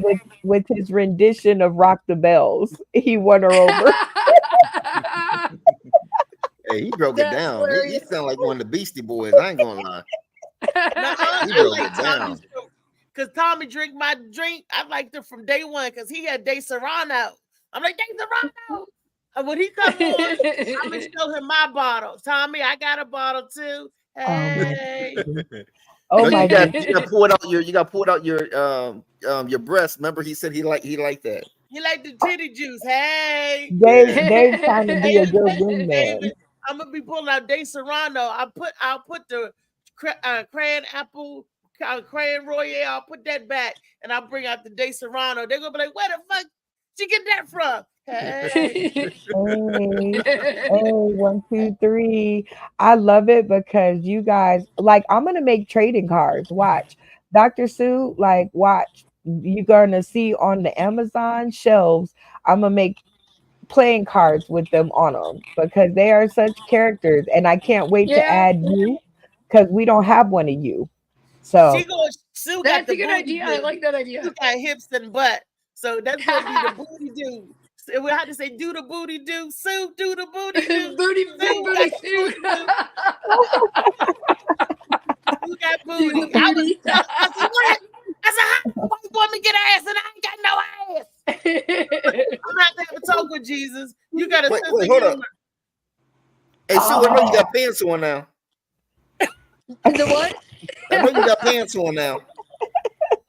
with his rendition of Rock the Bells. He won her over. Hey, he broke it down. He sound like one of the Beastie Boys. I ain't gonna lie. He broke it down. Because Tommy drink my drink. I liked it from day one because he had Day Serrano. I'm like, Day Serrano. And when he comes on, I'm gonna show him my bottle. Tommy, I got a bottle too. Hey. Oh my God! You got to pull out your breast. Remember, he said he liked that. He liked the titty juice. Hey, Dave trying to be a good wingman. I'm gonna be pulling out Day Serrano. I'll put the crayon apple, crayon royale. I'll put that back, and I'll bring out the Day Serrano. They're gonna be like, "Where the fuck did you get that from?" Hey. Hey, 1, 2, 3. I love it because you guys, like, I'm gonna make trading cards. Watch, Dr. Sue, like, watch. You're gonna see on the Amazon shelves. I'm gonna make playing cards with them on them because they are such characters, and I can't wait to add you because we don't have one of you. So Sue that's a good idea. I like that idea. Sue got hips and butt, so that's gonna be the booty do. So we have to say, do the booty do, Sue, do the booty do, booty Sue. You got booty. I said, what? I said, how you want me to get ass and I ain't got no ass? I'm not gonna have a talk with Jesus. You got a sense of humor. Hey, Sue, I know you got pants on now. The what? I know you got pants on now.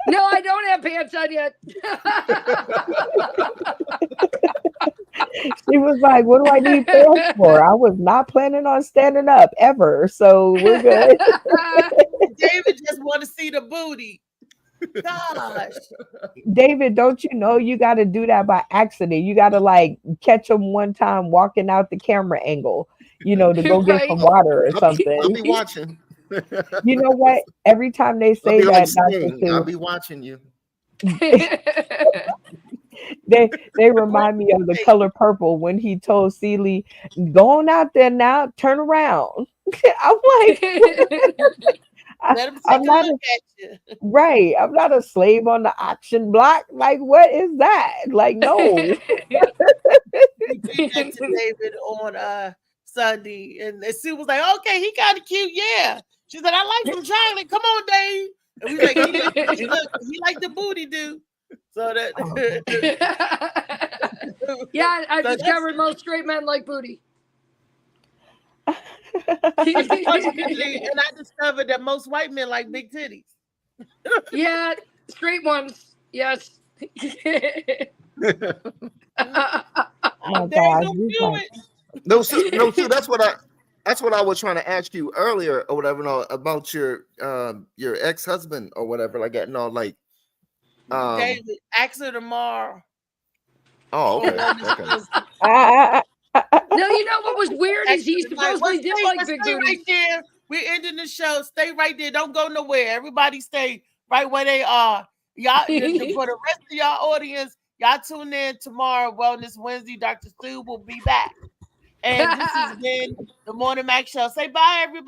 No, I don't have pants on yet. She was like, what do I need pants for? I was not planning on standing up ever. So we're good. David just want to see the booty. Gosh. David, don't you know you got to do that by accident? You got to like catch him one time walking out the camera angle, to go get some water or something. I'll be watching. You know what? Every time they say that, Dr. Sue, I'll be watching you. They remind me of The Color Purple when he told Celie, "Go on out there now, turn around." I'm like, I'm not right. I'm not a slave on the auction block. Like, what is that? Like, no. We did that to David on Sunday, and Sue was like, "Okay, he kind of cute, yeah." She said, "I like some chocolate. Come on, Dave." And we like, he like the booty do. So that I discovered most straight men like booty. And I discovered that most white men like big titties. Yeah, straight ones. Yes. Oh God, no, Sue, that's what I was trying to ask you earlier or whatever, about your ex-husband or whatever, like that. No, like David, ask her tomorrow. Oh, okay. No, you know what was weird is he supposedly did like big booties. Right there. We're ending the show. Stay right there. Don't go nowhere. Everybody stay right where they are. Y'all, for the rest of y'all audience, y'all tune in tomorrow, Wellness Wednesday. Dr. Sue will be back. And this has been the Morning Mac Show. Say bye, everybody.